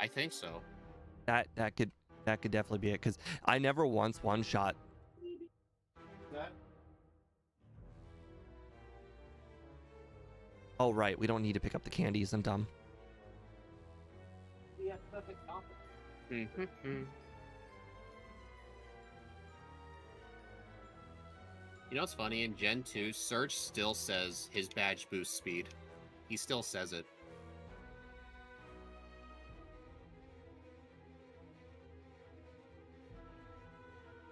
I think so. That could definitely be it because I never once one shot. Oh right, we don't need to pick up the candies. I'm dumb. You know what's funny? In Gen 2, Surge still says his badge boosts speed. He still says it.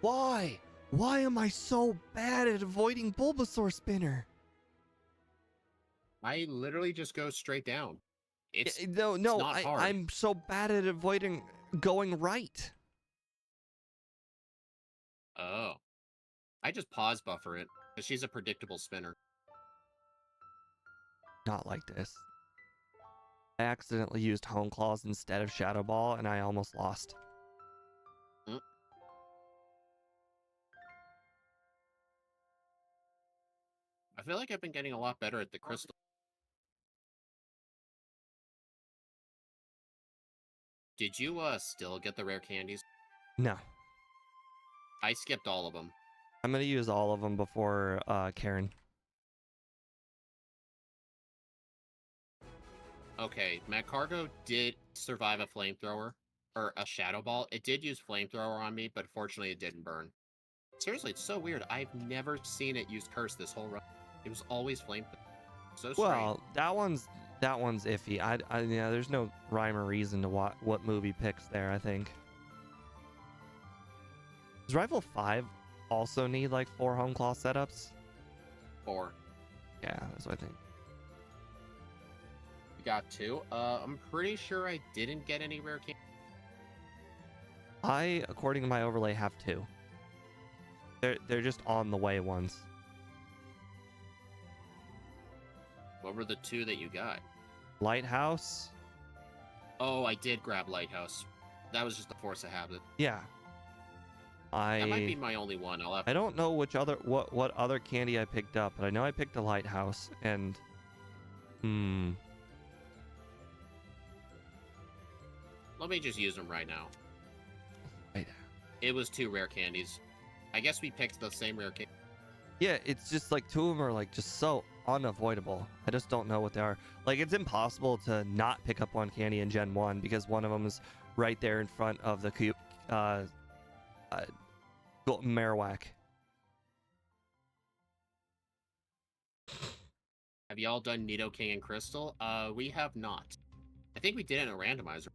Why? Why am I so bad at avoiding Bulbasaur Spinner? I literally just go straight down. It's No, it's no, not hard. I'm so bad at avoiding going right. Oh. I just pause buffer it, because she's a predictable spinner. Not like this. I accidentally used Hone Claws instead of Shadow Ball, and I almost lost. Mm. I feel like I've been getting a lot better at the crystal. Did you still get the rare candies? No. I skipped all of them. I'm going to use all of them before Karen. Okay, Magcargo did survive a flamethrower, or a shadow ball. It did use flamethrower on me, but fortunately it didn't burn. Seriously, it's so weird. I've never seen it use curse this whole run. It was always flamethrower. So strange. Well, that one's iffy. Yeah, there's no rhyme or reason to what movie picks there, I think. Does Rival 5 also need like 4 Home Claw setups? 4. Yeah, that's what I think. We got 2. I'm pretty sure I didn't get any rare candies. I, according to my overlay, have 2. They're just on the way ones. What were the 2 that you got? Lighthouse. Oh, I did grab Lighthouse. That was just a force of habit. Yeah. That might be my only one. I don't know what other candy I picked up, but I know I picked a Lighthouse and Let me just use them right now. Right. It was 2 rare candies. I guess we picked the same rare candy. Yeah, it's just like 2 of them are like just so unavoidable. I just don't know what they are. Like, it's impossible to not pick up one candy in Gen 1 because one of them is right there in front of the marowak. Have y'all done Nidoking and Crystal? We have not. I think we did it in a randomizer.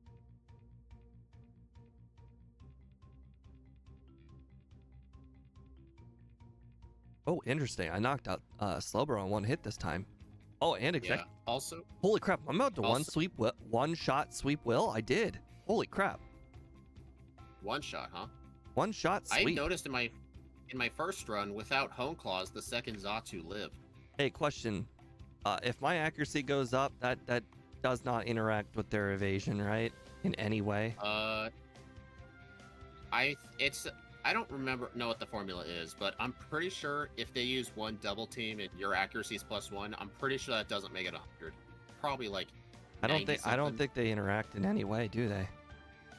Oh, interesting. I knocked out Slowbro in one hit this time. Oh, and Yeah. Also, holy crap! I'm about to one shot sweep Will. I did. Holy crap! one shot, huh? One shot sweep. I noticed in my first run, without Hone Claws, the second Xatu lived. Hey, question. If my accuracy goes up, that does not interact with their evasion, right? In any way? I don't know what the formula is, but I'm pretty sure if they use one double team and your accuracy is +1, I'm pretty sure that doesn't make it 100. Probably like I don't think they interact in any way, do they?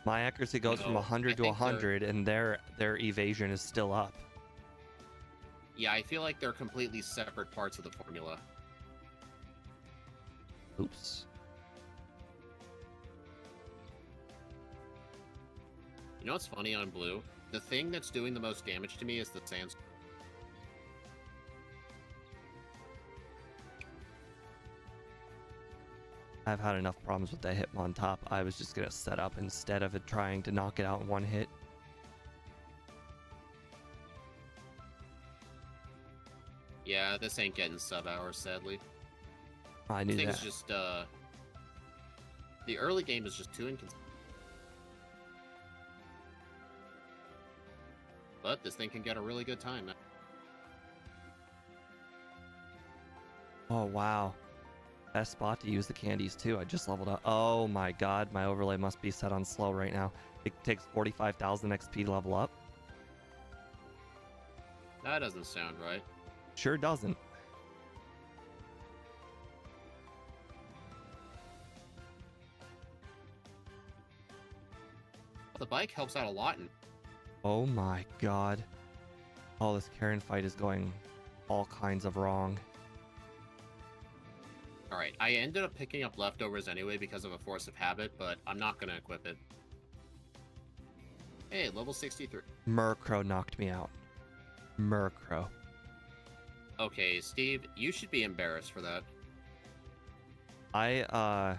My accuracy goes from 100 to 100, and their evasion is still up. Yeah, I feel like they're completely separate parts of the formula. Oops. You know what's funny on blue? The thing that's doing the most damage to me is the sandstorm. I've had enough problems with that Hitmon top. I was just gonna set up instead of it trying to knock it out in one hit. Yeah, this ain't getting sub hours, sadly. I knew I think that. it's just the early game is just too inconsistent. But this thing can get a really good time. Oh wow. Best spot to use the candies too. I just leveled up. Oh my god, my overlay must be set on slow right now. It takes 45,000 XP to level up. That doesn't sound right. Sure doesn't. The bike helps out a lot. Oh my god. Oh, this Karen fight is going all kinds of wrong. Alright, I ended up picking up leftovers anyway because of a force of habit, but I'm not going to equip it. Hey, level 63. Murkrow knocked me out. Murkrow. Okay, Steve, you should be embarrassed for that. I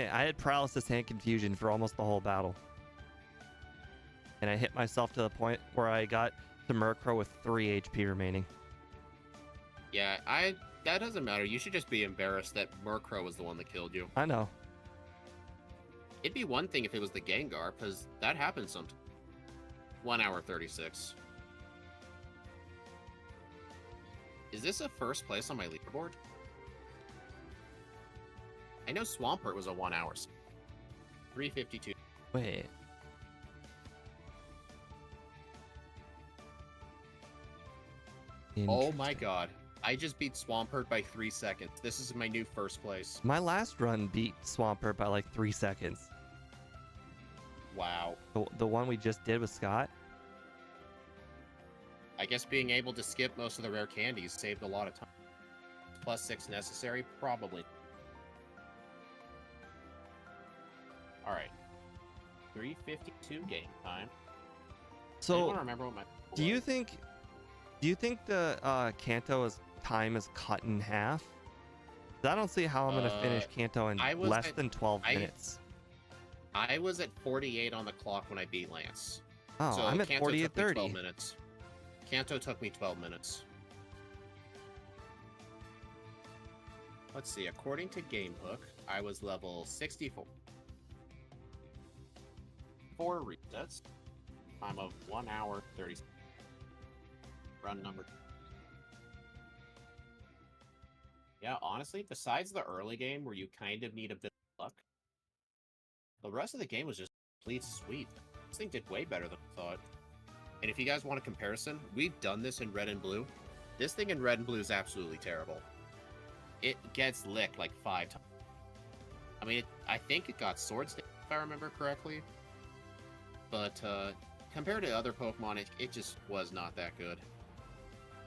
had paralysis and confusion for almost the whole battle. and I hit myself to the point where I got to Murkrow with 3 HP remaining. Yeah, that doesn't matter. You should just be embarrassed that Murkrow was the one that killed you. I know. It'd be one thing if it was the Gengar, because that happens sometimes. 1 hour 36. Is this a first place on my leaderboard? I know Swampert was a 1 hour. 352. Wait. Oh my god. I just beat Swampert by 3 seconds. This is my new first place. My last run beat Swampert by like 3 seconds. Wow. The one we just did with Scott? I guess being able to skip most of the rare candies saved a lot of time. +6 necessary? Probably. Alright. 3:52 game time. So, I want to remember what my do you think the Kanto's time is cut in half? 'Cause I don't see how I'm going to finish Kanto in less than 12 minutes. I was at 48 on the clock when I beat Lance. Oh, So I'm at Kanto 40 at took me 30. 12 minutes. Kanto took me 12 minutes. Let's see. According to GameHook, I was level 64. 4 resets. Time of 1 hour 30. Run number. Yeah, honestly, besides the early game where you kind of need a bit of luck, the rest of the game was just complete sweep. This thing did way better than I thought. And if you guys want a comparison, we've done this in Red and Blue. This thing in Red and Blue is absolutely terrible. It gets licked like 5 times. I mean, I think it got Sword Stain, if I remember correctly. But compared to other Pokemon, it just was not that good.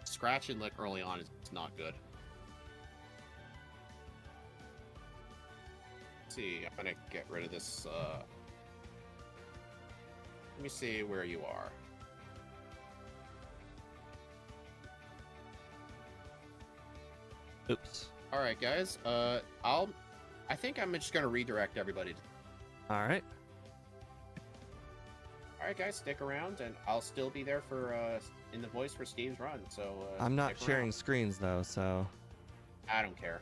Scratch and Lick early on is not good. Let's see, I'm gonna get rid of this. Let me see where you are. Oops. All right, guys. I think I'm just gonna redirect everybody. All right. All right, guys, stick around, and I'll still be there for in the voice for Steve's run. So I'm not stick sharing around. screens though, so I don't care.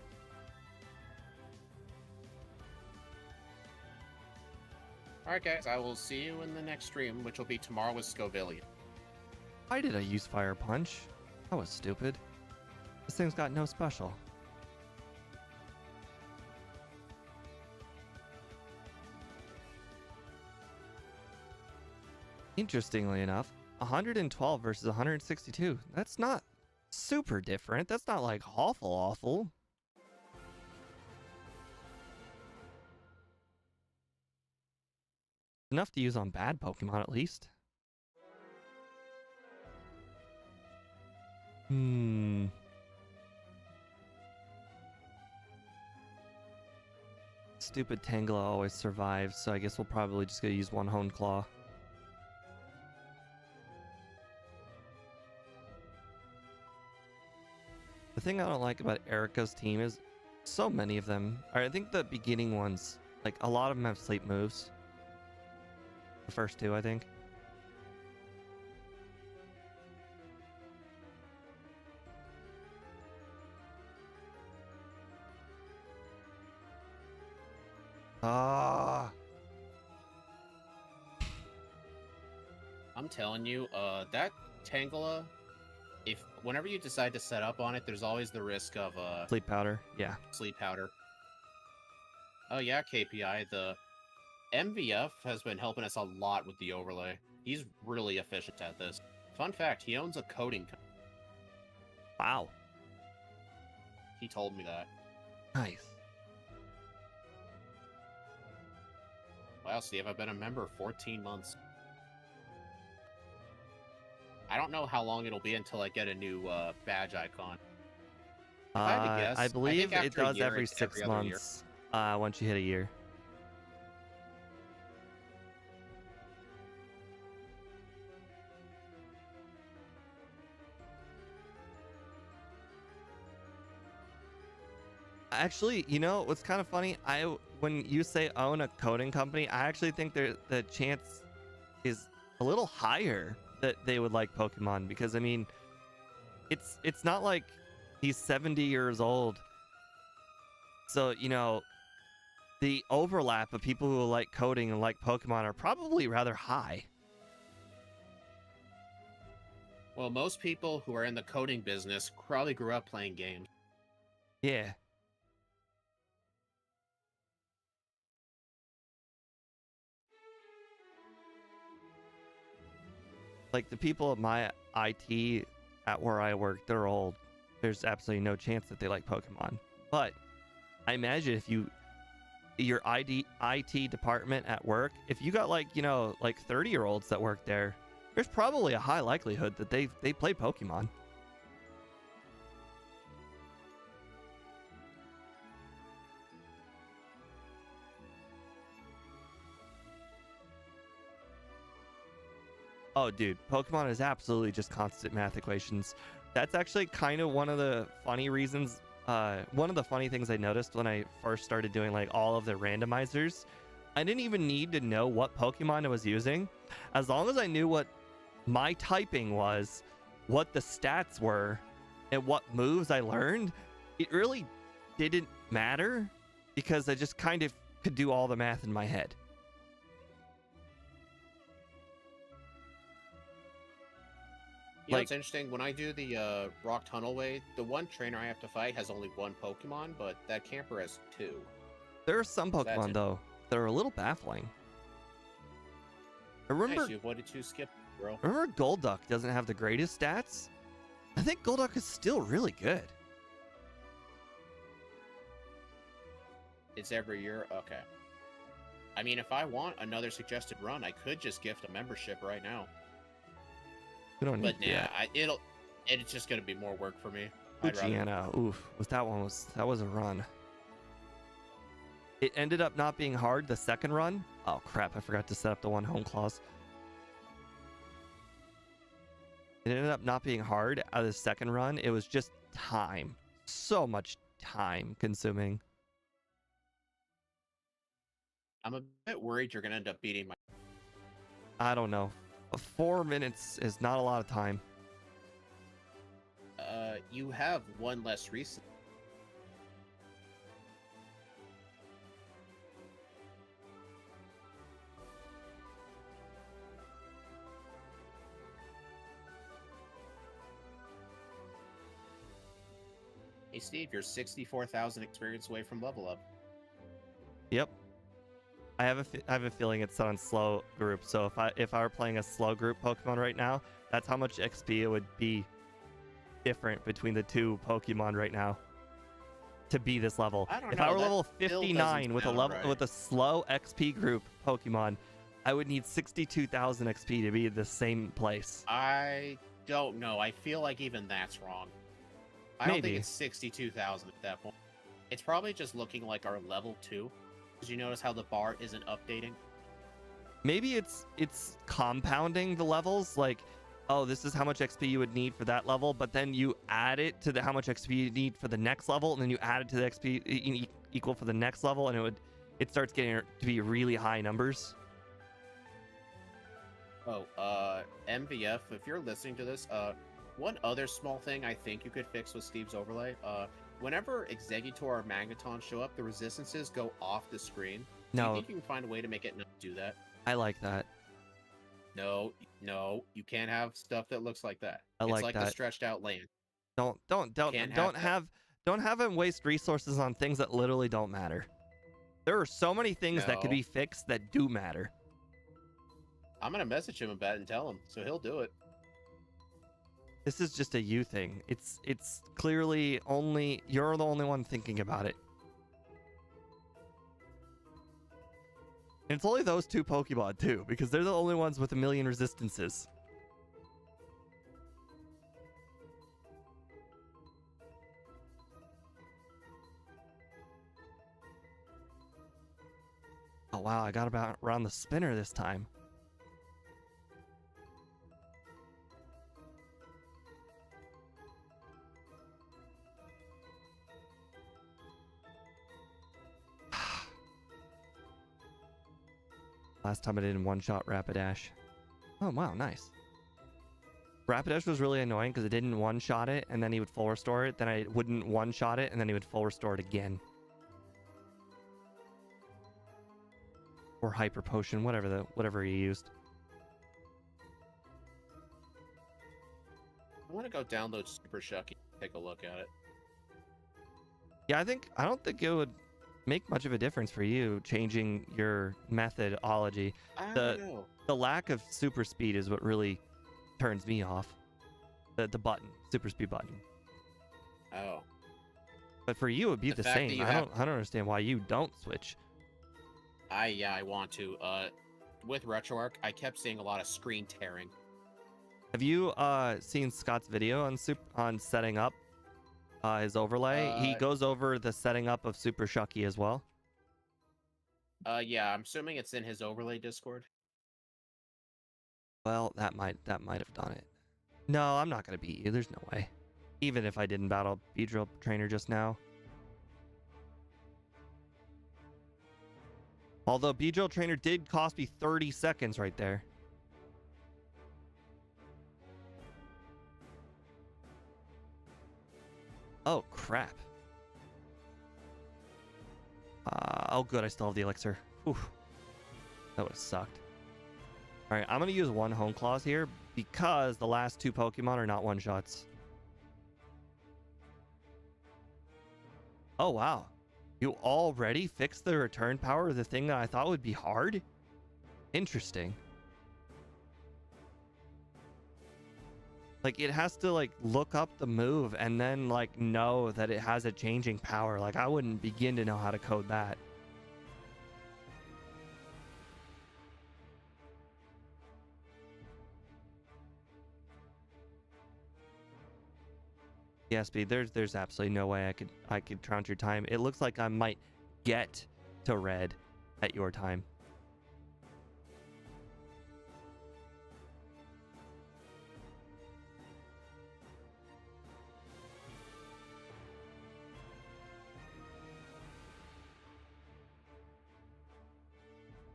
All right, guys. I will see you in the next stream, which will be tomorrow with Scovillian. why did I use Fire Punch? That was stupid. This thing's got no special. Interestingly enough, 112 versus 162. That's not super different. That's not like awful. Enough to use on bad Pokemon at least. Stupid Tangela always survives, so I guess we'll probably just gonna use one Honed Claw. The thing I don't like about Erica's team is so many of them. I think the beginning ones, like a lot of them have sleep moves. The first two, I think. I'm telling you, that Tangela, whenever you decide to set up on it, there's always the risk of Sleep powder, yeah. sleep powder. Oh yeah, KPI, the MVF has been helping us a lot with the overlay. He's really efficient at this. Fun fact, he owns a coding company. Wow. He told me that. Nice. Wow, Steve, I've been a member 14 months. I don't know how long it'll be until I get a new badge icon. If I had to guess, I believe think it after a does year, every it's 6 every other year. months once you hit a year. Actually, you know what's kind of funny? When you say own a coding company, I actually think the chance is a little higher that they would like Pokemon, because I mean, it's not like he's 70 years old. So, you know, the overlap of people who like coding and like Pokemon are probably rather high. Well, most people who are in the coding business probably grew up playing games. Yeah. Like the people at my IT at where I work, they're old. There's absolutely no chance that they like Pokemon. But I imagine if your IT department at work, if you got like, you know, like 30-year-olds that work there, there's probably a high likelihood that they play Pokemon. Oh, dude, Pokemon is absolutely just constant math equations. That's actually kind of one of the funny reasons, one of the funny things I noticed when I first started doing like all of the randomizers. I didn't even need to know what Pokemon I was using. As long as I knew what my typing was, what the stats were, and what moves I learned, it really didn't matter because I just kind of could do all the math in my head. You know, it's interesting. When I do the Rock Tunnelway, the one trainer I have to fight has only one Pokemon, but that camper has two. There are some Pokemon, though, that are a little baffling. I remember, Nice, you avoided two skip, bro. remember Golduck doesn't have the greatest stats? I think Golduck is still really good. It's every year? Okay. I mean, if I want another suggested run, I could just gift a membership right now. We don't need But yeah, it's just gonna be more work for me. Gianna, oof, that was a run. It ended up not being hard the second run. Oh crap, I forgot to set up the one home clause. It ended up not being hard out of the second run. It was just time. So much time consuming. I'm a bit worried you're gonna end up beating my... I don't know. 4 minutes is not a lot of time. You have one less recent. Hey Steve, you're 64,000 experience away from level up. Yep. I have a feeling it's on slow group. So if I were playing a slow group Pokemon right now, that's how much XP it would be different between the two Pokemon right now to be this level. I don't If know, I were that level still 59 with a doesn't level sound right. with a slow XP group Pokemon, I would need 62,000 XP to be the same place. I don't know. I feel like even that's wrong. I don't think it's 62,000 at that point. It's probably just looking like our level 2. Did you notice how the bar isn't updating? Maybe it's compounding the levels, like, oh, this is how much XP you would need for that level, but then you add it to how much XP you need for the next level, and then you add it to the XP equal for the next level, and it starts getting to be really high numbers. Oh, MVF, if you're listening to this, one other small thing I think you could fix with Steve's overlay, whenever Exeggutor or Magneton show up, the resistances go off the screen. Do you think you can find a way to make it not do that? I like that. No, you can't have stuff that looks like that. I like it's like that. a stretched out land. Don't have him waste resources on things that literally don't matter. There are so many things that could be fixed that do matter. I'm gonna message him about it and tell him, so he'll do it. This is just a you thing. It's clearly only you're the only one thinking about it. And it's only those two Pokemon too, because they're the only ones with 1,000,000 resistances. Oh wow, I got about around the spinner this time. Last time I did in one-shot Rapidash. Oh, wow, nice. Rapidash was really annoying because it didn't one-shot it, and then he would full restore it. Then I wouldn't one-shot it, and then he would full restore it again. Or Hyper Potion, whatever he used. I want to go download Super Shucky and take a look at it. Yeah, I don't think it would make much of a difference for you changing your methodology. I don't know. The lack of super speed is what really turns me off. The button, super speed button. Oh. But for you, it would be the same. I don't understand why you don't switch. I want to. With RetroArch, I kept seeing a lot of screen tearing. Have you seen Scott's video on setting up his overlay? He goes over the setting up of Super Shucky as well. Yeah, I'm assuming it's in his overlay Discord. Well, that might have done it. No, I'm not gonna beat you. There's no way. Even if I didn't battle Beedrill Trainer just now. Although Beedrill Trainer did cost me 30 seconds right there. Oh, crap. Oh, good. I still have the elixir. Whew. That would have sucked. All right, I'm going to use one Hone Claws here because the last two Pokemon are not one-shots. Oh, wow. You already fixed the return power of the thing that I thought would be hard? Interesting. Like, it has to, like, look up the move and then, like, know that it has a changing power. Like, I wouldn't begin to know how to code that. Yeah, Speed, there's absolutely no way I could count your time. It looks like I might get to red at your time.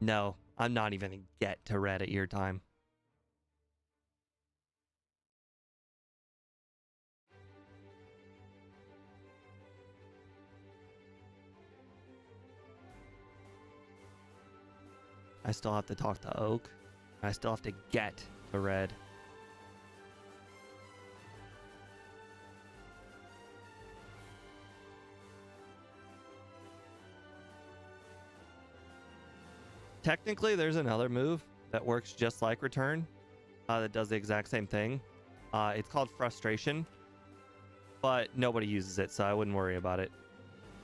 No, I'm not even gonna get to red at your time. I still have to talk to Oak. I still have to get to red. Technically, there's another move that works just like return that does the exact same thing. It's called frustration, but nobody uses it, so I wouldn't worry about it.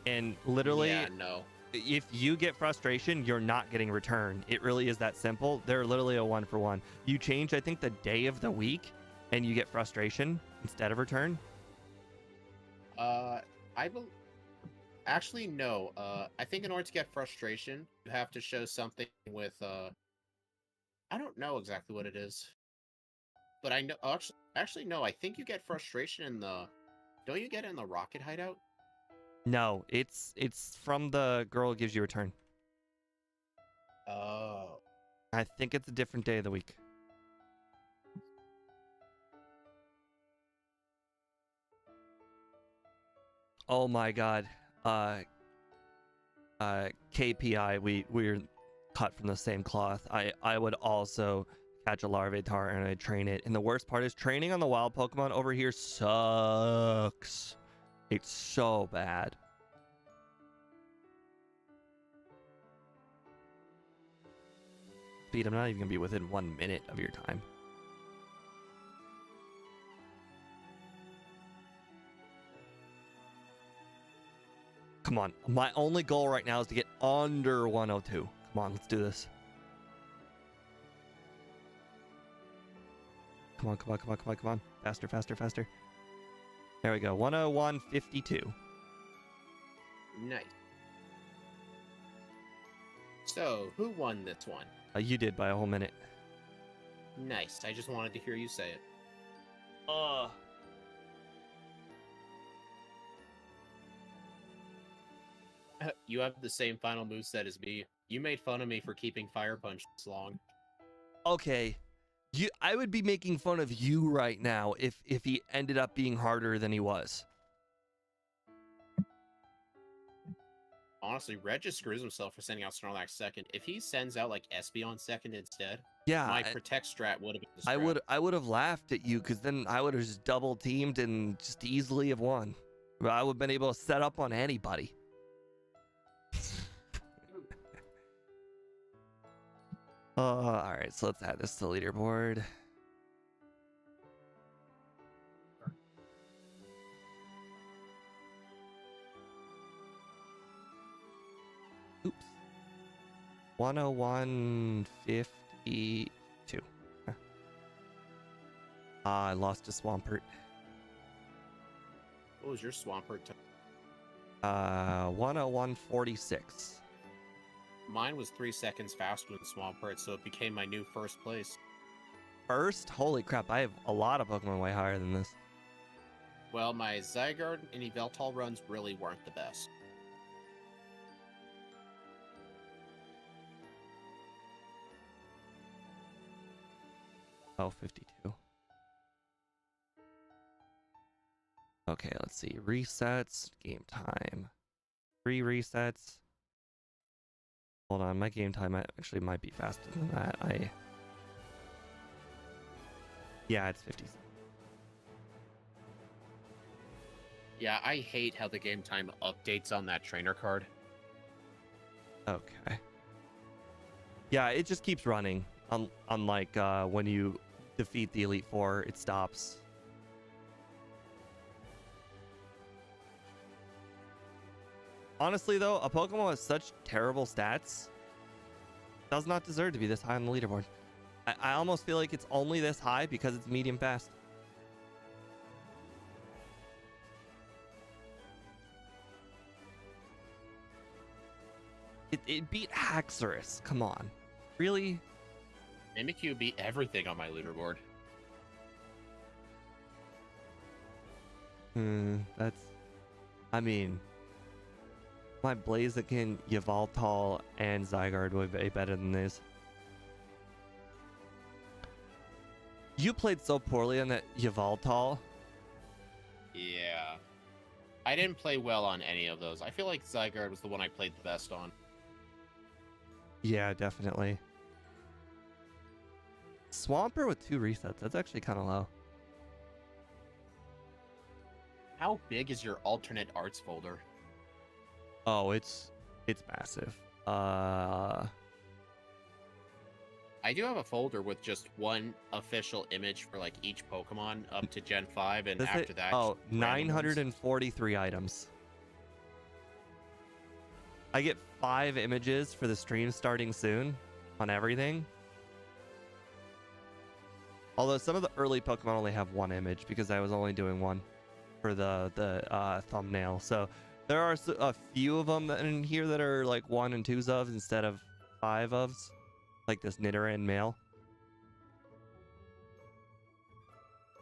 And literally, yeah, no. If you get frustration, you're not getting return. It really is that simple. They're literally a 1-for-1. You change, I think, the day of the week, and you get frustration instead of return. Actually, no. I think in order to get frustration, you have to show something with I don't know exactly what it is, but I know actually no. I think you get frustration in the. Don't you get it in the rocket hideout? No, it's from the girl who gives you return. Oh. I think it's a different day of the week. Oh my god. KPI, we're cut from the same cloth. I would also catch a Larvitar and I'd train it. And the worst part is training on the wild Pokemon over here sucks. It's so bad. Speed, I'm not even gonna be within 1 minute of your time. Come on. My only goal right now is to get under 102. Come on, let's do this. Come on, come on, come on, come on, come on. Faster, faster, faster. There we go. 101.52. Nice. So, who won this one? You did by a whole minute. Nice. I just wanted to hear you say it. You have the same final moveset as me. You made fun of me for keeping Fire Punch this long. Okay. I would be making fun of you right now if he ended up being harder than he was. Honestly, Red just screws himself for sending out Snorlax second. If he sends out like Espeon second instead, Yeah, my protect strat would have been the strat. I would have laughed at you because then I would have just double teamed and just easily have won. But I would have been able to set up on anybody. All right, so let's add this to the leaderboard. Oops. 101.52. I lost to Swampert. What was your Swampert? 101.46. Mine was 3 seconds faster than Swampert, so it became my new first place. First? Holy crap, I have a lot of Pokemon way higher than this. Well, my Zygarde and Yveltal runs really weren't the best. Oh, 52. Okay, let's see. Resets, game time. 3 resets. Hold on, my game time actually might be faster than that. Yeah, it's 50. Yeah, I hate how the game time updates on that trainer card. Okay. Yeah, it just keeps running. Unlike when you defeat the Elite Four, it stops. Honestly, though, a Pokemon with such terrible stats does not deserve to be this high on the leaderboard. I almost feel like it's only this high because it's medium fast. It beat Haxorus. Come on. Really? Mimikyu beat everything on my leaderboard. I mean, my Blaziken, Yveltal, and Zygarde would be better than this. You played so poorly on that Yveltal. Yeah. I didn't play well on any of those. I feel like Zygarde was the one I played the best on. Yeah, definitely. Swampert with 2 resets. That's actually kind of low. How big is your alternate arts folder? Oh, it's massive. I do have a folder with just one official image for like each Pokemon up to Gen 5, and after that, oh, 943 items. I get 5 images for the stream starting soon on everything. Although some of the early Pokemon only have 1 image because I was only doing 1 for the thumbnail. So there are a few of them in here that are like 1 and 2s of instead of 5 ofs, like this Nidoran male.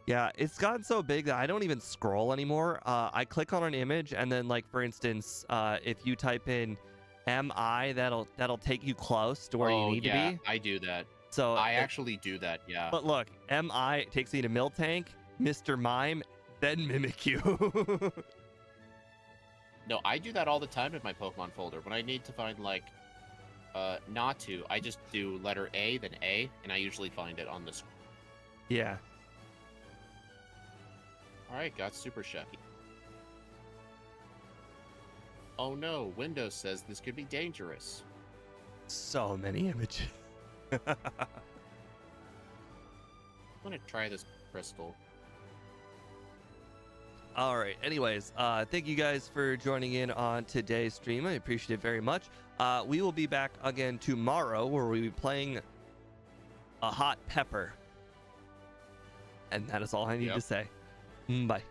Yeah, it's gotten so big that I don't even scroll anymore. I click on an image, and then, like, for instance, if you type in MI, that'll take you close to where you need to be. I do that. So I actually do that, yeah. But look, MI takes me to Miltank, Mr. Mime, then Mimikyu. No, I do that all the time in my Pokemon folder. When I need to find, like, not to, I just do letter A, then A, and I usually find it on the screen. Yeah. Alright, got Super Shucky. Oh no, Windows says this could be dangerous. So many images. I'm gonna try this crystal. All right. Anyways, thank you guys for joining in on today's stream. I appreciate it very much. We will be back again tomorrow where we'll be playing a hot pepper. And that is all I need to say. Bye.